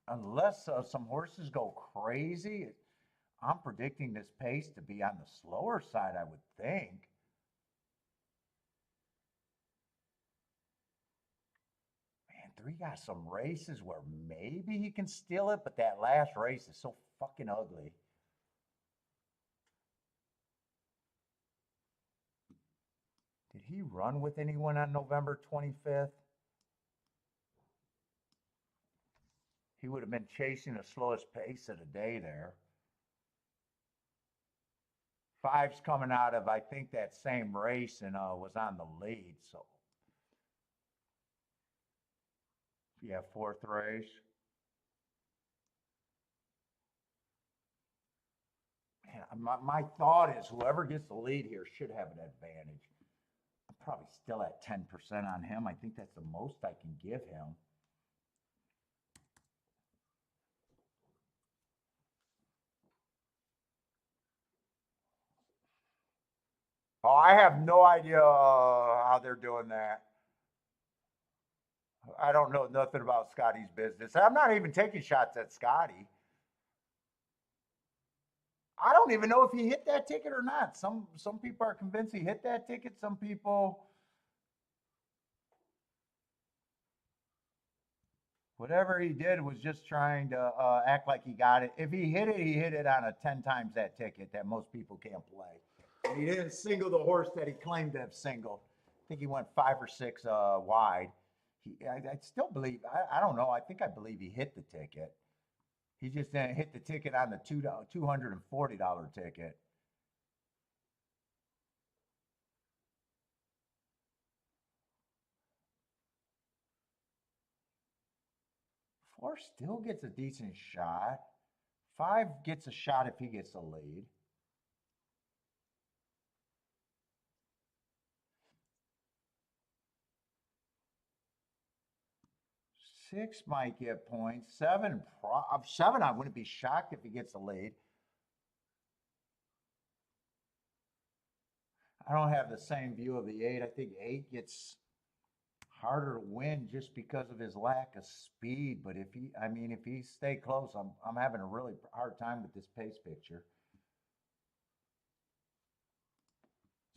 unless some horses go crazy, I'm predicting this pace to be on the slower side, I would think. Man, 3 got some races where maybe he can steal it, but that last race is so fucking ugly. Did he run with anyone on November 25th? He would have been chasing the slowest pace of the day there. Five's coming out of, I think, that same race and was on the lead. So, yeah, fourth race. Man, my thought is whoever gets the lead here should have an advantage. I'm probably still at 10% on him. I think that's the most I can give him. Oh, I have no idea how they're doing that. I don't know nothing about Scotty's business. I'm not even taking shots at Scotty. I don't even know if he hit that ticket or not. Some people are convinced he hit that ticket. Some people, whatever he did was just trying to act like he got it. If he hit it on a 10 times that ticket that most people can't play. And he didn't single the horse that he claimed to have singled. I think he went 5 or 6 wide. I still believe, I don't know, I think I believe he hit the ticket. He just didn't hit the ticket on the $240 ticket. Four still gets a decent shot. Five gets a shot if he gets the lead. Six might get points. Seven, I wouldn't be shocked if he gets the lead. I don't have the same view of the eight. I think eight gets harder to win just because of his lack of speed. But if he stay close, I'm having a really hard time with this pace picture.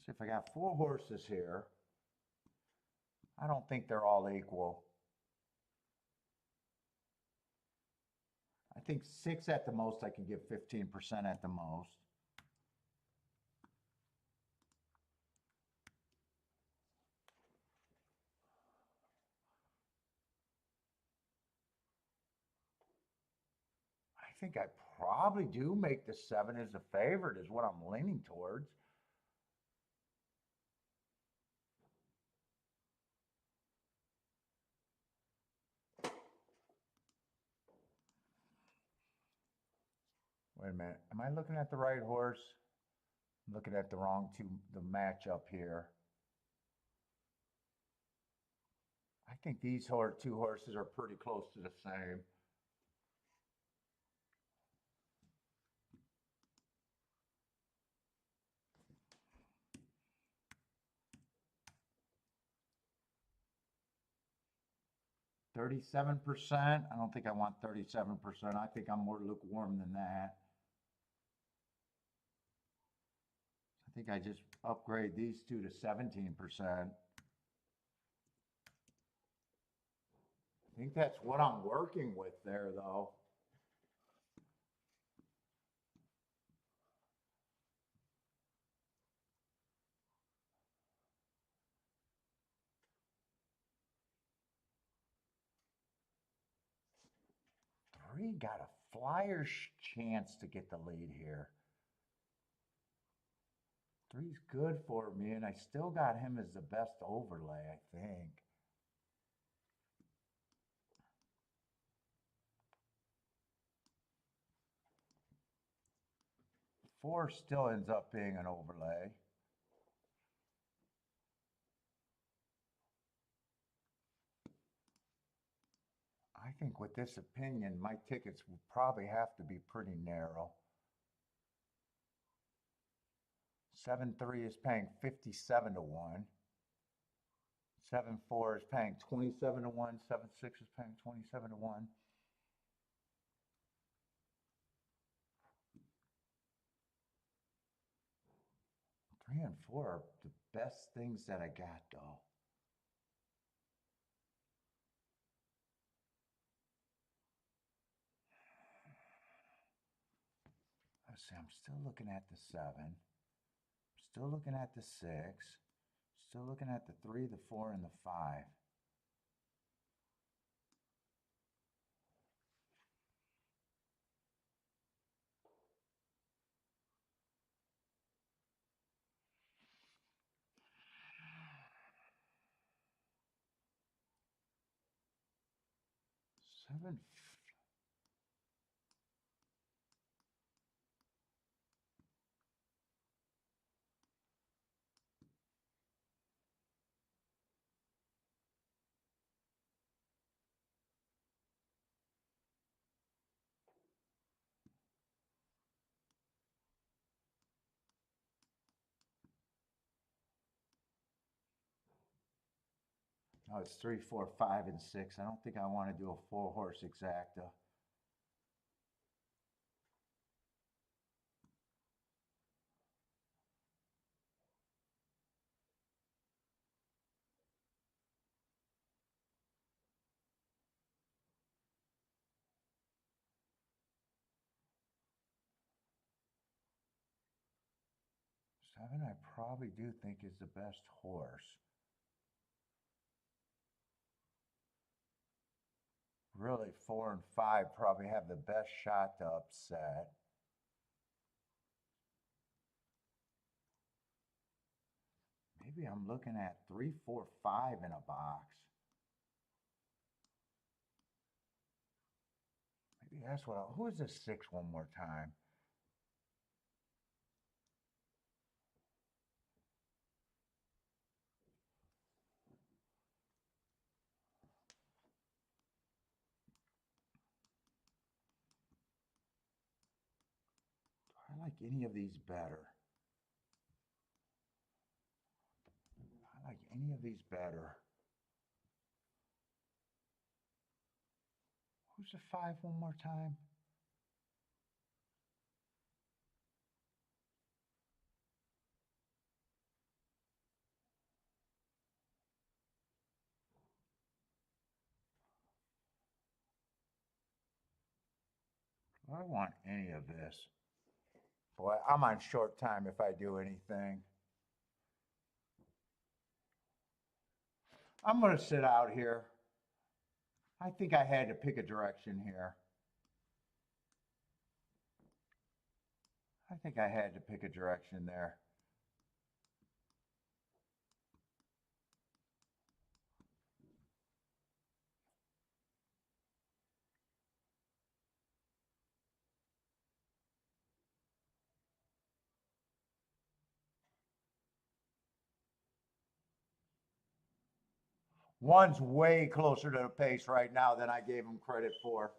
See if I got 4 horses here. I don't think they're all equal. I think 6 at the most. I can give 15% at the most. I think I probably do make the 7 as a favorite, is what I'm leaning towards. Wait a minute. Am I looking at the right horse? I'm looking at the wrong the matchup here. I think these 2 horses are pretty close to the same. $37%. I don't think I want 37%. I think I'm more lukewarm than that. I think I just upgrade these 2 to 17%. I think that's what I'm working with there, though. Three got a flyer's chance to get the lead here. Three's good for me, and I still got him as the best overlay, I think. Four still ends up being an overlay. I think with this opinion, my tickets will probably have to be pretty narrow. 7-3 is paying 57 to 1. 7-4 is paying 27 to 1. 7-6 is paying 27 to 1. Three and 4 are the best things that I got, though. Let's see, I'm still looking at the 7. Still looking at the 6. Still looking at the 3, the 4, and the 5. 7. No, it's 3, 4, 5, and 6. I don't think I want to do a 4-horse exacta. Seven, I probably do think is the best horse. Really, 4 and 5 probably have the best shot to upset. Maybe I'm looking at 3, 4, 5 in a box. Maybe that's what who is this 6 one more time? I like any of these better. I like any of these better. Who's the 5 one more time? I don't want any of this. Boy, I'm on short time if I do anything. I'm going to sit out here. I think I had to pick a direction here. I think I had to pick a direction there. One's way closer to the pace right now than I gave him credit for.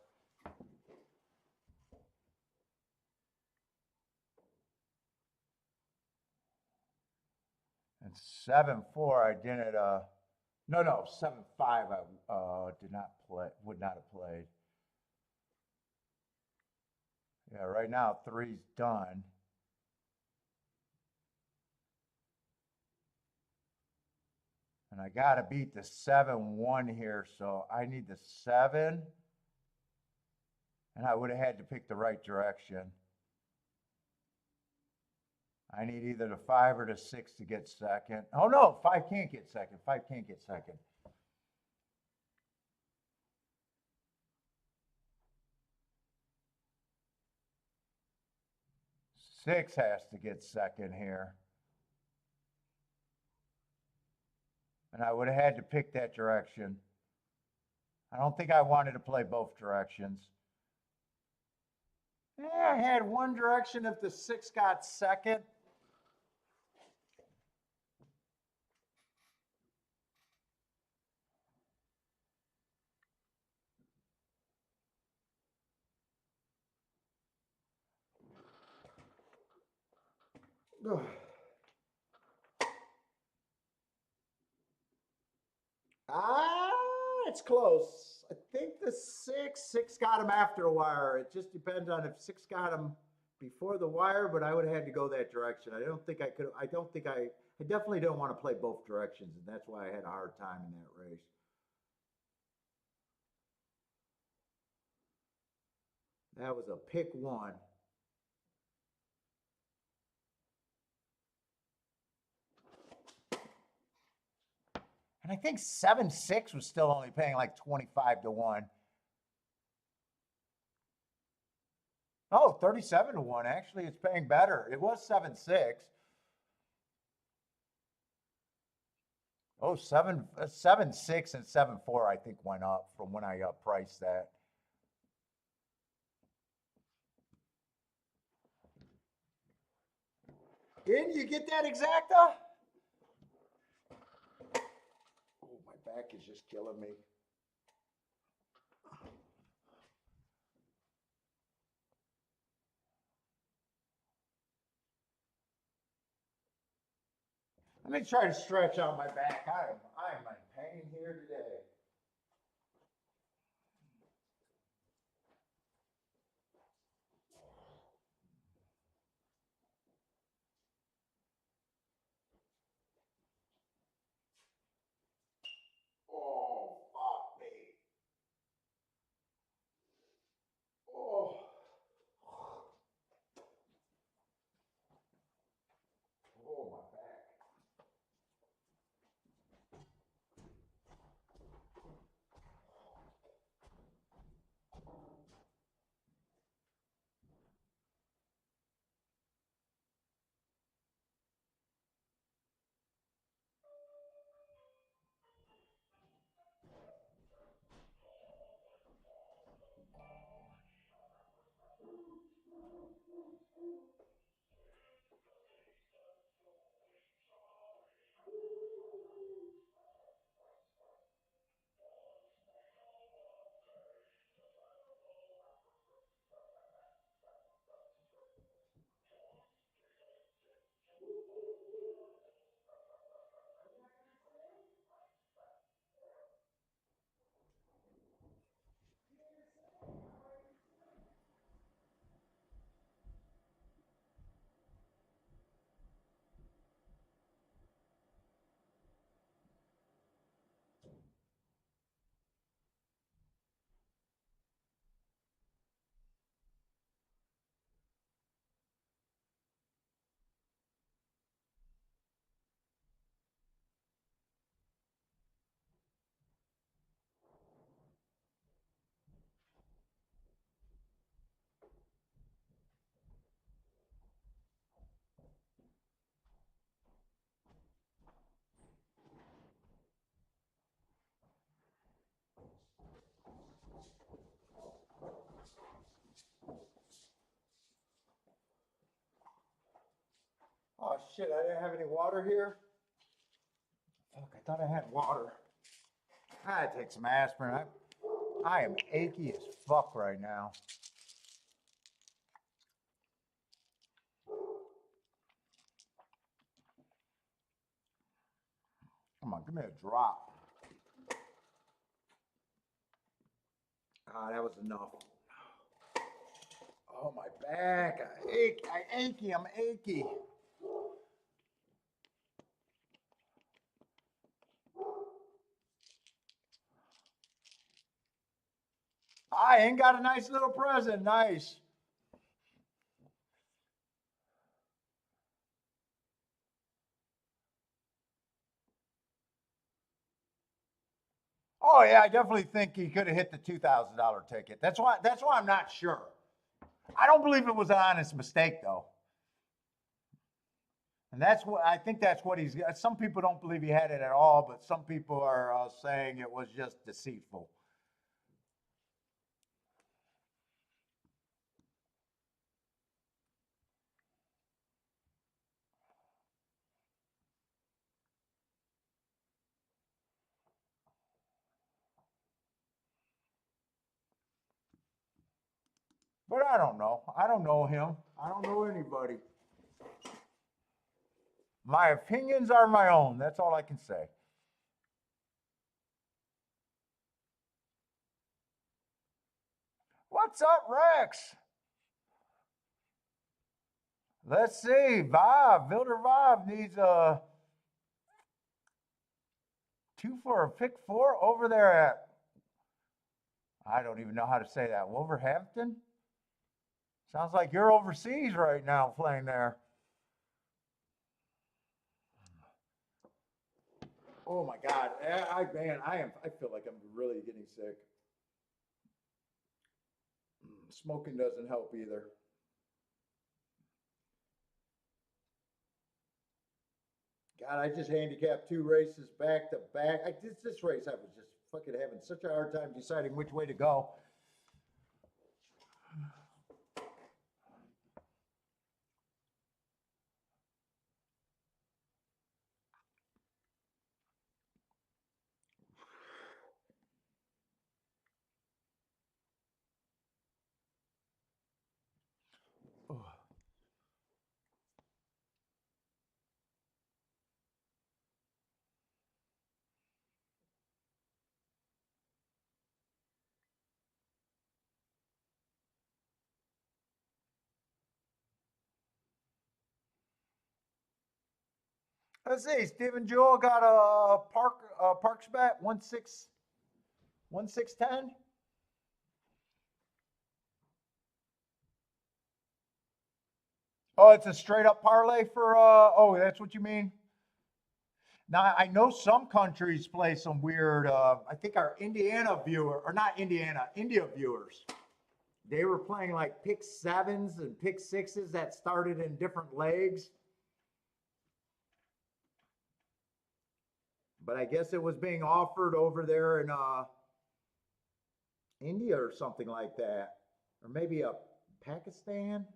And 7-4, I didn't. No, 7-5, I did not play. Would not have played. Yeah, right now 3's done. And I got to beat the 7-1 here, so I need the 7. And I would have had to pick the right direction. I need either the 5 or the 6 to get second. Oh, no, 5 can't get second. 5 can't get second. 6 has to get second here. And I would have had to pick that direction. I don't think I wanted to play both directions. Yeah, I had one direction if the 6 got second. It's close. I think the 6 got him after a wire. It just depends on if 6 got him before the wire, but I would have had to go that direction. I don't think I could. I definitely don't want to play both directions, and that's why I had a hard time in that race. That was a pick 1. And I think 7-6 was still only paying like 25 to 1. Oh, 37 to 1. Actually, it's paying better. It was 7-6. Oh, 7-6 and 7-4, I think, went up from when I priced that. In, you get that exacta? Oh, my back is just killing me. Let me try to stretch out my back. I'm in pain here today. Oh, fuck me. Oh. Oh, my back. Oh, shit, I didn't have any water here? Fuck, I thought I had water. I had to take some aspirin. I am achy as fuck right now. Come on, give me a drop. Ah, that was enough. Oh, my back. I'm achy. I ain't got a nice little present. Nice. Oh yeah, I definitely think he could have hit the $2,000 ticket. That's why I'm not sure. I don't believe it was an honest mistake though. And that's what I think. That's what he's. Some people don't believe he had it at all, but some people are saying it was just deceitful. But I don't know. I don't know him. I don't know anybody. My opinions are my own. That's all I can say. What's up, Rex? Let's see. Vibe, Vilder Vibe needs a two for a pick four over there at, I don't even know how to say that, Wolverhampton? Sounds like you're overseas right now playing there. Oh my God. I feel like I'm really getting sick. Smoking doesn't help either. God, I just handicapped two races back to back. This race, I was just fucking having such a hard time deciding which way to go. Let's see. Stephen Jewell got a Parks bet 1-6-10. Oh, it's a straight up parlay for oh, that's what you mean? Now I know some countries play some weird I think our Indiana viewer or not Indiana, India viewers. They were playing like pick sevens and pick sixes that started in different legs. But I guess it was being offered over there in India or something like that. Or maybe Pakistan.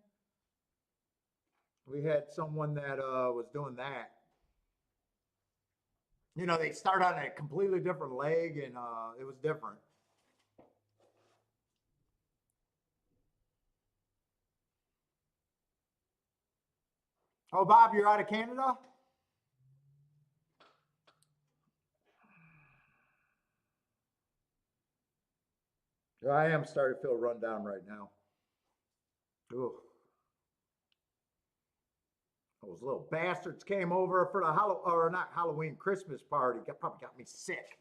We had someone that was doing that. You know, they start on a completely different leg and it was different. Oh, Bob, you're out of Canada? Yeah, I am starting to feel run down right now. Ooh. Those little bastards came over for the or not Halloween, Christmas party. Probably got me sick.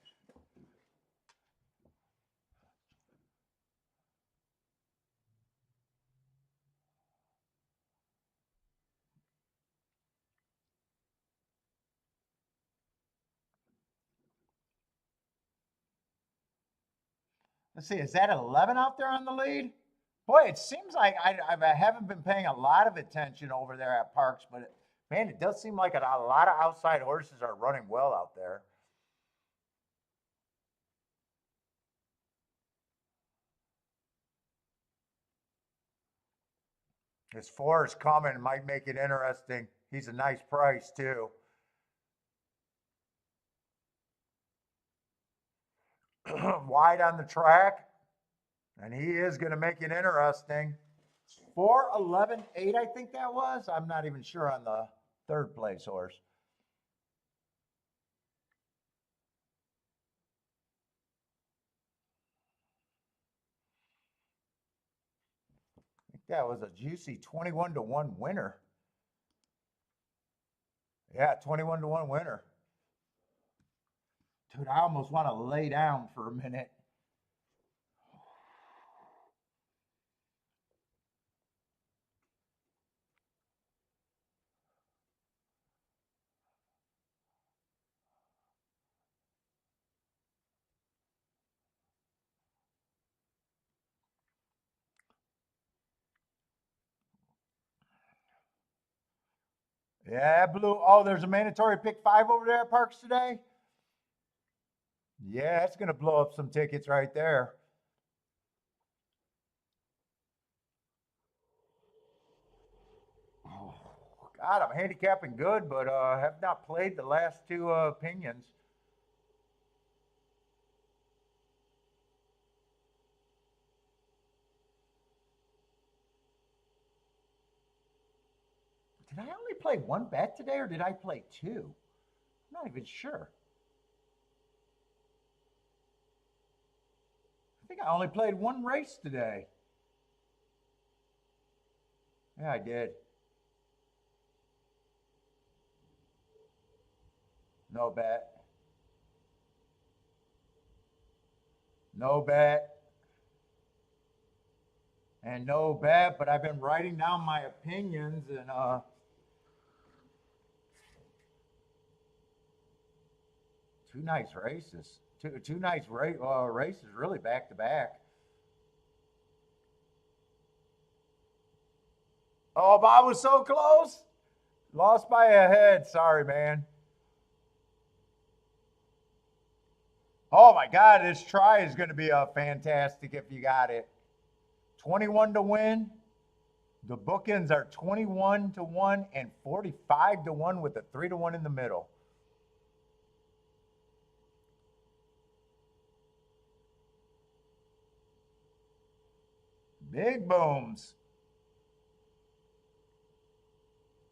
Let's see, is that 11 out there on the lead? Boy, it seems like I haven't been paying a lot of attention over there at Parks, but man, it does seem like a lot of outside horses are running well out there. His 4 is coming, might make it interesting. He's a nice price, too. Wide on the track, and he is going to make it interesting. 4-11-8, I think that was. I'm not even sure on the third place horse. I think that was a juicy 21-1 winner. Yeah, 21-1 winner. Dude, I almost want to lay down for a minute. Yeah, blue. Oh, there's a mandatory pick 5 over there at Parks today. Yeah, it's going to blow up some tickets right there. Oh, God, I'm handicapping good, but have not played the last 2 opinions. Did I only play 1 bet today, or did I play 2? I'm not even sure. I think I only played 1 race today. Yeah, I did. No bet. No bet. And no bet, but I've been writing down my opinions and 2 nice races. Two nice races really back to back. Oh, Bob was so close. Lost by a head. Sorry, man. Oh my God, this try is going to be fantastic if you got it. 21 to win. The bookends are 21-1 and 45-1 with a 3-1 in the middle. Big booms.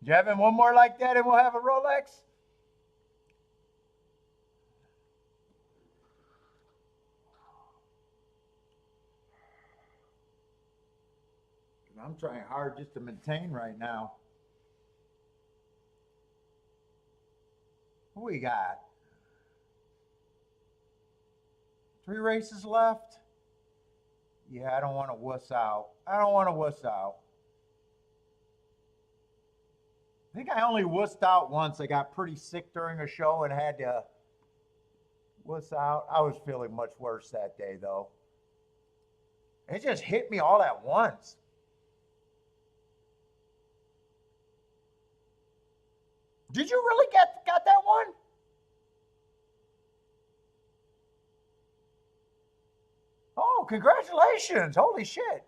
Jevin, one more like that and we'll have a Rolex? I'm trying hard just to maintain right now. Who we got? 3 races left. Yeah, I don't want to wuss out. I don't want to wuss out. I think I only wussed out once. I got pretty sick during a show and had to wuss out. I was feeling much worse that day, though. It just hit me all at once. Did you really got that one? Oh, congratulations. Holy shit.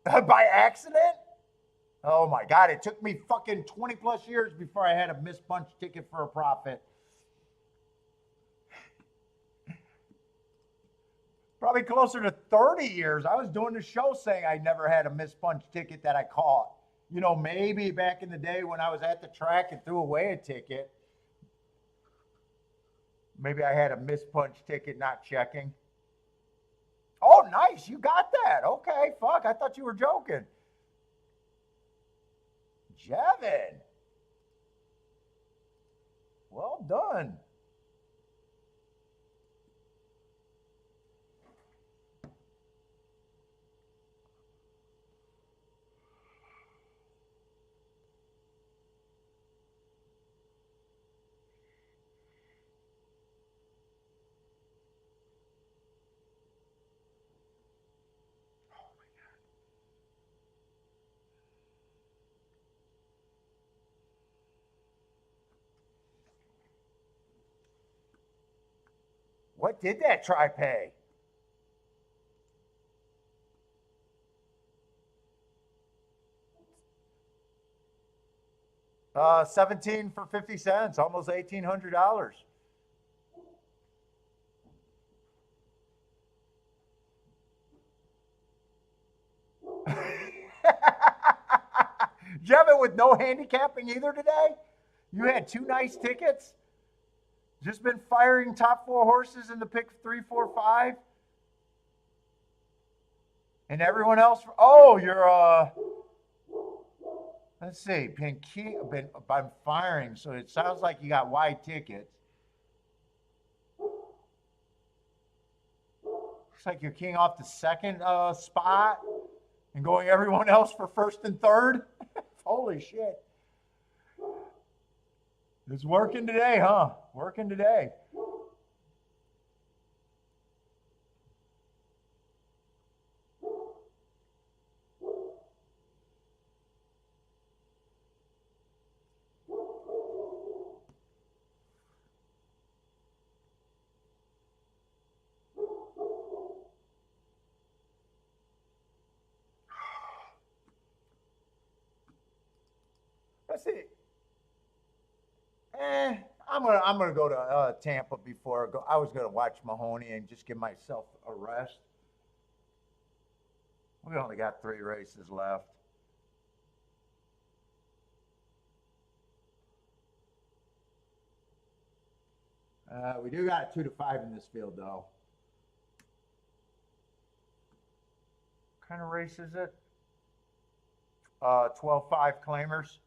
By accident? Oh my God, it took me fucking 20 plus years before I had a missed punch ticket for a profit. Probably closer to 30 years. I was doing the show saying I never had a missed punch ticket that I caught. You know, maybe back in the day when I was at the track and threw away a ticket, maybe I had a missed punch ticket not checking. Oh, nice. You got that. Okay, fuck. I thought you were joking. Jevin. Well done. What did that try pay? $17 for 50 cents, almost $1,800. Jevin with no handicapping either today? You had 2 nice tickets? Just been firing top 4 horses in the pick 3, 4, 5? And everyone else, oh, you're, let's see, I'm firing, so it sounds like you got wide tickets. Looks like you're keying off the second spot and going everyone else for first and third. Holy shit. It's working today, huh? Working today. Let's see. I'm gonna go to Tampa before I go. I was gonna watch Mahoney and just give myself a rest. We only got 3 races left. We do got 2 to 5 in this field though. What kind of race is it? 12-5 claimers.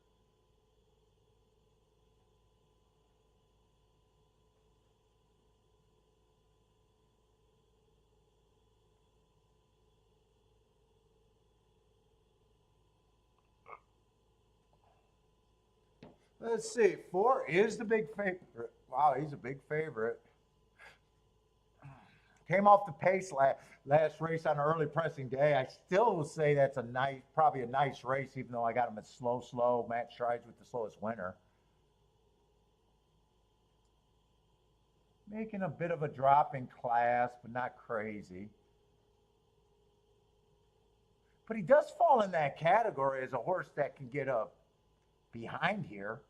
Let's see. 4 is the big favorite. Wow, he's a big favorite. Came off the pace last race on an early pressing day. I still will say that's probably a nice race, even though I got him at slow, match strides with the slowest winner. Making a bit of a drop in class, but not crazy. But he does fall in that category as a horse that can get up behind here,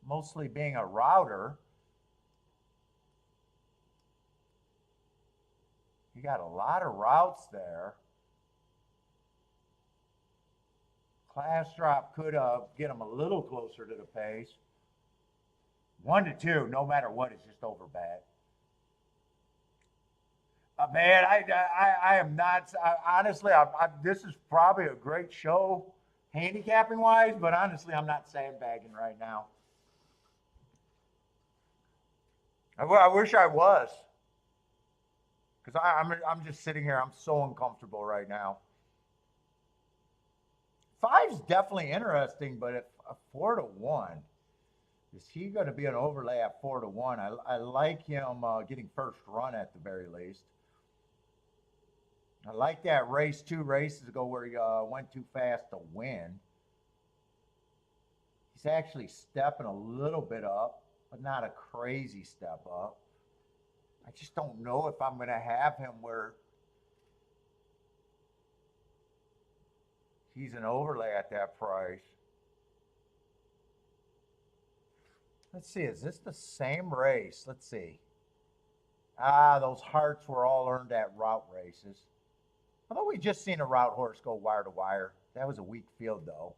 mostly being a router. You got a lot of routes there. Class drop could get him a little closer to the pace. 1 to 2, no matter what, is just over bad. Man, I am not. Honestly, this is probably a great show handicapping wise, but honestly, I'm not sandbagging right now. I wish I was, because I'm just sitting here. I'm so uncomfortable right now. Five's definitely interesting, but at a 4 to 1, is he going to be an overlay at 4 to 1? I like him getting first run at the very least. I like that race 2 races ago where he went too fast to win. He's actually stepping a little bit up, but not a crazy step up. I just don't know if I'm going to have him where he's an overlay at that price. Let's see, is this the same race? Let's see. Ah, those hearts were all earned at route races. Although we just seen a route horse go wire to wire. That was a weak field, though.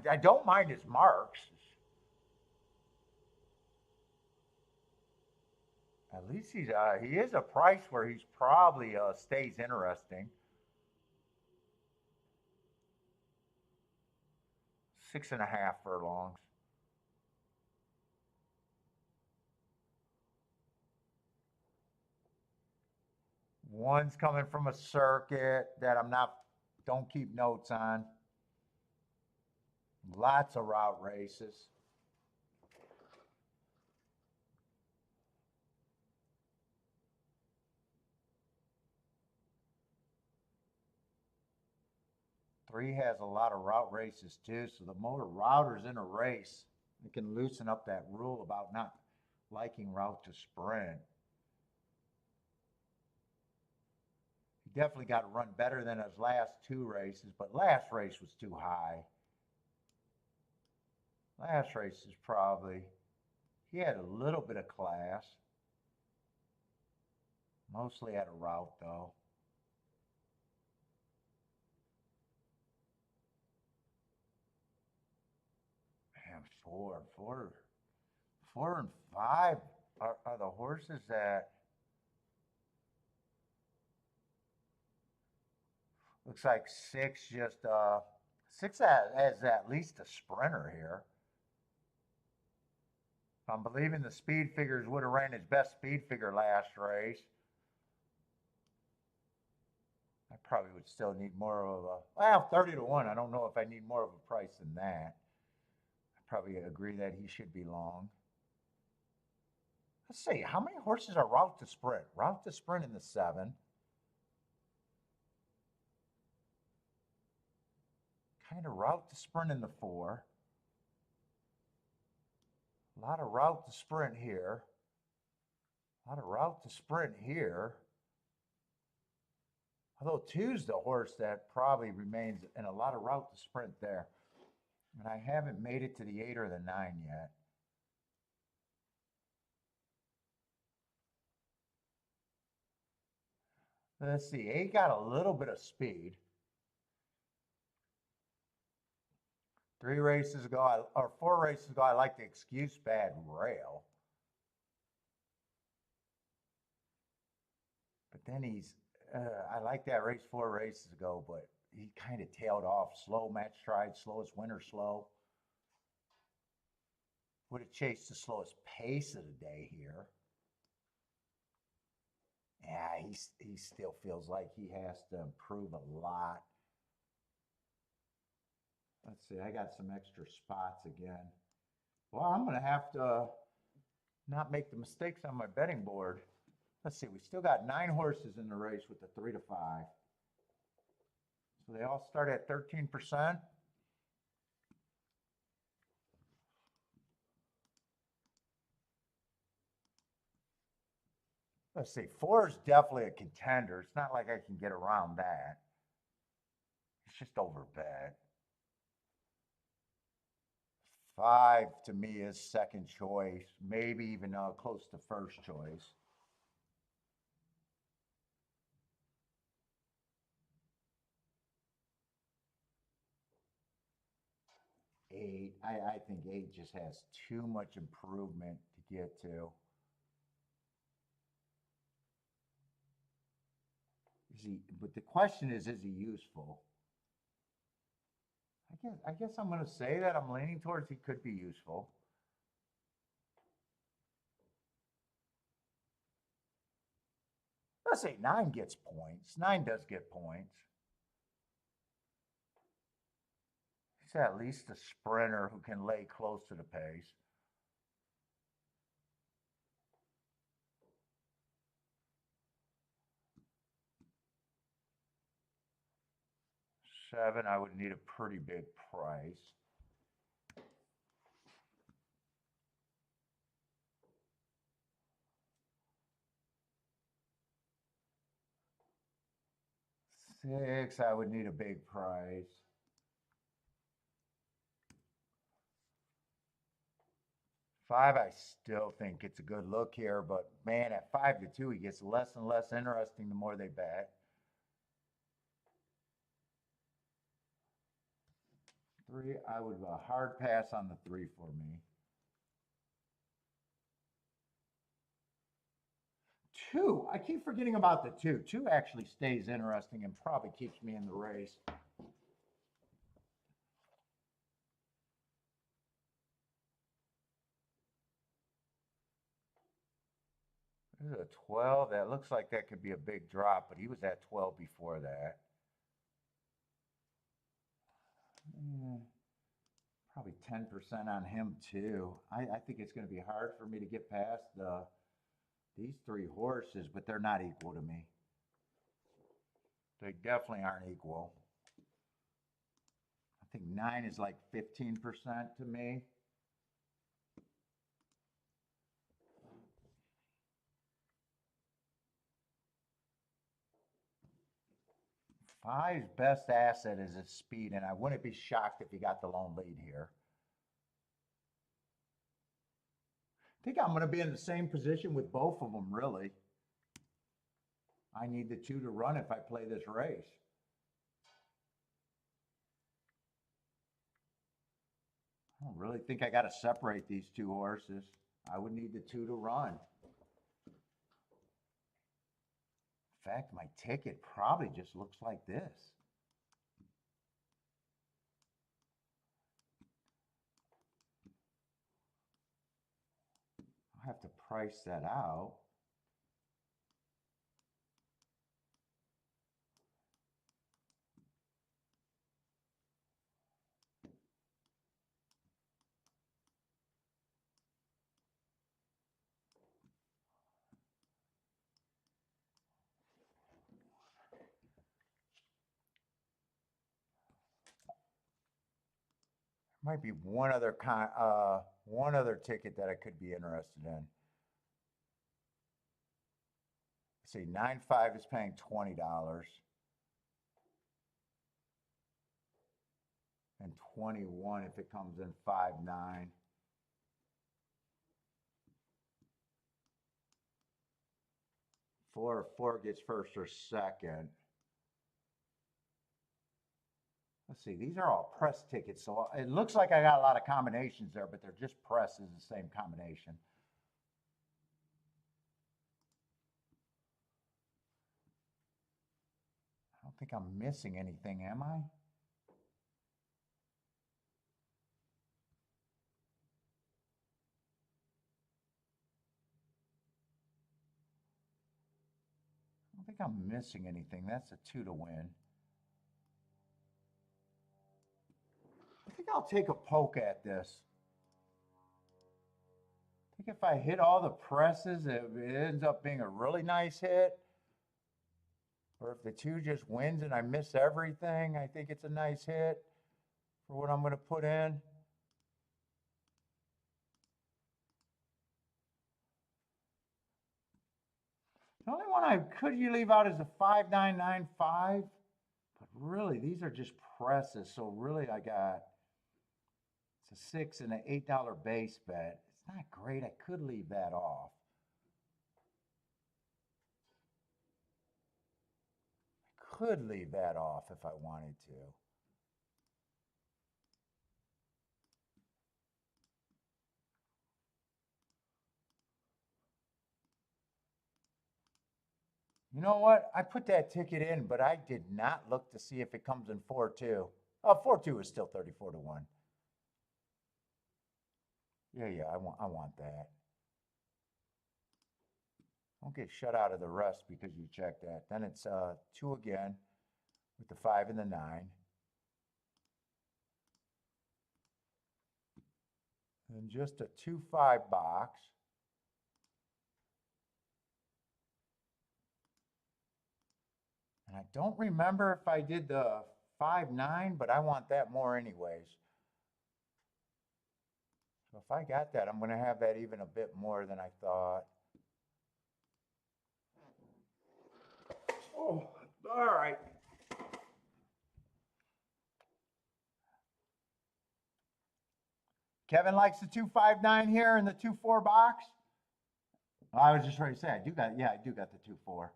I don't mind his marks. At least he is a price where he's probably stays interesting. 6.5 furlongs. One's coming from a circuit that don't keep notes on. Lots of route races. Three has a lot of route races too, so the more routers in a race, it can loosen up that rule about not liking route to sprint. He definitely got to run better than his last 2 races, but last race was too high. Last race is probably, he had a little bit of class. Mostly at a route though. Man, 4 and 5 are the horses that looks like 6 just 6 has at least a sprinter here. I'm believing the speed figures would have ran his best speed figure last race. I probably would still need more of a, well, 30 to 1. I don't know if I need more of a price than that. I probably agree that he should be long. Let's see, how many horses are route to sprint? Route to sprint in the 7. Kind of route to sprint in the 4. A lot of route to sprint here. A lot of route to sprint here. Although 2's the horse that probably remains in a lot of route to sprint there. And I haven't made it to the 8 or the 9 yet. Let's see, 8 got a little bit of speed. 3 races ago, or 4 races ago, I liked the excuse bad rail. But then I like that race 4 races ago, but he kind of tailed off. Slow match tried, slowest winner slow. Would have chased the slowest pace of the day here. Yeah, he still feels like he has to improve a lot. Let's see, I got some extra spots again. Well, I'm going to have to not make the mistakes on my betting board. Let's see, we still got 9 horses in the race with the 3 to 5. So they all start at 13%. Let's see, 4 is definitely a contender. It's not like I can get around that. It's just overbet. 5 to me is second choice, maybe even close to first choice. I think 8 just has too much improvement to get to. he, but the question is he useful? I guess I'm going to say that I'm leaning towards he could be useful. Let's say 9 gets points. 9 does get points. He's at least a sprinter who can lay close to the pace. Seven, I would need a pretty big price. Six, I would need a big price. Five, I still think it's a good look here, but man, at 5-2, he gets less and less interesting the more they bet. Three, I would hard pass on the 3 for me. 2, I keep forgetting about the 2. 2 actually stays interesting and probably keeps me in the race. This is a 12. That looks like that could be a big drop, but he was at 12 before that. Probably 10% on him too. I think it's going to be hard for me to get past these 3 horses, but they're not equal to me. They definitely aren't equal. I think 9 is like 15% to me. Five's best asset is his speed, and I wouldn't be shocked if he got the lone lead here. I think I'm going to be in the same position with both of them, really. I need the 2 to run if I play this race. I don't really think I got to separate these 2 horses. I would need the 2 to run. In fact, my ticket probably just looks like this. I'll have to price that out. Might be one other ticket that I could be interested in. Let's see, 9-5 is paying $20. And 21 if it comes in 5-9. Four gets first or second. Let's see, these are all press tickets, so it looks like I got a lot of combinations there, but they're just press is the same combination. I don't think I'm missing anything, am I? I don't think I'm missing anything. That's a 2 to win. I think I'll take a poke at this. I think if I hit all the presses, it ends up being a really nice hit. Or if the 2 just wins and I miss everything, I think it's a nice hit for what I'm going to put in. The only one I could leave out is a 5995. But really, these are just presses. So really, I got it's a $6 and an $8 base bet. It's not great. I could leave that off. I could leave that off if I wanted to. You know what? I put that ticket in, but I did not look to see if it comes in 4-2. Oh, 4-2 is still 34 to 1. Yeah, I want that. Don't get shut out of the rest because you checked that. Then it's 2 again with the 5 and the 9. And just a 2-5 box. And I don't remember if I did the 5-9, but I want that more anyways. So if I got that, I'm going to have that even a bit more than I thought. Oh, all right. Kevin likes the 2-5-9 here in the 2-4 box. I was just ready to say, I do got the 2-4.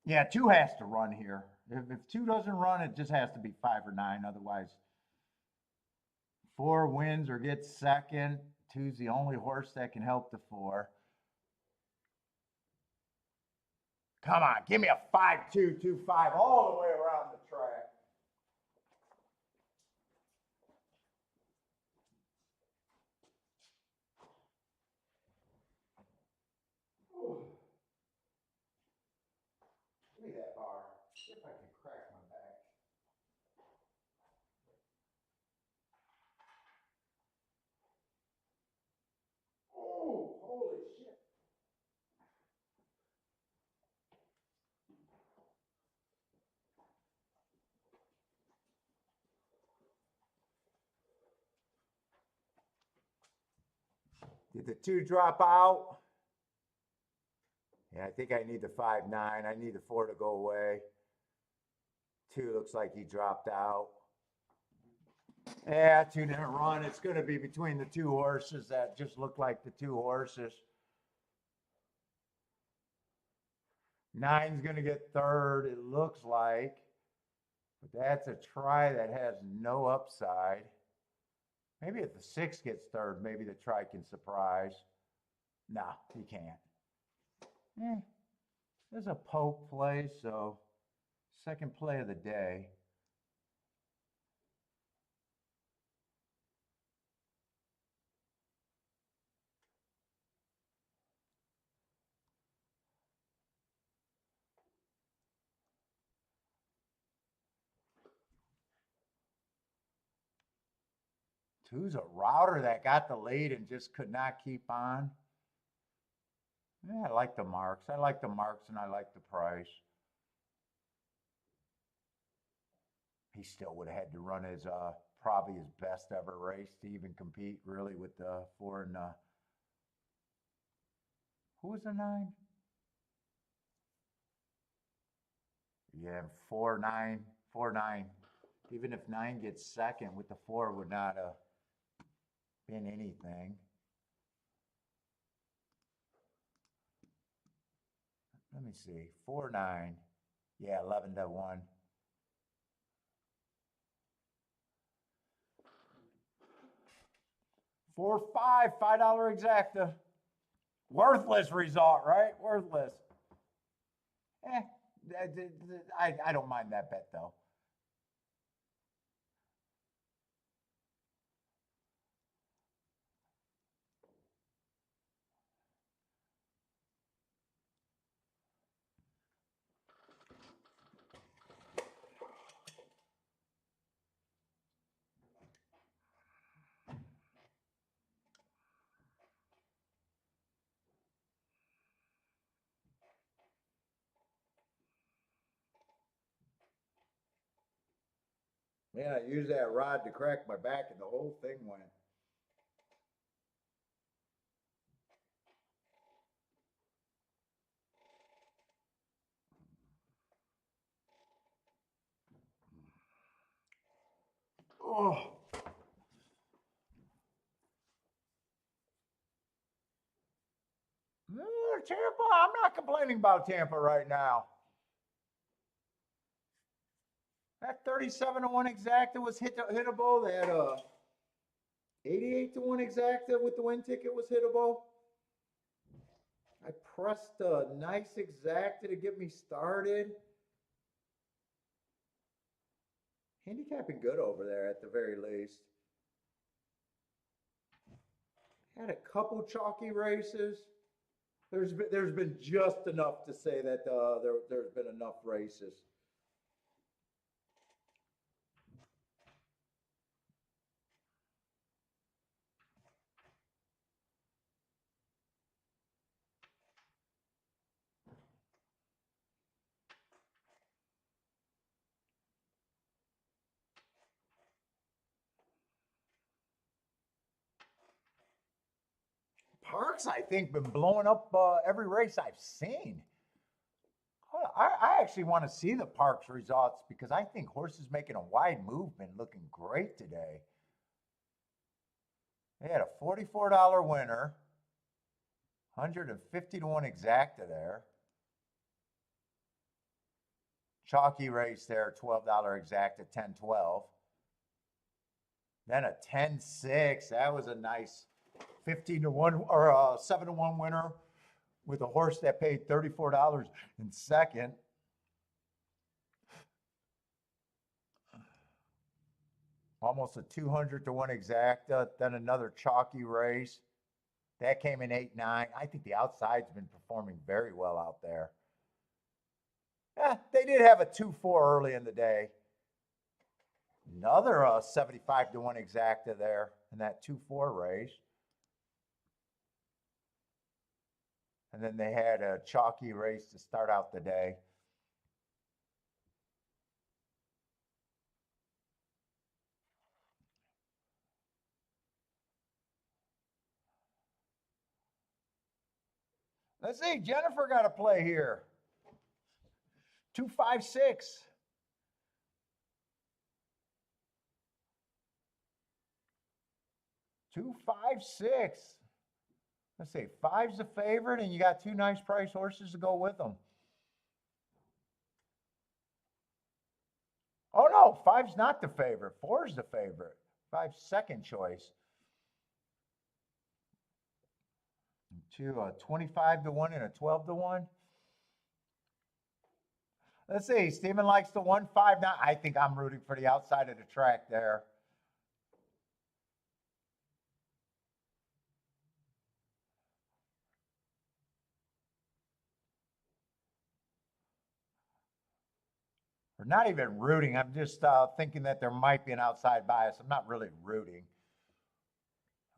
Yeah, 2 has to run here. If 2 doesn't run, it just has to be 5 or 9. Otherwise, 4 wins or gets second. 2's the only horse that can help the 4. Come on, give me a 5-2, 2-5 all the way around the track. Ooh. Give me that bar. See if I can crack my back. Oh, holy shit. Did the 2 drop out? Yeah, I think I need the 5-9. I need the 4 to go away. 2 looks like he dropped out. Yeah, 2 didn't run. It's going to be between the 2 horses that just look like the 2 horses. 9's going to get third, it looks like. But that's a try that has no upside. Maybe if the 6 gets third, maybe the try can surprise. No, he can't. There's a poke play, so second play of the day. Two's a router that got the lead and just could not keep on. Yeah, I like the marks. I like the marks and I like the price. He still would have had to run his probably his best ever race to even compete really with the 4 and who was the 9? Yeah, 4-9, 4-9. Even if 9 gets second with the 4 would not have been anything. Let me see. 4-9. Yeah, 11 to 1. 4-5, $5 exacta. Worthless result, right? Worthless. I don't mind that bet though. Man, I used that rod to crack my back and the whole thing went. Oh. Tampa, I'm not complaining about Tampa right now. That 37 to 1 exacta was hittable. That 88 to 1 exacta with the win ticket was hittable. I pressed a nice exacta to get me started. Handicapping good over there at the very least. Had a couple chalky races. There's been just enough to say that there's been enough races. Parks, I think, been blowing up every race I've seen. I actually want to see the Parks results because I think horses making a wide move been looking great today. They had a $44 winner, 150 to 1 exacta there. Chalky race there, $12 exacta, 10-12. Then a 10-6. That was a nice 15 to 1 or 7 to 1 winner with a horse that paid $34 in second. Almost a 200 to 1 exacta. Then another chalky race. That came in 8-9. I think the outside's been performing very well out there. They did have a 2-4 early in the day. Another 75 to 1 exacta there in that 2-4 race. And then they had a chalky race to start out the day. Let's see, Jennifer got to play here. 256. Let's see, 5's the favorite, and you got 2 nice price horses to go with them. Oh no, 5's not the favorite. 4's the favorite. 5's second choice. To a 25 to 1 and a 12 to 1. Let's see, Steven likes the 1-5. Now I think I'm rooting for the outside of the track there. Or not even rooting. I'm just thinking that there might be an outside bias. I'm not really rooting.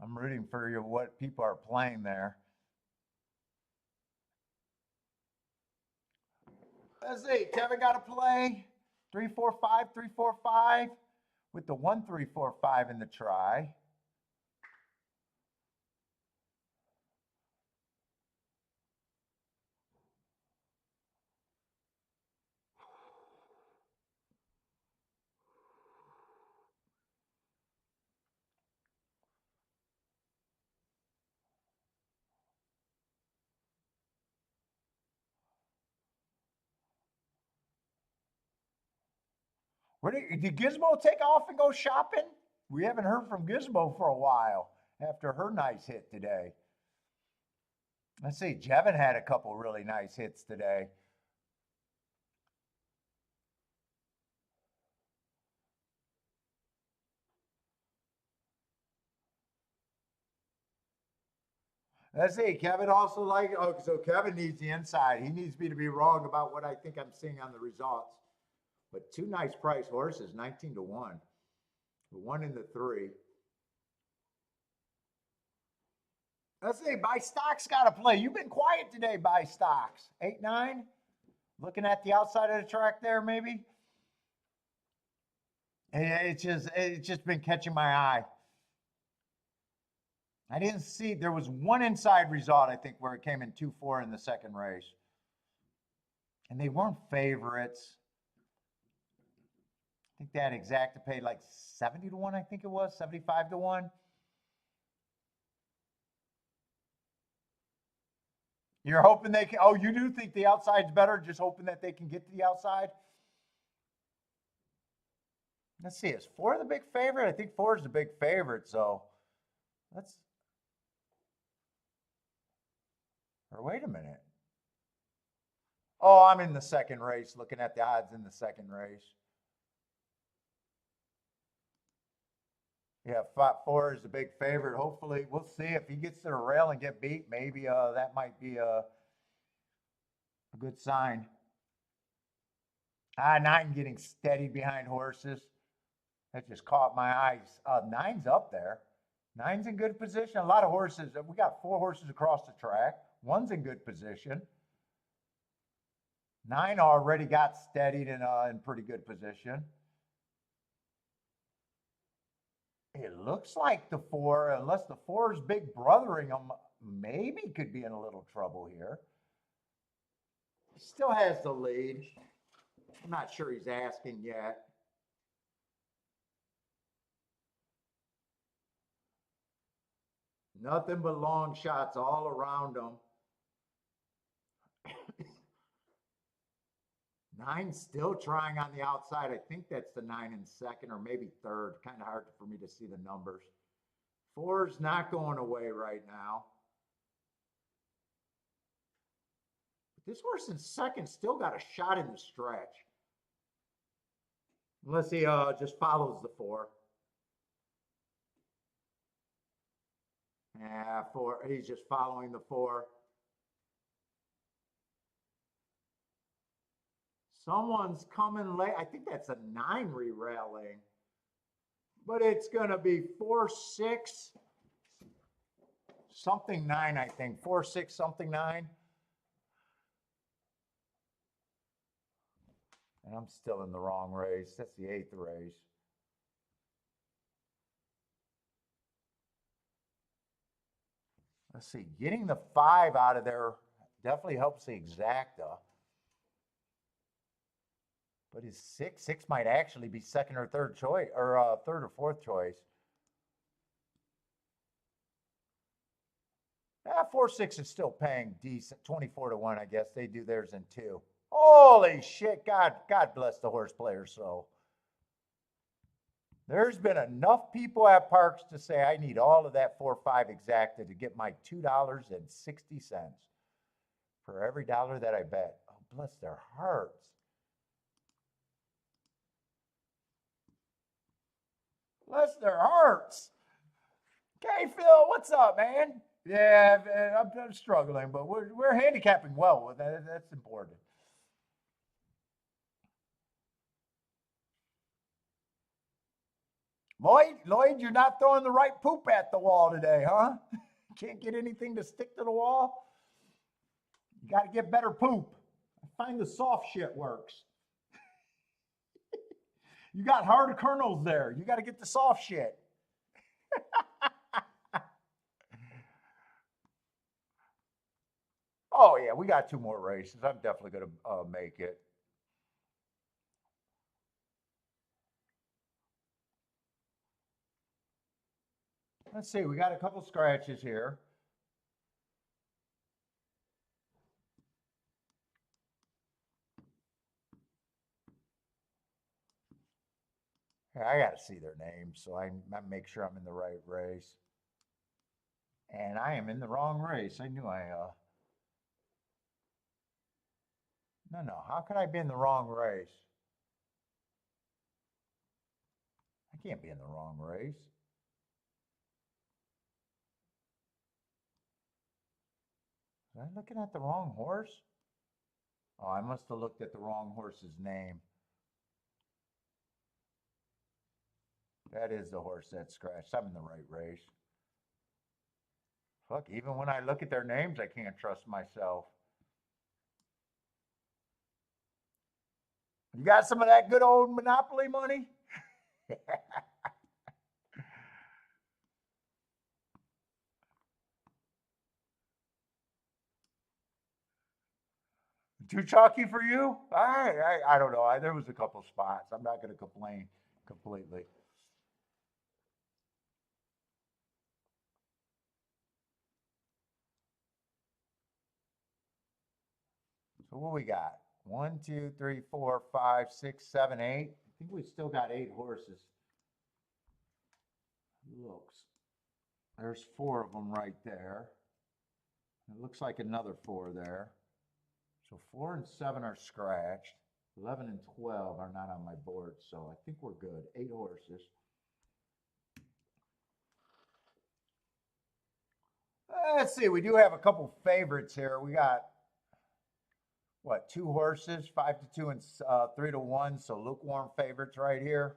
I'm rooting for what people are playing there. Let's see. Kevin got to play 3-4-5, 3-4-5 with the 1-3-4-5 in the try. Did Gizmo take off and go shopping? We haven't heard from Gizmo for a while after her nice hit today. Let's see, Jevin had a couple really nice hits today. Let's see, Kevin also so Kevin needs the inside. He needs me to be wrong about what I think I'm seeing on the results. But 2 nice price horses, 19 to 1. The 1 and the 3. Let's see, Buy Stocks got to play. You've been quiet today, Buy Stocks. 8-9. Looking at the outside of the track there, maybe. It's just been catching my eye. I didn't see, there was one inside result, I think, where it came in 2-4 in the second race. And they weren't favorites. I think that exacta paid like 70 to 1, I think it was, 75 to 1. You're hoping they can, you do think the outside's better, just hoping that they can get to the outside? Let's see, is 4 the big favorite? I think 4 is the big favorite, so let's. Or wait a minute. Oh, I'm in the second race, looking at the odds in the second race. Yeah, 4 is the big favorite. Hopefully, we'll see if he gets to the rail and get beat. Maybe that might be a good sign. 9 getting steady behind horses. That just caught my eyes. 9's up there. 9's in good position. A lot of horses. We got 4 horses across the track. 1's in good position. 9 already got steadied and in pretty good position. It looks like the 4, unless the 4 is big brothering them, maybe could be in a little trouble here. He still has the lead. I'm not sure he's asking yet. Nothing but long shots all around him. 9's still trying on the outside. I think that's the 9 in second or maybe third. Kind of hard for me to see the numbers. 4's not going away right now. But this horse in second still got a shot in the stretch. Unless he just follows the 4. Yeah, 4. He's just following the 4. Someone's coming late. I think that's a 9 re-railing. But it's going to be 4-6 something 9, I think. 4-6 something 9. And I'm still in the wrong race. That's the 8th race. Let's see. Getting the 5 out of there definitely helps the exacta. But his 6 might actually be second or third choice, or third or fourth choice. 4-6 is still paying decent, 24-1. I guess they do theirs in 2. Holy shit! God bless the horse players. So there's been enough people at parks to say I need all of that 4-5 exacta to get my $2.60 for every dollar that I bet. Oh, bless their hearts. Bless their hearts. Okay, Phil, what's up, man? Yeah, I'm struggling, but we're handicapping well with that. That's important. Lloyd, you're not throwing the right poop at the wall today, huh? Can't get anything to stick to the wall? You got to get better poop. I find the soft shit works. You got hard kernels there. You got to get the soft shit. Oh, yeah, we got 2 more races. I'm definitely going to make it. Let's see. We got a couple scratches here. I got to see their names, so I make sure I'm in the right race. And I am in the wrong race. I knew no. How could I be in the wrong race? I can't be in the wrong race. Was I looking at the wrong horse? Oh, I must have looked at the wrong horse's name. That is the horse that scratched. I'm in the right race. Fuck, even when I look at their names, I can't trust myself. You got some of that good old Monopoly money? Too chalky for you? I don't know. There was a couple spots. I'm not going to complain completely. So what we got? 1, 2, 3, 4, 5, 6, 7, 8. I think we still got 8 horses. Looks. There's 4 of them right there. It looks like another 4 there. So 4 and 7 are scratched. 11 and 12 are not on my board, so I think we're good. 8 horses. Let's see, we do have a couple favorites here. We got, what, 2 horses, 5 to 2 and 3 to 1, so lukewarm favorites right here.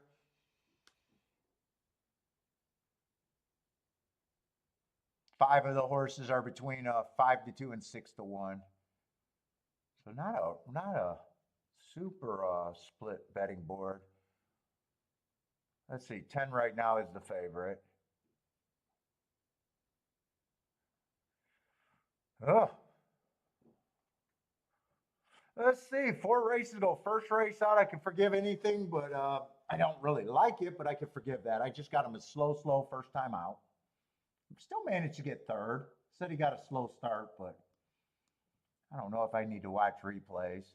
Five of the horses are between 5 to 2 and 6 to 1. So not a super split betting board. Let's see, 10 right now is the favorite. Oh. Let's see, 4 races ago. First race out, I can forgive anything, but I don't really like it, but I can forgive that. I just got him a slow first time out. Still managed to get third. Said he got a slow start, but I don't know if I need to watch replays.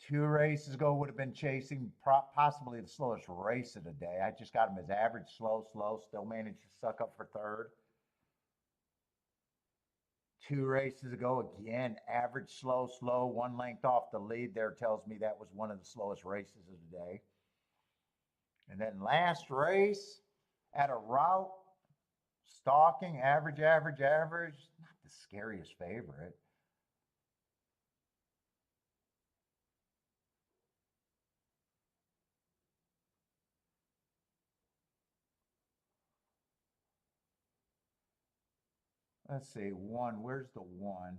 2 races ago would have been chasing possibly the slowest race of the day. I just got him as average, slow, still managed to suck up for third. 2 races ago, again, average, slow, 1 length off the lead there tells me that was one of the slowest races of the day. And then last race at a route, stalking, average, not the scariest favorite. Let's see, 1, where's the 1?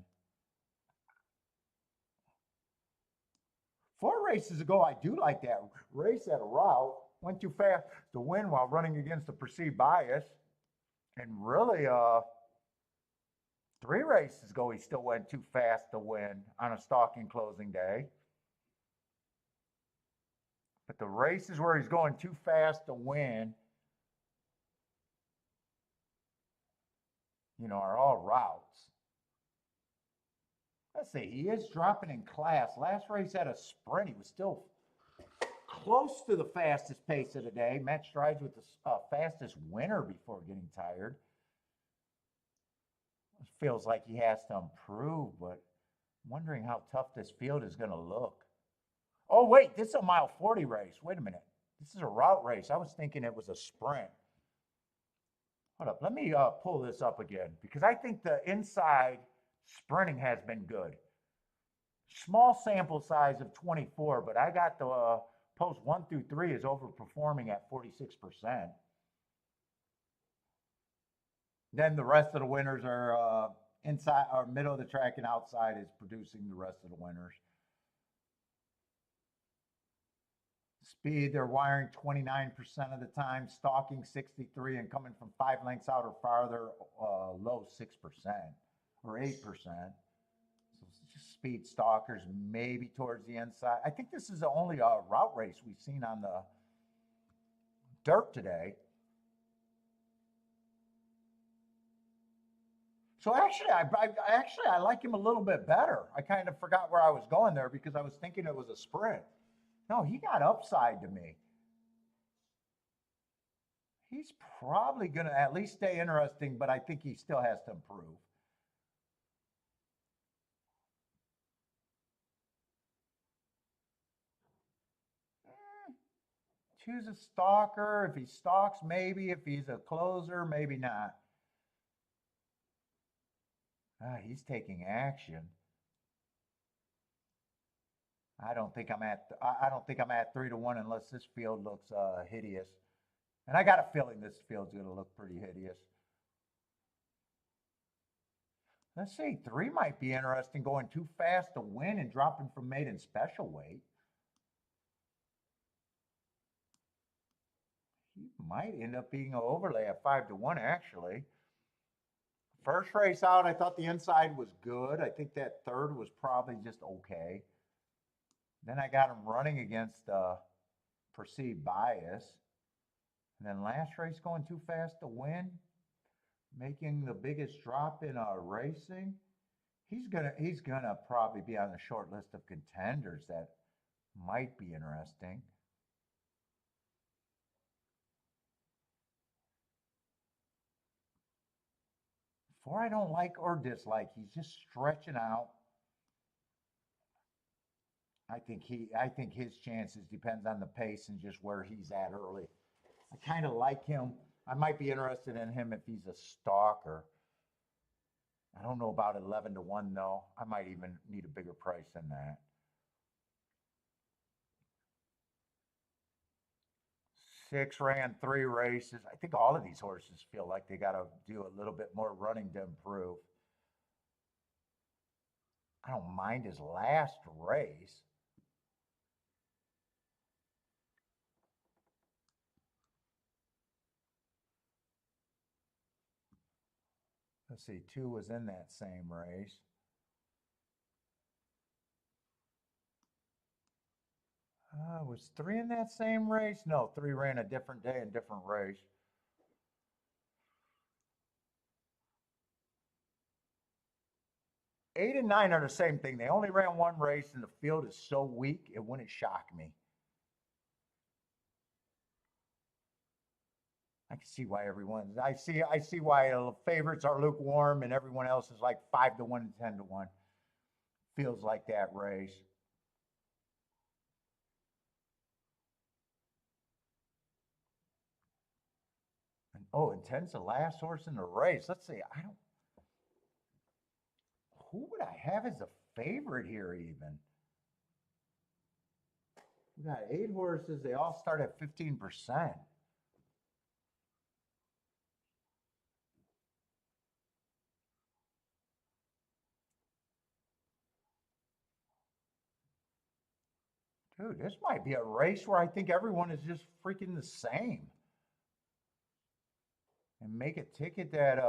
4 races ago, I do like that race at a route. Went too fast to win while running against the perceived bias. And really, 3 races ago, he still went too fast to win on a stalking closing day. But the races where he's going too fast to win, you know, are all routes. Let's see, he is dropping in class. Last race at a sprint, he was still close to the fastest pace of the day. Match strides with the fastest winner before getting tired. It feels like he has to improve, but I'm wondering how tough this field is going to look. Oh, wait, this is a mile 40 race. Wait a minute. This is a route race. I was thinking it was a sprint. Hold up. Let me pull this up again because I think the inside sprinting has been good. Small sample size of 24, but I got the post 1 through 3 is overperforming at 46%. Then the rest of the winners are inside or middle of the track and outside is producing the rest of the winners. Speed, they're wiring 29% of the time, stalking 63, and coming from 5 lengths out or farther, low 6% or 8%. So it's just speed stalkers, maybe towards the inside. I think this is the only route race we've seen on the dirt today. So actually, I like him a little bit better. I kind of forgot where I was going there because I was thinking it was a sprint. No, he got upside to me. He's probably going to at least stay interesting, but I think he still has to improve. Choose a stalker. If he stalks, maybe. If he's a closer, maybe not. He's taking action. I don't think I'm at 3 to 1 unless this field looks hideous. And I got a feeling this field's going to look pretty hideous. Let's see, 3 might be interesting, going too fast to win and dropping from maiden special weight. He might end up being an overlay at 5 to 1, actually. First race out, I thought the inside was good. I think that third was probably just okay. Then I got him running against perceived bias. And then last race going too fast to win, making the biggest drop in racing. He's gonna probably be on the short list of contenders that might be interesting. 4 I don't like or dislike. He's just stretching out. I think his chances depends on the pace and just where he's at early. I kind of like him. I might be interested in him if he's a stalker. I don't know about 11 to 1 though. I might even need a bigger price than that. 6 ran 3 races. I think all of these horses feel like they got to do a little bit more running to improve. I don't mind his last race. Let's see, 2 was in that same race. Was 3 in that same race? No, 3 ran a different day and different race. 8 and 9 are the same thing. They only ran 1 race and the field is so weak, it wouldn't shock me. I can see why everyone's, I see why favorites are lukewarm and everyone else is like 5 to 1 and 10 to 1. Feels like that race. And, oh, and 10's the last horse in the race. Let's see. Who would I have as a favorite here even? We got 8 horses. They all start at 15%. Dude, this might be a race where I think everyone is just freaking the same. And make a ticket that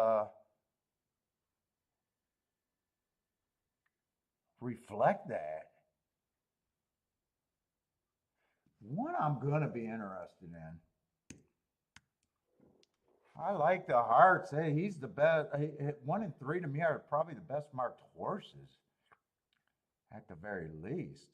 reflect that. One I'm gonna be interested in. I like the Hearts. Hey, he's the best. 1 and 3 to me are probably the best marked horses, at the very least.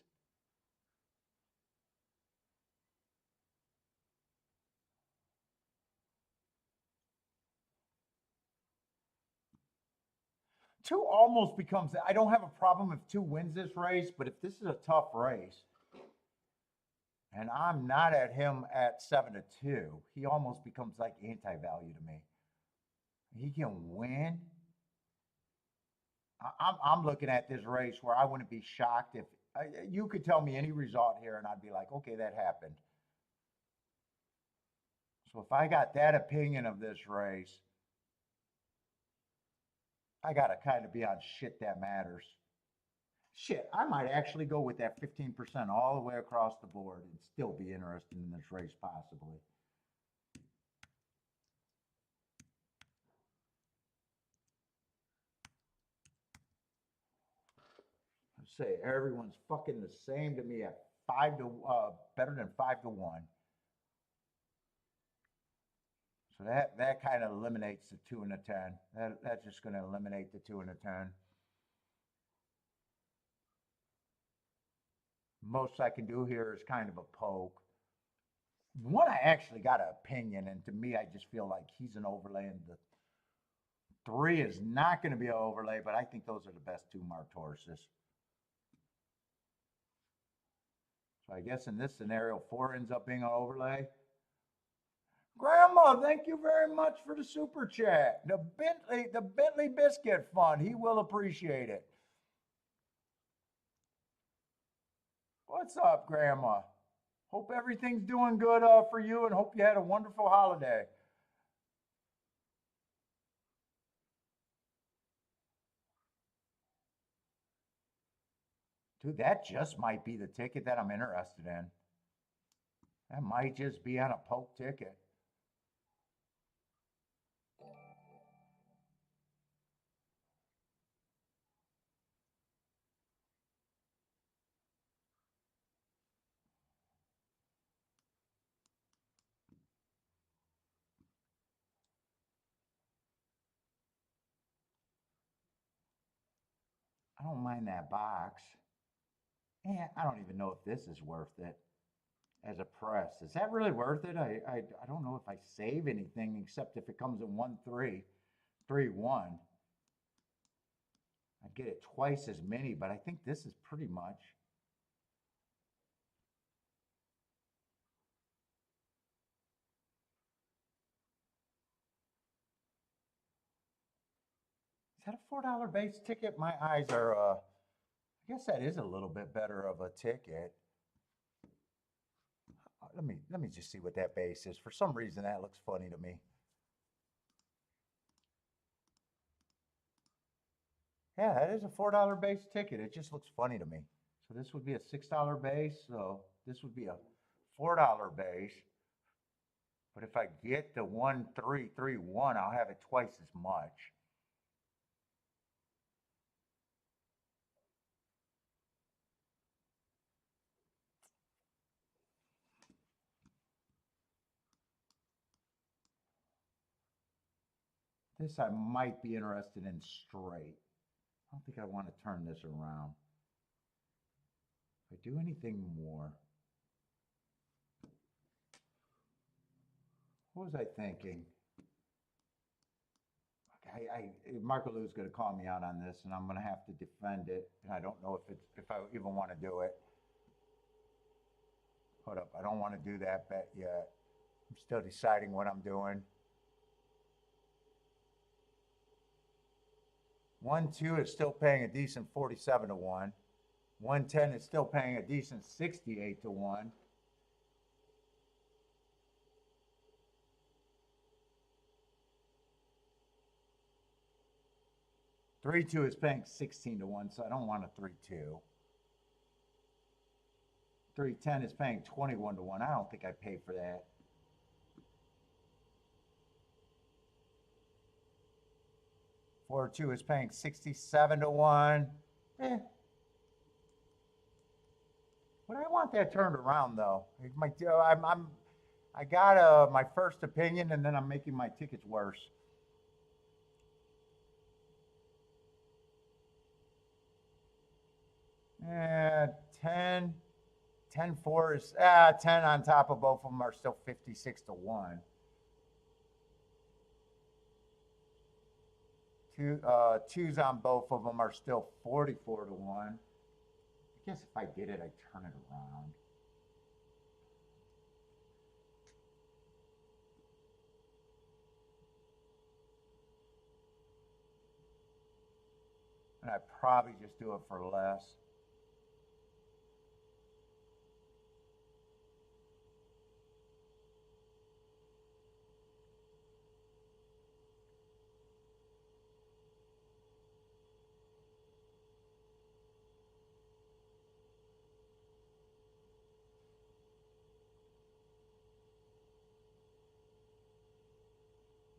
Two almost becomes, I don't have a problem if 2 wins this race, but if this is a tough race and I'm not at him at 7 to 2, he almost becomes like anti-value to me. He can win. I'm looking at this race where I wouldn't be shocked if you could tell me any result here and I'd be like, okay, that happened. So if I got that opinion of this race, I got to kind of be on shit that matters. Shit, I might actually go with that 15% all the way across the board and still be interested in this race possibly. Let's say everyone's fucking the same to me at 5 to better than 5 to 1. So that kind of eliminates the 2 and the 10. That's just going to eliminate the 2 and the 10. Most I can do here is kind of a poke. One I actually got an opinion, and to me, I just feel like he's an overlay, and the 3 is not going to be an overlay, but I think those are the best 2 marked horses. So I guess in this scenario, 4 ends up being an overlay. Grandma, thank you very much for the super chat. The Bentley Biscuit Fund. He will appreciate it. What's up, Grandma? Hope everything's doing good for you and hope you had a wonderful holiday. Dude, that just might be the ticket that I'm interested in. That might just be on a poke ticket. I don't mind that box. And I don't even know if this is worth it as a press. Is that really worth it? I don't know if I save anything except if it comes in 1-3, 3-1. I'd get it twice as many, but I think this is pretty much. Is that a $4 base ticket? My eyes are, I guess that is a little bit better of a ticket. Let me just see what that base is. For some reason, that looks funny to me. Yeah, that is a $4 base ticket. It just looks funny to me. So this would be a $6 base. So this would be a $4 base. But if I get the 1331, I'll have it twice as much. This I might be interested in straight. I don't think I want to turn this around. If I do anything more, what was I thinking? Marco Lou's going to call me out on this, and I'm going to have to defend it. And I don't know if I even want to do it. Hold up, I don't want to do that bet yet. I'm still deciding what I'm doing. 1-2 is still paying a decent 47 to 1. 110 is still paying a decent 68 to 1. Three two is paying 16 to 1, so I don't want a 3-2. 310 is paying 21 to 1. I don't think I pay for that. 4-2 is paying 67 to 1. Eh. But I want that turned around though. I got my first opinion, and then I'm making my tickets worse. Yeah, 10, 10-4 is 10 on top of both of them are still 56 to 1. Twos on both of them are still 44 to 1. I guess if I did it, I'd turn it around. And I'd probably just do it for less.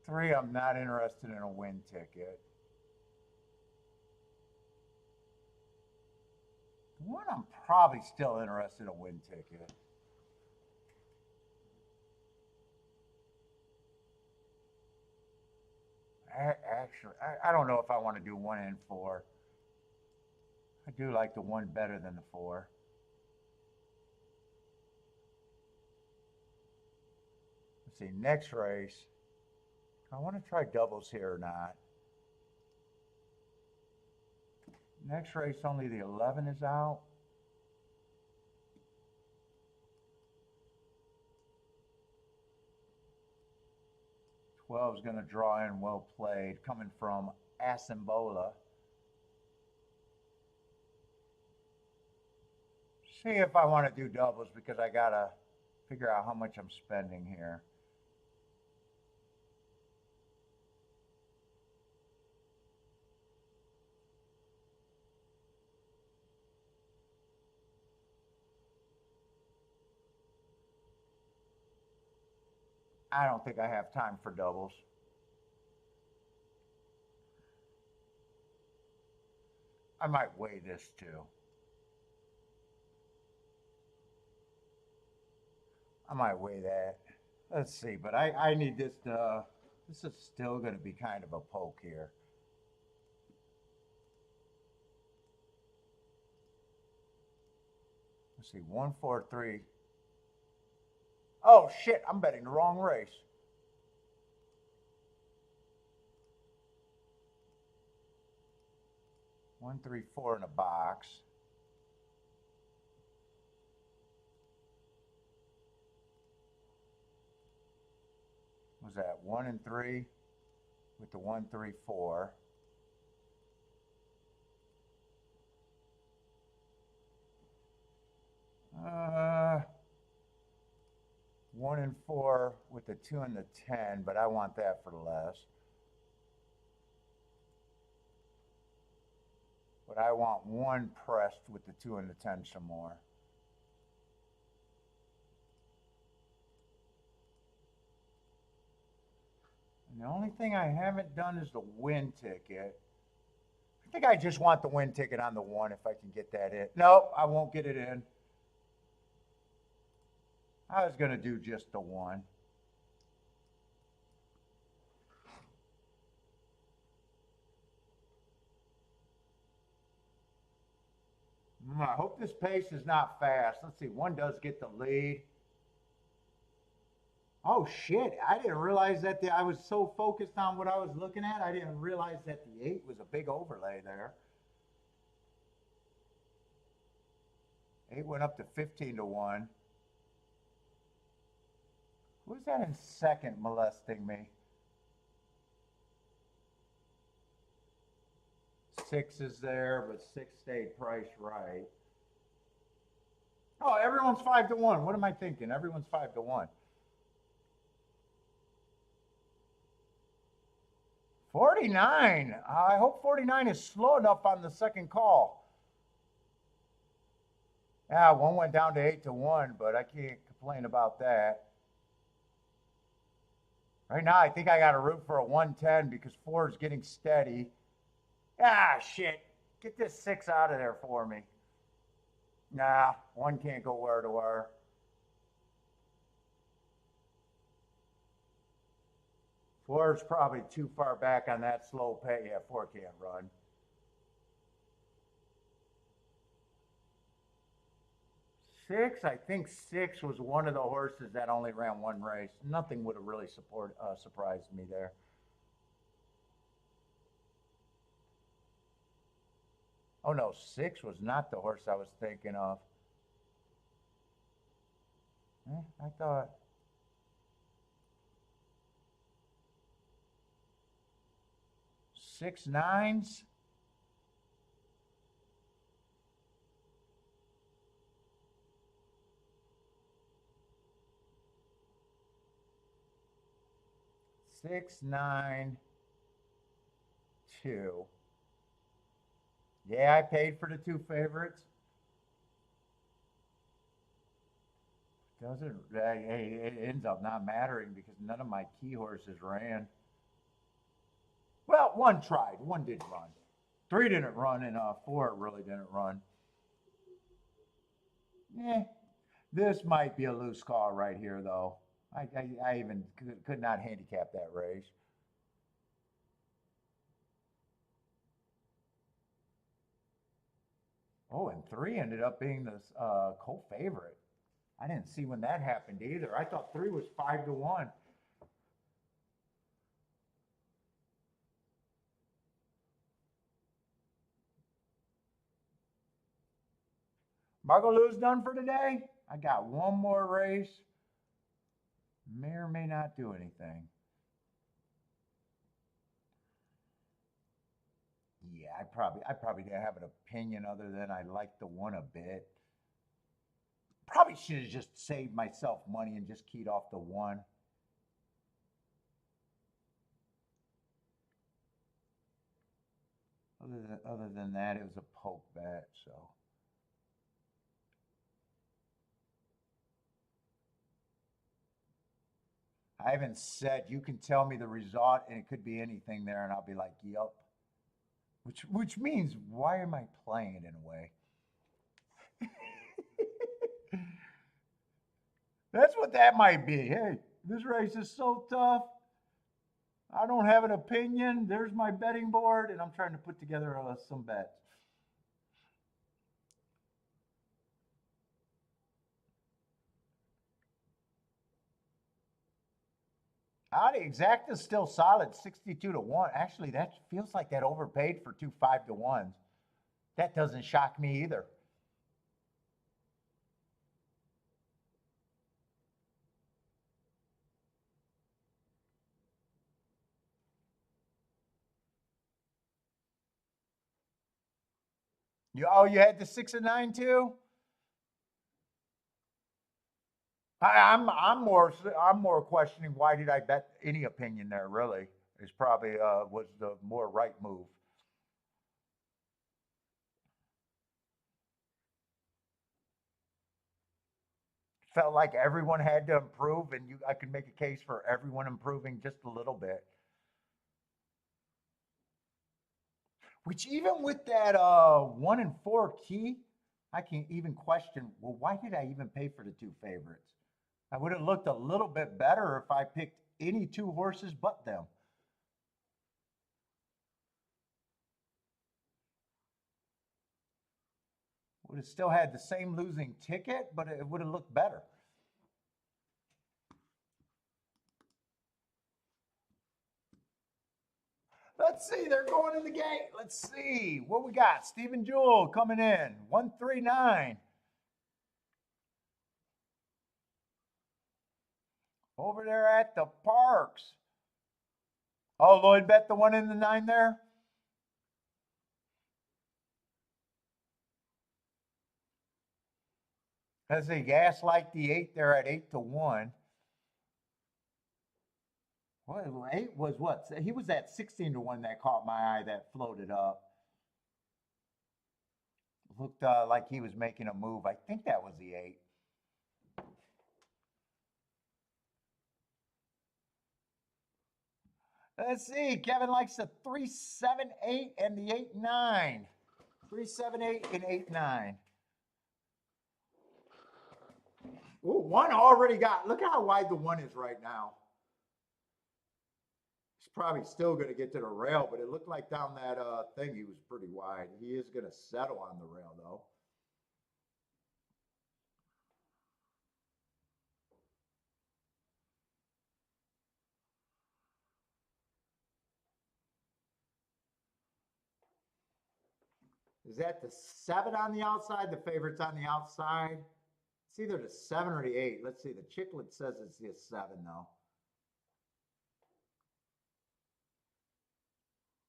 Three, I'm not interested in a win ticket. One, I'm probably still interested in a win ticket. Actually, I don't know if I want to do 1 and 4. I do like the 1 better than the 4. Let's see, next race. I want to try doubles here or not. Next race, only the 11 is out. Is going to draw in. Well played, coming from Asimbola. See if I want to do doubles, because I got to figure out how much I'm spending here. I don't think I have time for doubles. I might weigh this too. I might weigh that. Let's see, but I need this to, this is still going to be kind of a poke here. Let's see, 1, 4, 3. Oh shit, I'm betting the wrong race. 1, 3, 4 in a box. Was that 1 and 3 with the 1, 3, 4? Uh, 1 and 4 with the 2 and the 10, but I want that for less. But I want 1 pressed with the 2 and the 10 some more. And the only thing I haven't done is the win ticket. I think I just want the win ticket on the 1 if I can get that in. No, I won't get it in. I was going to do just the 1. I hope this pace is not fast. Let's see, 1 does get the lead. Oh shit, I didn't realize that I was so focused on what I was looking at, I didn't realize that the 8 was a big overlay there. 8 went up to 15 to 1. Who's that in second molesting me? 6 is there, but 6 stayed priced right. Oh, everyone's 5 to 1. What am I thinking? Everyone's 5 to 1. 49. I hope 49 is slow enough on the second call. Yeah, 1 went down to 8 to 1, but I can't complain about that. Right now, I think I got to root for a 110 because 4 is getting steady. Ah, shit. Get this 6 out of there for me. Nah, 1 can't go where to where. Four is probably too far back on that slow pay. Yeah, 4 can't run. Six, I think 6 was one of the horses that only ran 1 race. Nothing would have really surprised me there. Oh no, 6 was not the horse I was thinking of. I thought 6 9s. Six, 9, 2. Yeah, I paid for the 2 favorites. Doesn't it ends up not mattering because none of my key horses ran. Well, 1 tried. 1 did run. 3 didn't run, and 4 really didn't run. This might be a loose call right here, though. I even could not handicap that race. Oh, and 3 ended up being the co-favorite. I didn't see when that happened either. I thought 3 was 5 to 1. Margot Lou's done for today. I got 1 more race. May or may not do anything. Yeah, I probably didn't have an opinion other than I liked the 1 a bit. Probably should have just saved myself money and just keyed off the 1. Other than that, it was a poke bet, so. I haven't said, you can tell me the result and it could be anything there and I'll be like, yup. Which means, why am I playing it in a way? That's what that might be. Hey, this race is so tough. I don't have an opinion. There's my betting board, and I'm trying to put together some bets. The exact is still solid, 62 to 1. Actually, that feels like that overpaid for 2 5 to 1s. That doesn't shock me either. You had the 6 and 9 too. I'm more questioning why did I bet any opinion there. Really, is probably was the more right move. Felt like everyone had to improve, and I could make a case for everyone improving just a little bit. Which even with that 1 and 4 key, I can even question. Well, why did I even pay for the two favorites? I would have looked a little bit better if I picked any two horses but them. Would have still had the same losing ticket, but it would have looked better. Let's see, they're going in the gate. Let's see what we got. Stephen Jewell coming in 139 over there at the Parks. Oh, Lloyd bet the 1 in the 9 there. Let's see, Gaslight the 8 there at 8 to 1. Well, 8 was what? He was at 16 to 1 that caught my eye that floated up. Looked like he was making a move. I think that was the 8. Let's see. Kevin likes the 3-7-8 and the 8-9. 3-7-8 and 8-9. Ooh, 1 already got. Look how wide the 1 is right now. He's probably still going to get to the rail, but it looked like down that thing he was pretty wide. He is going to settle on the rail though. Is that the 7 on the outside? The favorite's on the outside. It's either the 7 or the 8. Let's see. The Chiclet says it's the 7 though.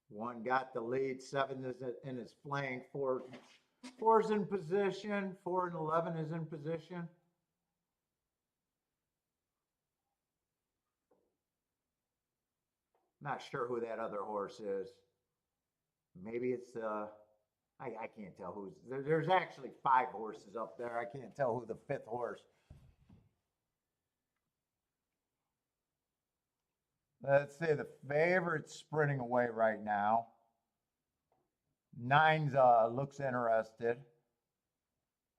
1 got the lead. 7 is in his flank. 4's in position. 4 and 11 is in position. Not sure who that other horse is. Maybe it's I can't tell who's there's actually 5 horses up there. I can't tell who the 5th horse. Let's see, the favorite's sprinting away right now. 9's looks interested.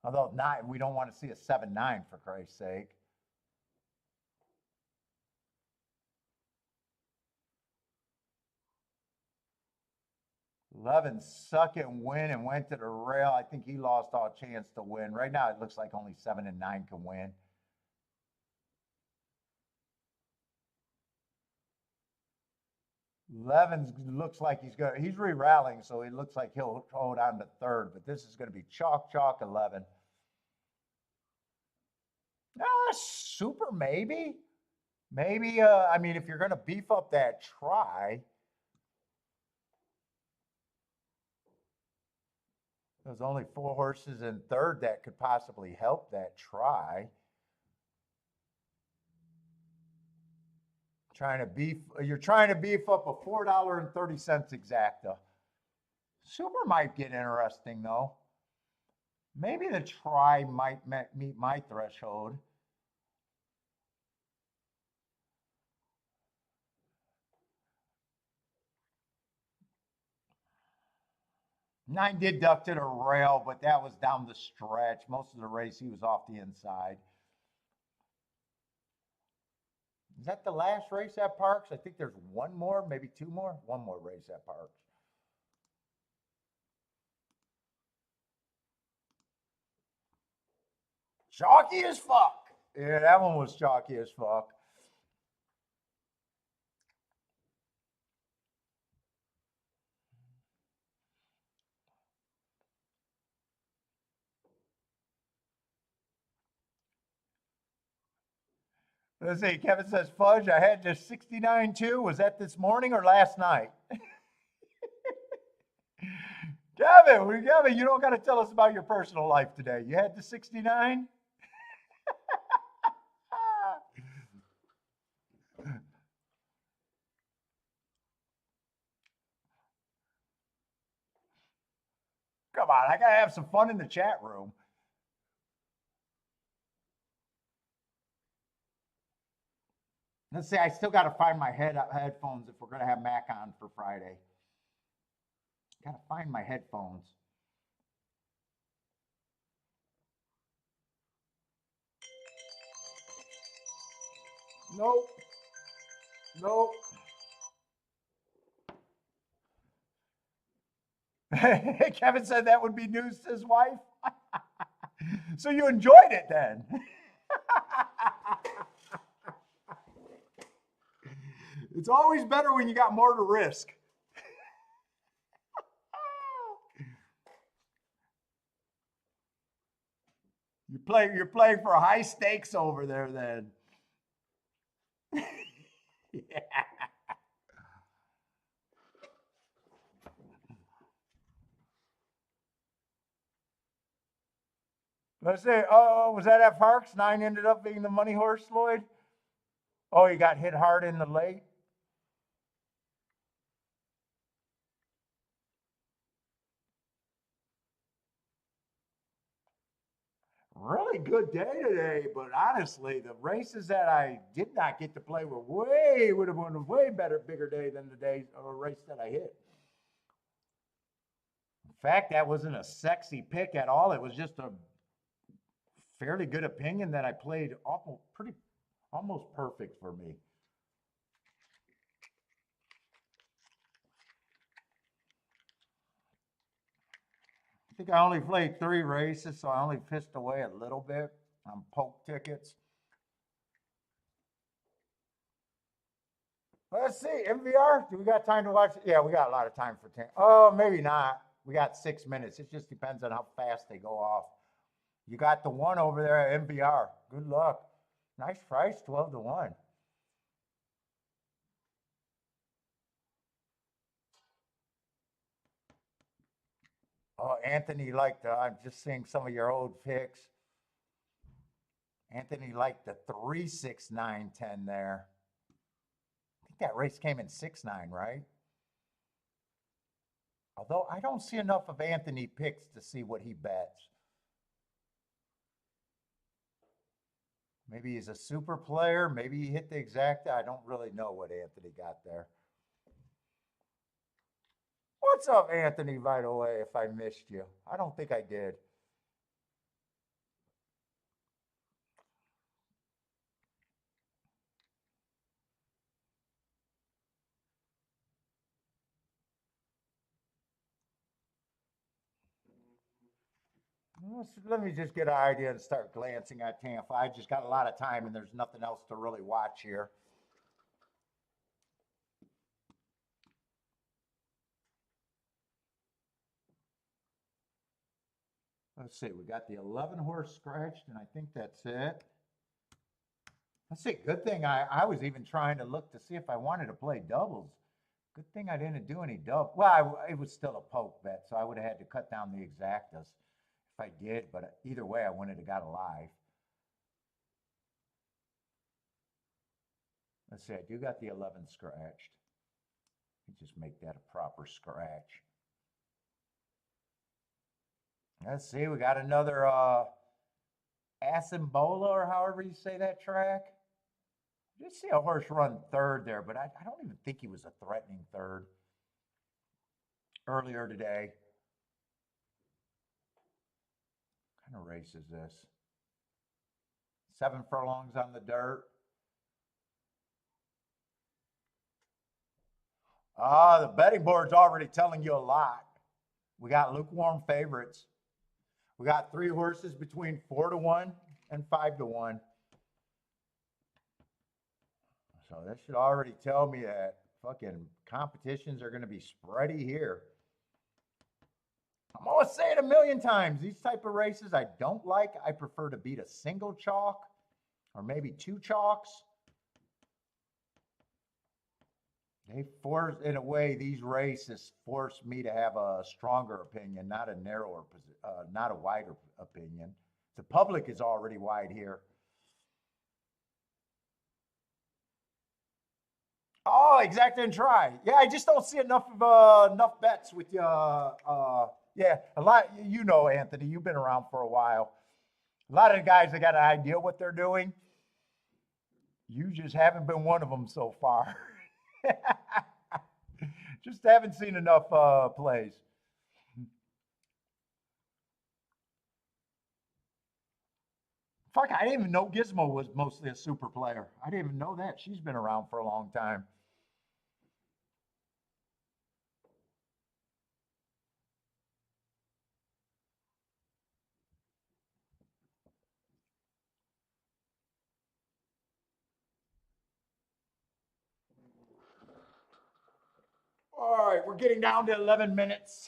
Although 9, we don't want to see a 7-9 for Christ's sake. Levin suck it and win and went to the rail. I think he lost all chance to win. Right now, it looks like only 7 and 9 can win. Levin looks like he's re-rallying, so he looks like he'll hold on to 3rd, but this is going to be chalk 11. Super maybe. Maybe, I mean, if you're going to beef up that try, there's only 4 horses in 3rd that could possibly help that try. You're trying to beef up a $4.30 exacta. Super might get interesting though. Maybe the try might meet my threshold. Nine did duck to the rail, but that was down the stretch. Most of the race, he was off the inside. Is that the last race at Parks? I think there's one more, maybe 2 more. 1 more race at Parks. Chalky as fuck. Yeah, that one was chalky as fuck. Let's see. Kevin says, Fudge, I had this 69 too. Was that this morning or last night? Kevin, you don't got to tell us about your personal life today. You had the 69? Come on, I got to have some fun in the chat room. Let's see, I still got to find my headphones if we're going to have Mac on for Friday. Got to find my headphones. Nope. Kevin said that would be news to his wife. So you enjoyed it then. It's always better when you got more to risk. You're playing for high stakes over there then. Yeah. Let's see. Oh, was that at Parks? 9 ended up being the money horse, Lloyd. Oh, he got hit hard in the late. Really good day today, but honestly, the races that I did not get to play would have been a way bigger day than the day or race that I hit. In fact, that wasn't a sexy pick at all. It was just a fairly good opinion that I played almost perfect for me. I think I only played 3 races, so I only pissed away a little bit on poke tickets. Let's see, MVR, do we got time to watch? Yeah, we got a lot of time for 10. Oh, maybe not. We got 6 minutes. It just depends on how fast they go off. You got the one over there at MVR. Good luck. Nice price, 12 to 1. Oh, Anthony I'm just seeing some of your old picks. Anthony liked the 3, 6, 9, 10 there. I think that race came in 6-9, right? Although I don't see enough of Anthony picks to see what he bets. Maybe he's a super player. Maybe he hit the exacta. I don't really know what Anthony got there. What's up, Anthony, by the way, if I missed you? I don't think I did. Let me just get an idea and start glancing at Tampa. I just got a lot of time and there's nothing else to really watch here. Let's see, we got the 11 horse scratched, and I think that's it. Let's see, good thing I was even trying to look to see if I wanted to play doubles. Good thing I didn't do any double. Well, it was still a poke bet, so I would have had to cut down the exactas if I did, but either way, I wouldn't have got a live. Let's see, I do got the 11 scratched. Just make that a proper scratch. Let's see, we got another Asimbola, or however you say that track. I did see a horse run third there, but I don't even think he was a threatening third earlier today. What kind of race is this? 7 furlongs on the dirt. The betting board's already telling you a lot. We got lukewarm favorites. We got 3 horses between 4 to 1 and 5 to 1. So that should already tell me that fucking competitions are going to be spready here. I'm going to say it a million times. These type of races I don't like. I prefer to beat a single chalk or maybe 2 chalks They force, in a way, these races force me to have a stronger opinion, not a narrower, not a wider opinion. The public is already wide here. Oh, exact and try. Yeah, I just don't see enough bets with you. Yeah, a lot. You know, Anthony, you've been around for a while. A lot of the guys that got an idea what they're doing. You just haven't been one of them so far. Just haven't seen enough plays. Fuck, I didn't even know Gizmo was mostly a super player. I didn't even know that. She's been around for a long time. All right, we're getting down to 11 minutes.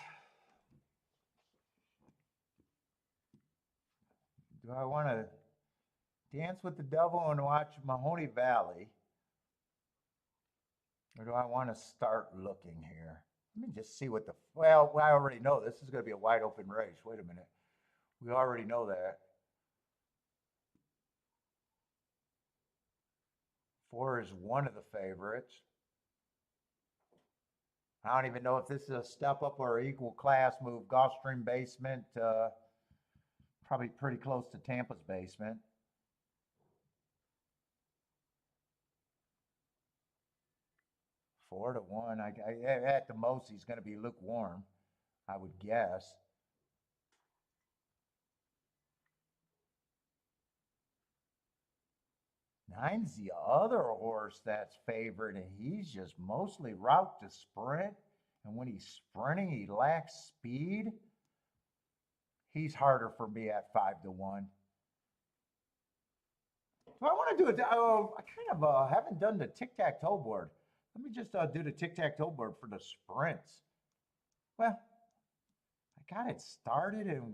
Do I want to dance with the devil and watch Mahoney Valley? Or do I want to start looking here? Let me just see what the. Well, I already know this is going to be a wide open race. Wait a minute. We already know that. 4 is one of the favorites. I don't even know if this is a step up or equal class move. Gulfstream basement, probably pretty close to Tampa's basement. Four to one. At the most, he's going to be lukewarm, I would guess. Nine's the other horse that's favored, and he's just mostly route to sprint. And when he's sprinting, he lacks speed. He's harder for me at 5 to 1. Do I want to do it? I kind of haven't done the tic tac toe board. Let me just do the tic tac toe board for the sprints. Well, I got it started and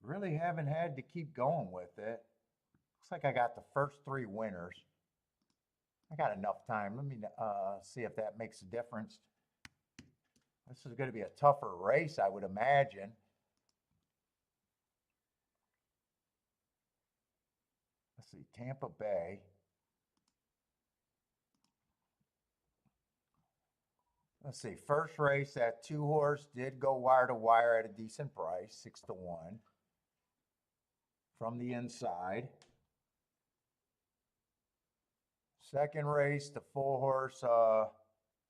really haven't had to keep going with it. Looks like I got the first 3 winners. I got enough time. Let me see if that makes a difference. This is going to be a tougher race, I would imagine. Let's see, Tampa Bay. Let's see, first race, that 2-horse did go wire to wire at a decent price, 6 to 1 from the inside. Second race, the 4-horse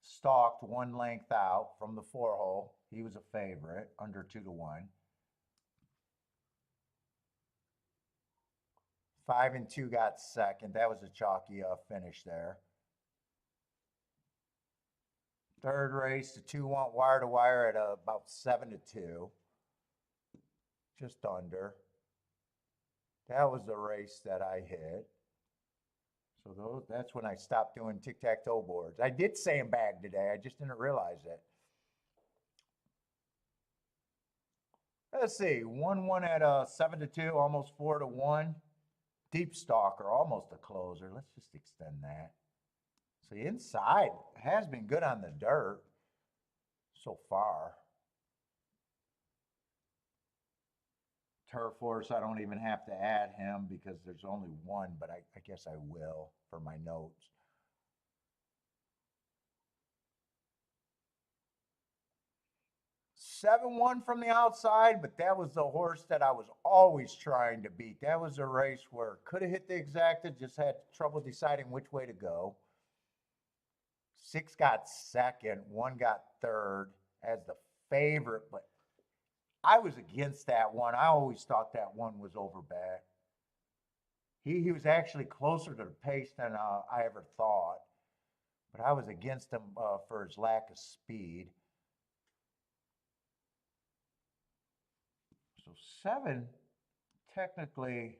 stalked 1 length out from the 4-hole. He was a favorite, under 2 to 1. 5 and 2 got second. That was a chalky finish there. Third race, the 2 went wire to wire at about 7 to 2. Just under. That was the race that I hit. So that's when I stopped doing tic-tac-toe boards. I did sandbag today. I just didn't realize it. Let's see. 1-1 at 7 to 2, almost 4 to 1. Deep stalker, almost a closer. Let's just extend that. So the inside has been good on the dirt so far. Turf horse, I don't even have to add him because there's only one, but I guess I will for my notes. Seven one from the outside, but that was the horse that I was always trying to beat. That was a race where could have hit the exacta, just had trouble deciding which way to go. 6 got second, 1 got third as the favorite, but I was against that one. I always thought that one was overbet. He was actually closer to the pace than I ever thought, but I was against him for his lack of speed. So 7 technically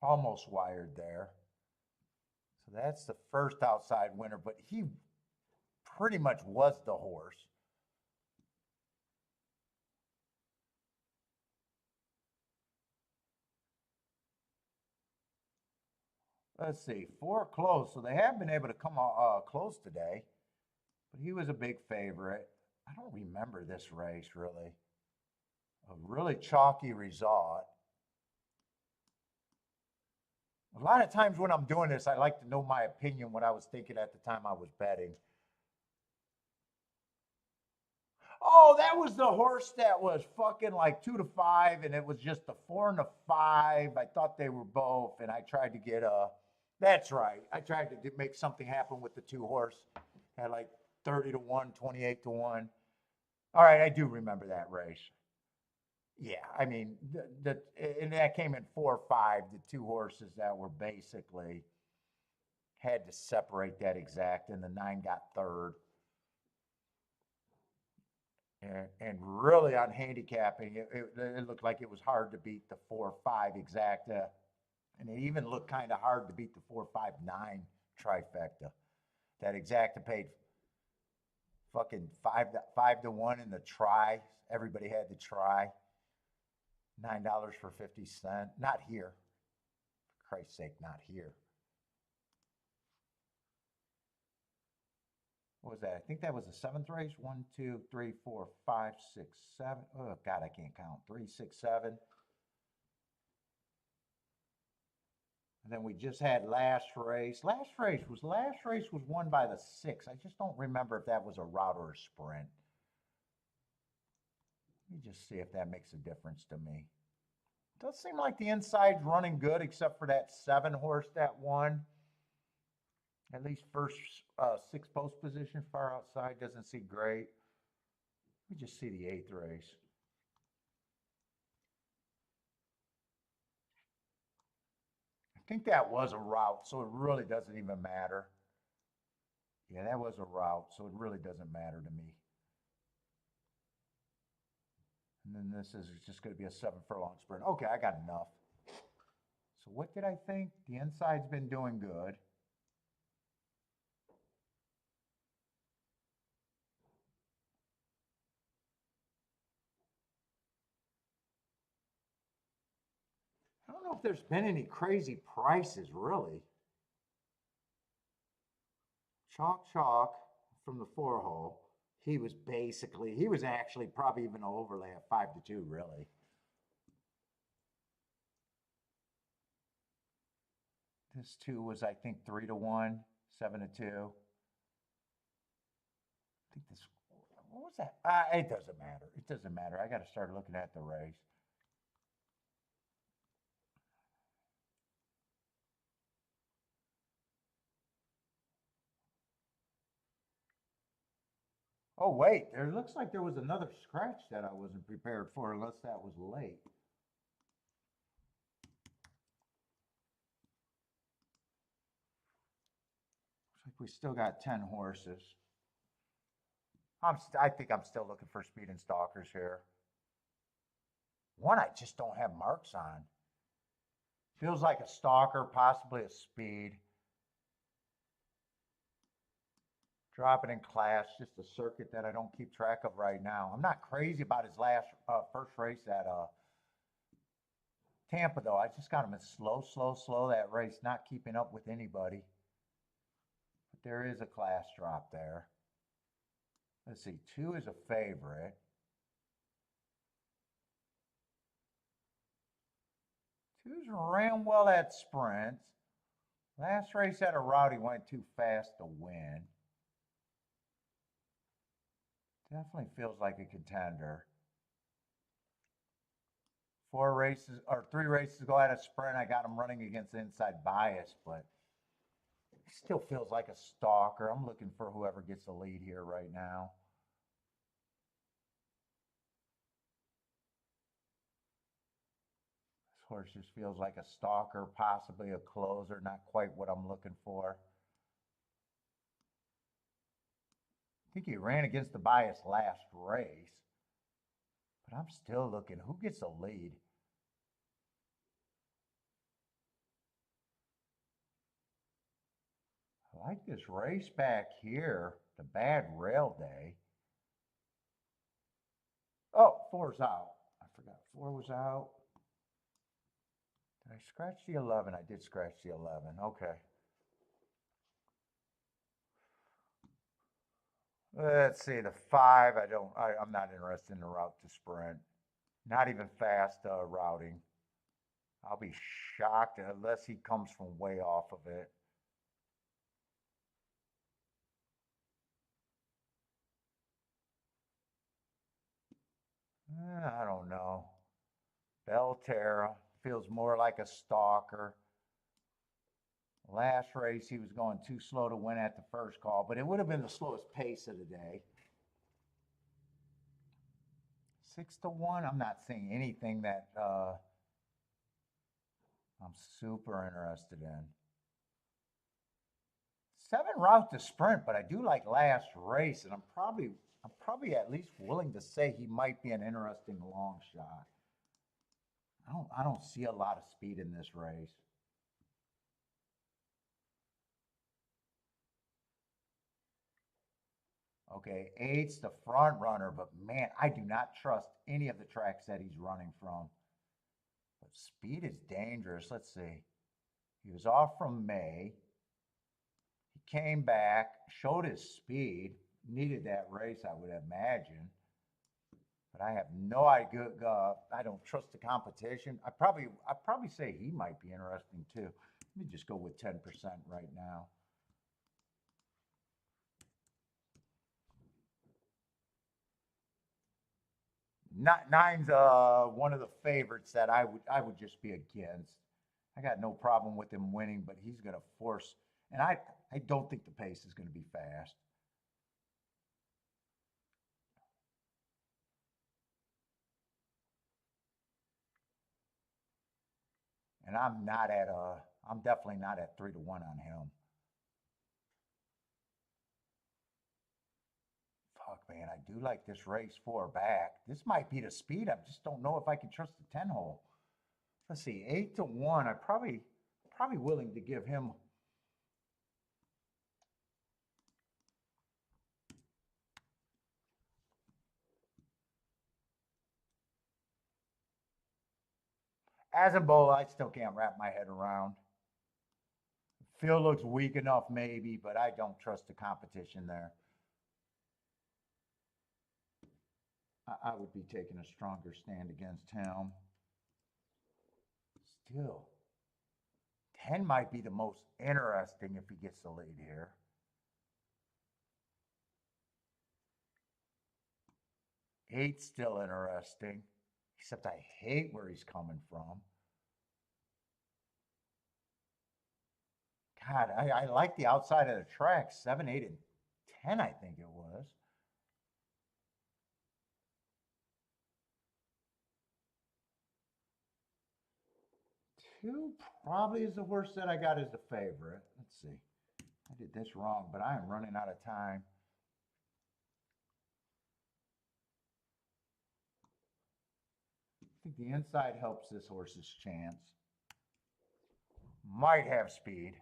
almost wired there. So that's the first outside winner, but he pretty much was the horse. let's see, 4 close. So they have been able to come close today, but he was a big favorite. I don't remember this race really. A really chalky result. A lot of times when I'm doing this, I like to know my opinion, what I was thinking at the time I was betting. Oh, that was the horse that was fucking like 2 to 5, and it was just the 4 and the 5. I thought they were both, and I tried to get a. That's right. I tried to make something happen with the 2 horse. Had like 30 to 1, 28 to 1. All right, I do remember that race. Yeah, I mean, and that came in 4 or 5. The 2 horses that were basically had to separate that exact, and the 9 got third. And really on handicapping, it looked like it was hard to beat the 4-5 exacta, and it even looked kind of hard to beat the 4-5-9 trifecta. That exacta paid fucking 5 to 1 in the try. Everybody had to try. $9 for 50 cents. Not here. For Christ's sake, not here. What was that? I think that was the 7th race. 1, 2, 3, 4, 5, 6, 7. Oh God, I can't count. 3, 6, 7. And then we just had last race. Last race was won by the 6. I just don't remember if that was a route or a sprint. Let me just see if that makes a difference to me. Does seem like the inside's running good, except for that 7 horse that won. At least first 6 post position far outside doesn't see great. Let me just see the 8th race. I think that was a route, so it really doesn't even matter. Yeah, that was a route, so it really doesn't matter to me. And then this is just going to be a 7 furlong sprint. Okay, I got enough. So what did I think? The inside's been doing good. I don't know if there's been any crazy prices, really. Chalk from the 4 hole. He was actually probably even an overlay at 5 to 2, really. This 2 was, I think, 3 to 1, 7 to 2. I think this, what was that? It doesn't matter. It doesn't matter. I got to start looking at the race. Oh, wait, there looks like there was another scratch that I wasn't prepared for, unless that was late. Looks like we still got 10 horses. I think I'm still looking for speed and stalkers here. One I just don't have marks on. Feels like a stalker, possibly a speed. Dropping in class, just a circuit that I don't keep track of right now. I'm not crazy about his first race at Tampa, though. I just got him in slow that race, not keeping up with anybody. But there is a class drop there. Let's see, 2 is a favorite. 2's ran well at sprints. Last race at a route, he went too fast to win. Definitely feels like a contender. 3 races ago at a sprint, I got him running against inside bias, but he still feels like a stalker. I'm looking for whoever gets the lead here right now. This horse just feels like a stalker, possibly a closer, not quite what I'm looking for. I think he ran against the bias last race, but I'm still looking. Who gets the lead? I like this race back here, the bad rail day. Oh, 4's out. I forgot 4 was out. Did I scratch the 11? I did scratch the 11. Okay. Let's see, the 5, I'm not interested in the route to sprint. Not even fast routing. I'll be shocked unless he comes from way off of it. I don't know. Belterra feels more like a stalker. Last race, he was going too slow to win at the first call, but it would have been the slowest pace of the day. 6-1, I'm not seeing anything that I'm super interested in. 7 route to sprint, but I do like last race, and I'm probably at least willing to say he might be an interesting long shot. I don't see a lot of speed in this race. Okay, 8's the front runner, but man, I do not trust any of the tracks that he's running from. But speed is dangerous. Let's see. He was off from May. He came back, showed his speed, needed that race, I would imagine. But I have no idea. I don't trust the competition. I'd probably say he might be interesting too. Let me just go with 10% right now. Nine's one of the favorites that I would just be against. I got no problem with him winning, but he's going to force, and I don't think the pace is going to be fast. And I'm definitely not at 3-1 on him. Fuck, man, I do like this race 4 back. This might be the speed. I just don't know if I can trust the 10 hole. Let's see, 8-1. I probably willing to give him. As a bowl, I still can't wrap my head around. Phil looks weak enough, maybe, but I don't trust the competition there. I would be taking a stronger stand against him. Still, 10 might be the most interesting if he gets the lead here. 8's still interesting, except I hate where he's coming from. God, I like the outside of the track. 7, 8, and 10, I think it was. 2 probably is the worst that I got as the favorite. Let's see. I did this wrong, but I am running out of time. I think the inside helps this horse's chance. Might have speed.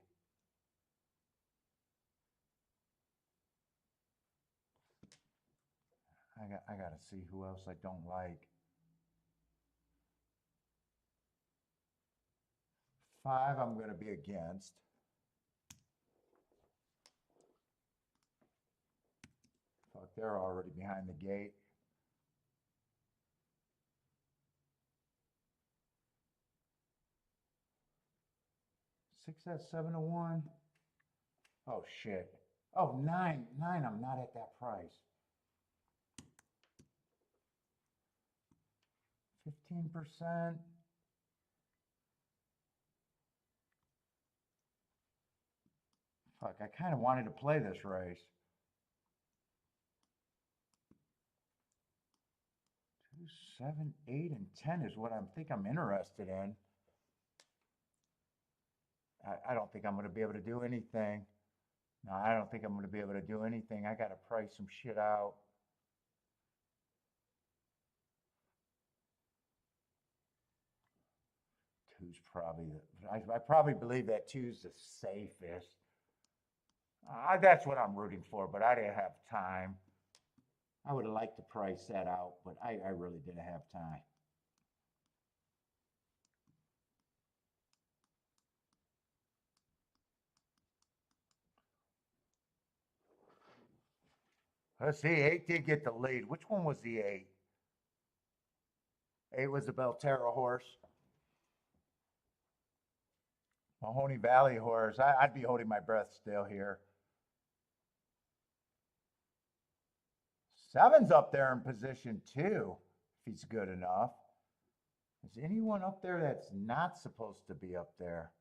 I got to see who else I don't like. 5, I'm going to be against. Fuck, they're already behind the gate. 6 at 7-1. Oh shit. Oh, 9. I'm not at that price. 15%. Fuck, I kind of wanted to play this race. 2, 7, 8, and 10 is what I think I'm interested in. I don't think I'm going to be able to do anything. No, I don't think I'm going to be able to do anything. I got to price some shit out. Two's probably, I probably believe that 2's the safest. That's what I'm rooting for, but I didn't have time. I would have liked to price that out, but I really didn't have time. Let's see, 8 did get the lead. Which one was the 8? 8 was the Belterra horse. Mahoney Valley horse. I'd be holding my breath still here. 7's up there in position 2, if he's good enough. Is anyone up there that's not supposed to be up there?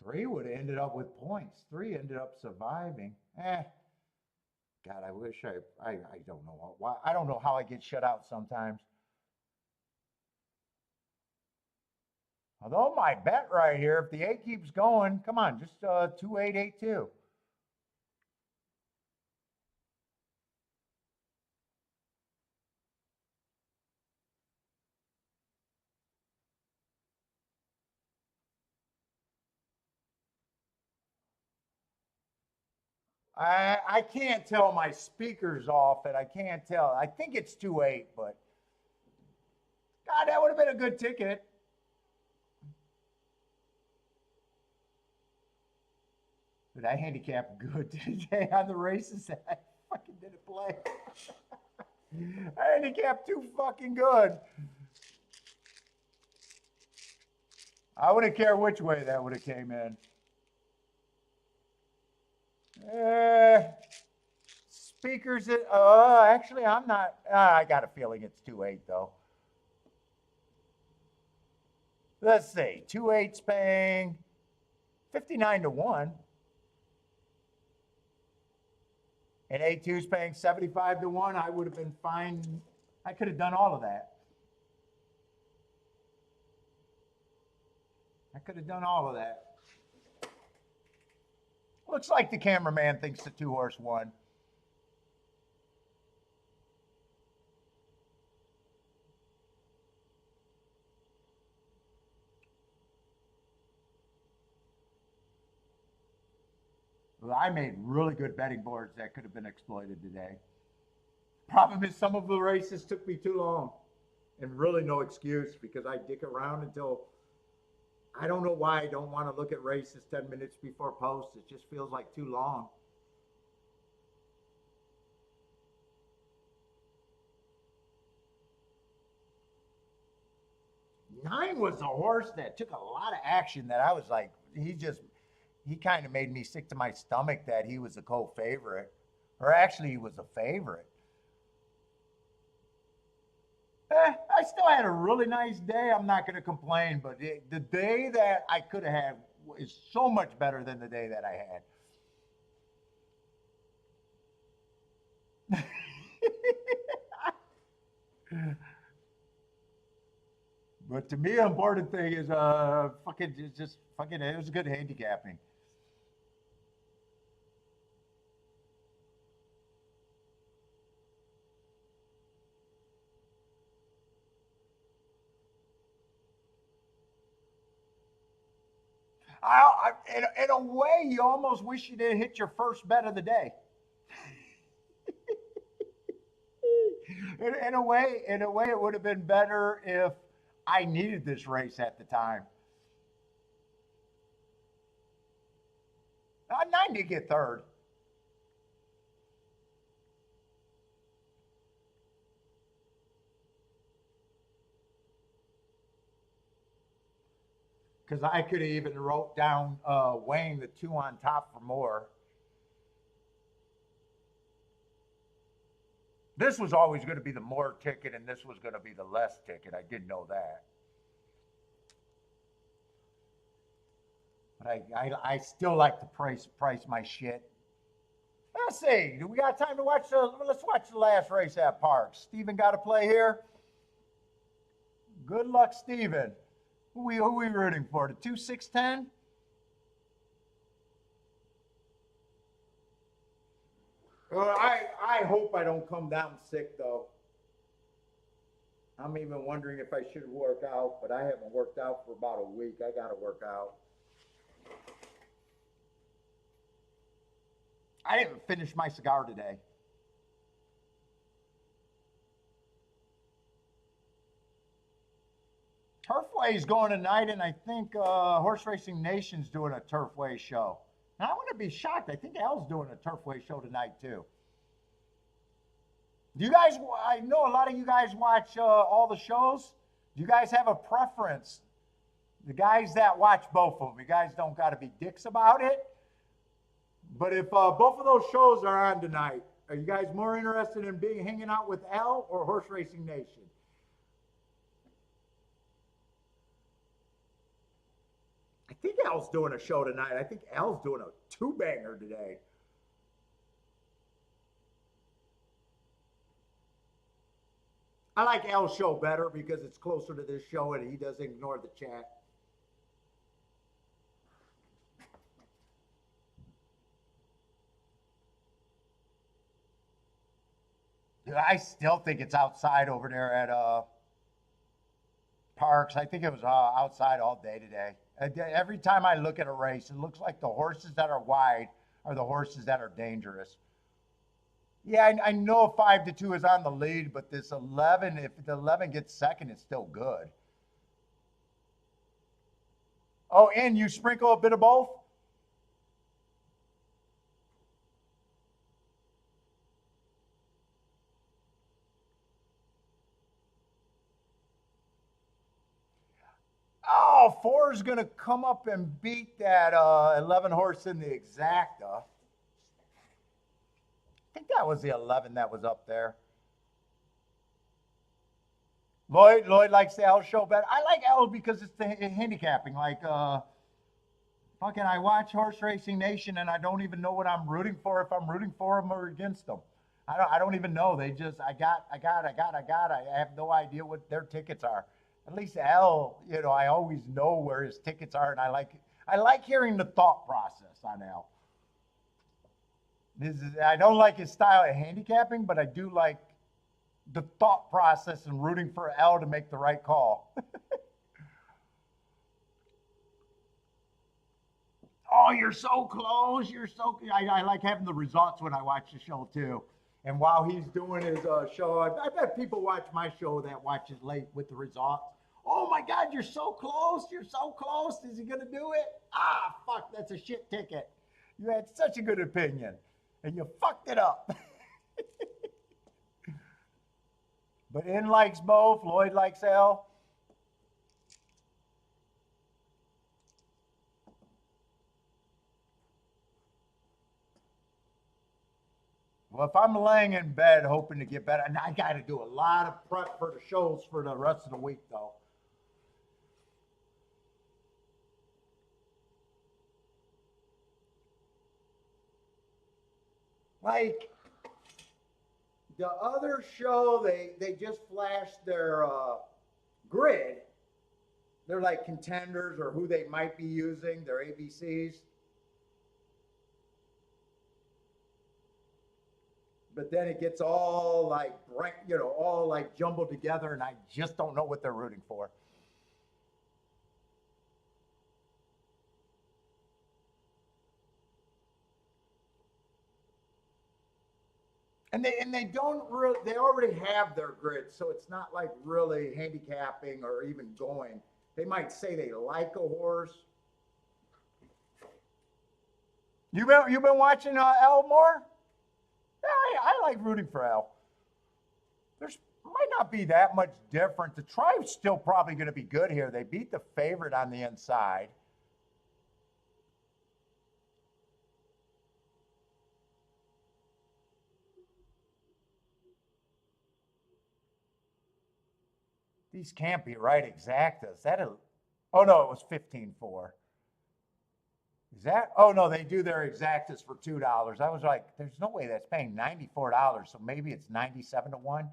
Three would have ended up with points. 3 ended up surviving. God, I wish I don't know why. I don't know how I get shut out sometimes. Although my bet right here, if the 8 keeps going, come on, just 2882. I can't tell, my speaker's off and I can't tell. I think it's 2-8, but God, that would have been a good ticket. Did I handicap good today on the races that I fucking didn't play? I handicapped too fucking good. I wouldn't care which way that would have came in. Speakers, actually, I'm not. I got a feeling it's 2-8 though. Let's see, 2-8's paying 59 to 1. And 8-2's paying 75 to 1. I would have been fine. I could have done all of that. I could have done all of that. Looks like the cameraman thinks the 2-horse won. Well, I made really good betting boards that could have been exploited today. Problem is, some of the races took me too long, and really no excuse, because I dick around until, I don't know why I don't want to look at races 10 minutes before post. It just feels like too long. Nine was a horse that took a lot of action that I was like, he kind of made me sick to my stomach that he was a co-favorite. Or actually, he was a favorite. I still had a really nice day. I'm not going to complain, but the day that I could have had is so much better than the day that I had. But to me, the important thing is it was good handicapping. In a way, you almost wish you didn't hit your first bet of the day. in a way, it would have been better if I needed this race at the time. 9 did get third. Because I could have even wrote down weighing the 2 on top for more. This was always going to be the more ticket, and this was going to be the less ticket. I did know that. But I still like to price my shit. Let's see. Do we got time to watch let's watch the last race at Parks. Steven got to play here. Good luck, Steven. Who we rooting for? The 2-6-10? I hope I don't come down sick, though. I'm even wondering if I should work out, but I haven't worked out for about a week. I got to work out. I didn't finish my cigar today. Turf Turfway's going tonight, and I think Horse Racing Nation's doing a Turfway show. Now, I wouldn't be shocked. I think Al's doing a Turfway show tonight, too. Do you guys, I know a lot of you guys watch all the shows. Do you guys have a preference? The guys that watch both of them, you guys don't got to be dicks about it. But if both of those shows are on tonight, are you guys more interested in hanging out with Al or Horse Racing Nation? I think Al's doing a show tonight. I think Al's doing a two-banger today. I like Al's show better because it's closer to this show and he doesn't ignore the chat. Dude, I still think it's outside over there at Parks. I think it was outside all day today. Every time I look at a race, it looks like the horses that are wide are the horses that are dangerous. Yeah, I know 5-2 is on the lead, but this 11, if the 11 gets second, it's still good. Oh, and you sprinkle a bit of both? Oh, 4 is going to come up and beat that 11 horse in the exacta. I think that was the 11 that was up there. Lloyd likes the L show better. I like L because it's the handicapping. Like, fucking, I watch Horse Racing Nation and I don't even know what I'm rooting for, if I'm rooting for them or against them. I don't even know. They just, I have no idea what their tickets are. At least L, you know, I always know where his tickets are, and I like hearing the thought process on L. I don't like his style of handicapping, but I do like the thought process and rooting for L to make the right call. Oh, you're so close. You're so. I like having the results when I watch the show too. And while he's doing his show, I bet people watch my show that watches late with the results. Oh my God, you're so close. You're so close. Is he going to do it? Ah, fuck, that's a shit ticket. You had such a good opinion, and you fucked it up. But N likes both. Lloyd likes L. Well, if I'm laying in bed hoping to get better, and I got to do a lot of prep for the shows for the rest of the week, though. Like the other show, they just flashed their grid. They're like contenders or who they might be using, their ABCs. But then it gets all like, you know, all like jumbled together, and I just don't know what they're rooting for. And they don't really, they already have their grid, so it's not like really handicapping or even going. They might say they like a horse. You been watching Elmore? Yeah, I like rooting for Al. There's might not be that much different. The tribe's still probably going to be good here. They beat the favorite on the inside. These can't be right exactas. Oh no, it was 15-4. Is that? Oh no, they do their exactas for $2. I was like, there's no way that's paying $94. So maybe it's 97-1.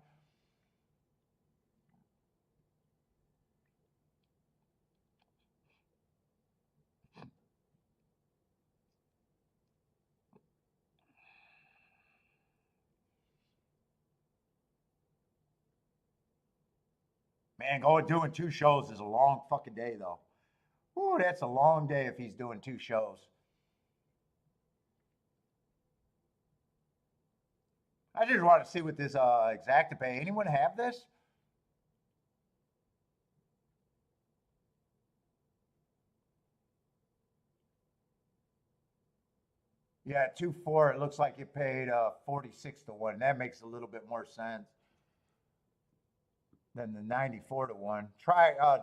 Man, doing 2 shows is a long fucking day though. Ooh, that's a long day if he's doing 2 shows. I just want to see what this exacta pay. Anyone have this? Yeah, 2-4. It looks like you paid 46 to 1. That makes a little bit more sense than the 94 to 1.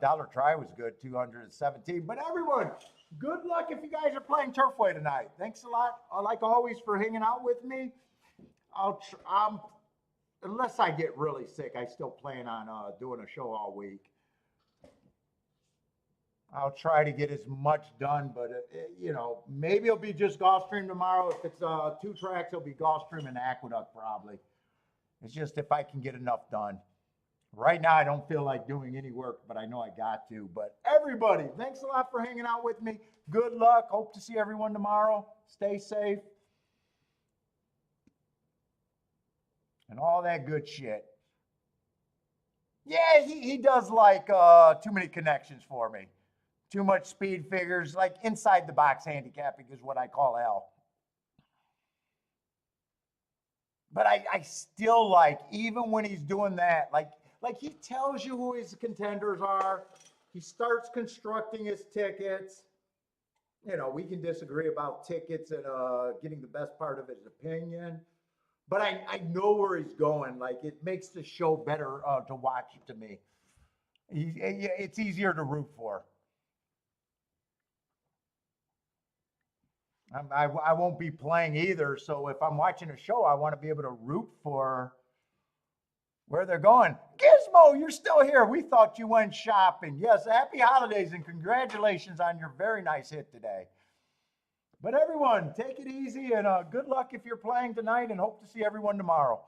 Dollar try was good, 217. But everyone, good luck if you guys are playing Turfway tonight. Thanks a lot, like always, for hanging out with me. Unless I get really sick, I still plan on doing a show all week. I'll try to get as much done, but you know, maybe it'll be just Gulfstream tomorrow. If it's 2 tracks, it'll be Gulfstream and Aqueduct probably. It's just if I can get enough done. Right now, I don't feel like doing any work, but I know I got to. But everybody, thanks a lot for hanging out with me. Good luck. Hope to see everyone tomorrow. Stay safe. And all that good shit. Yeah, he does like too many connections for me. Too much speed figures, like inside the box handicapping is what I call hell. But I still like, even when he's doing that, like he tells you who his contenders are. He starts constructing his tickets. You know, we can disagree about tickets and getting the best part of his opinion. But I know where he's going. Like, it makes the show better to watch to me. It's easier to root for. I won't be playing either. So if I'm watching a show, I want to be able to root for where they're going. Gizmo, you're still here. We thought you went shopping. Yes, happy holidays and congratulations on your very nice hit today. But everyone, take it easy and good luck if you're playing tonight, and hope to see everyone tomorrow.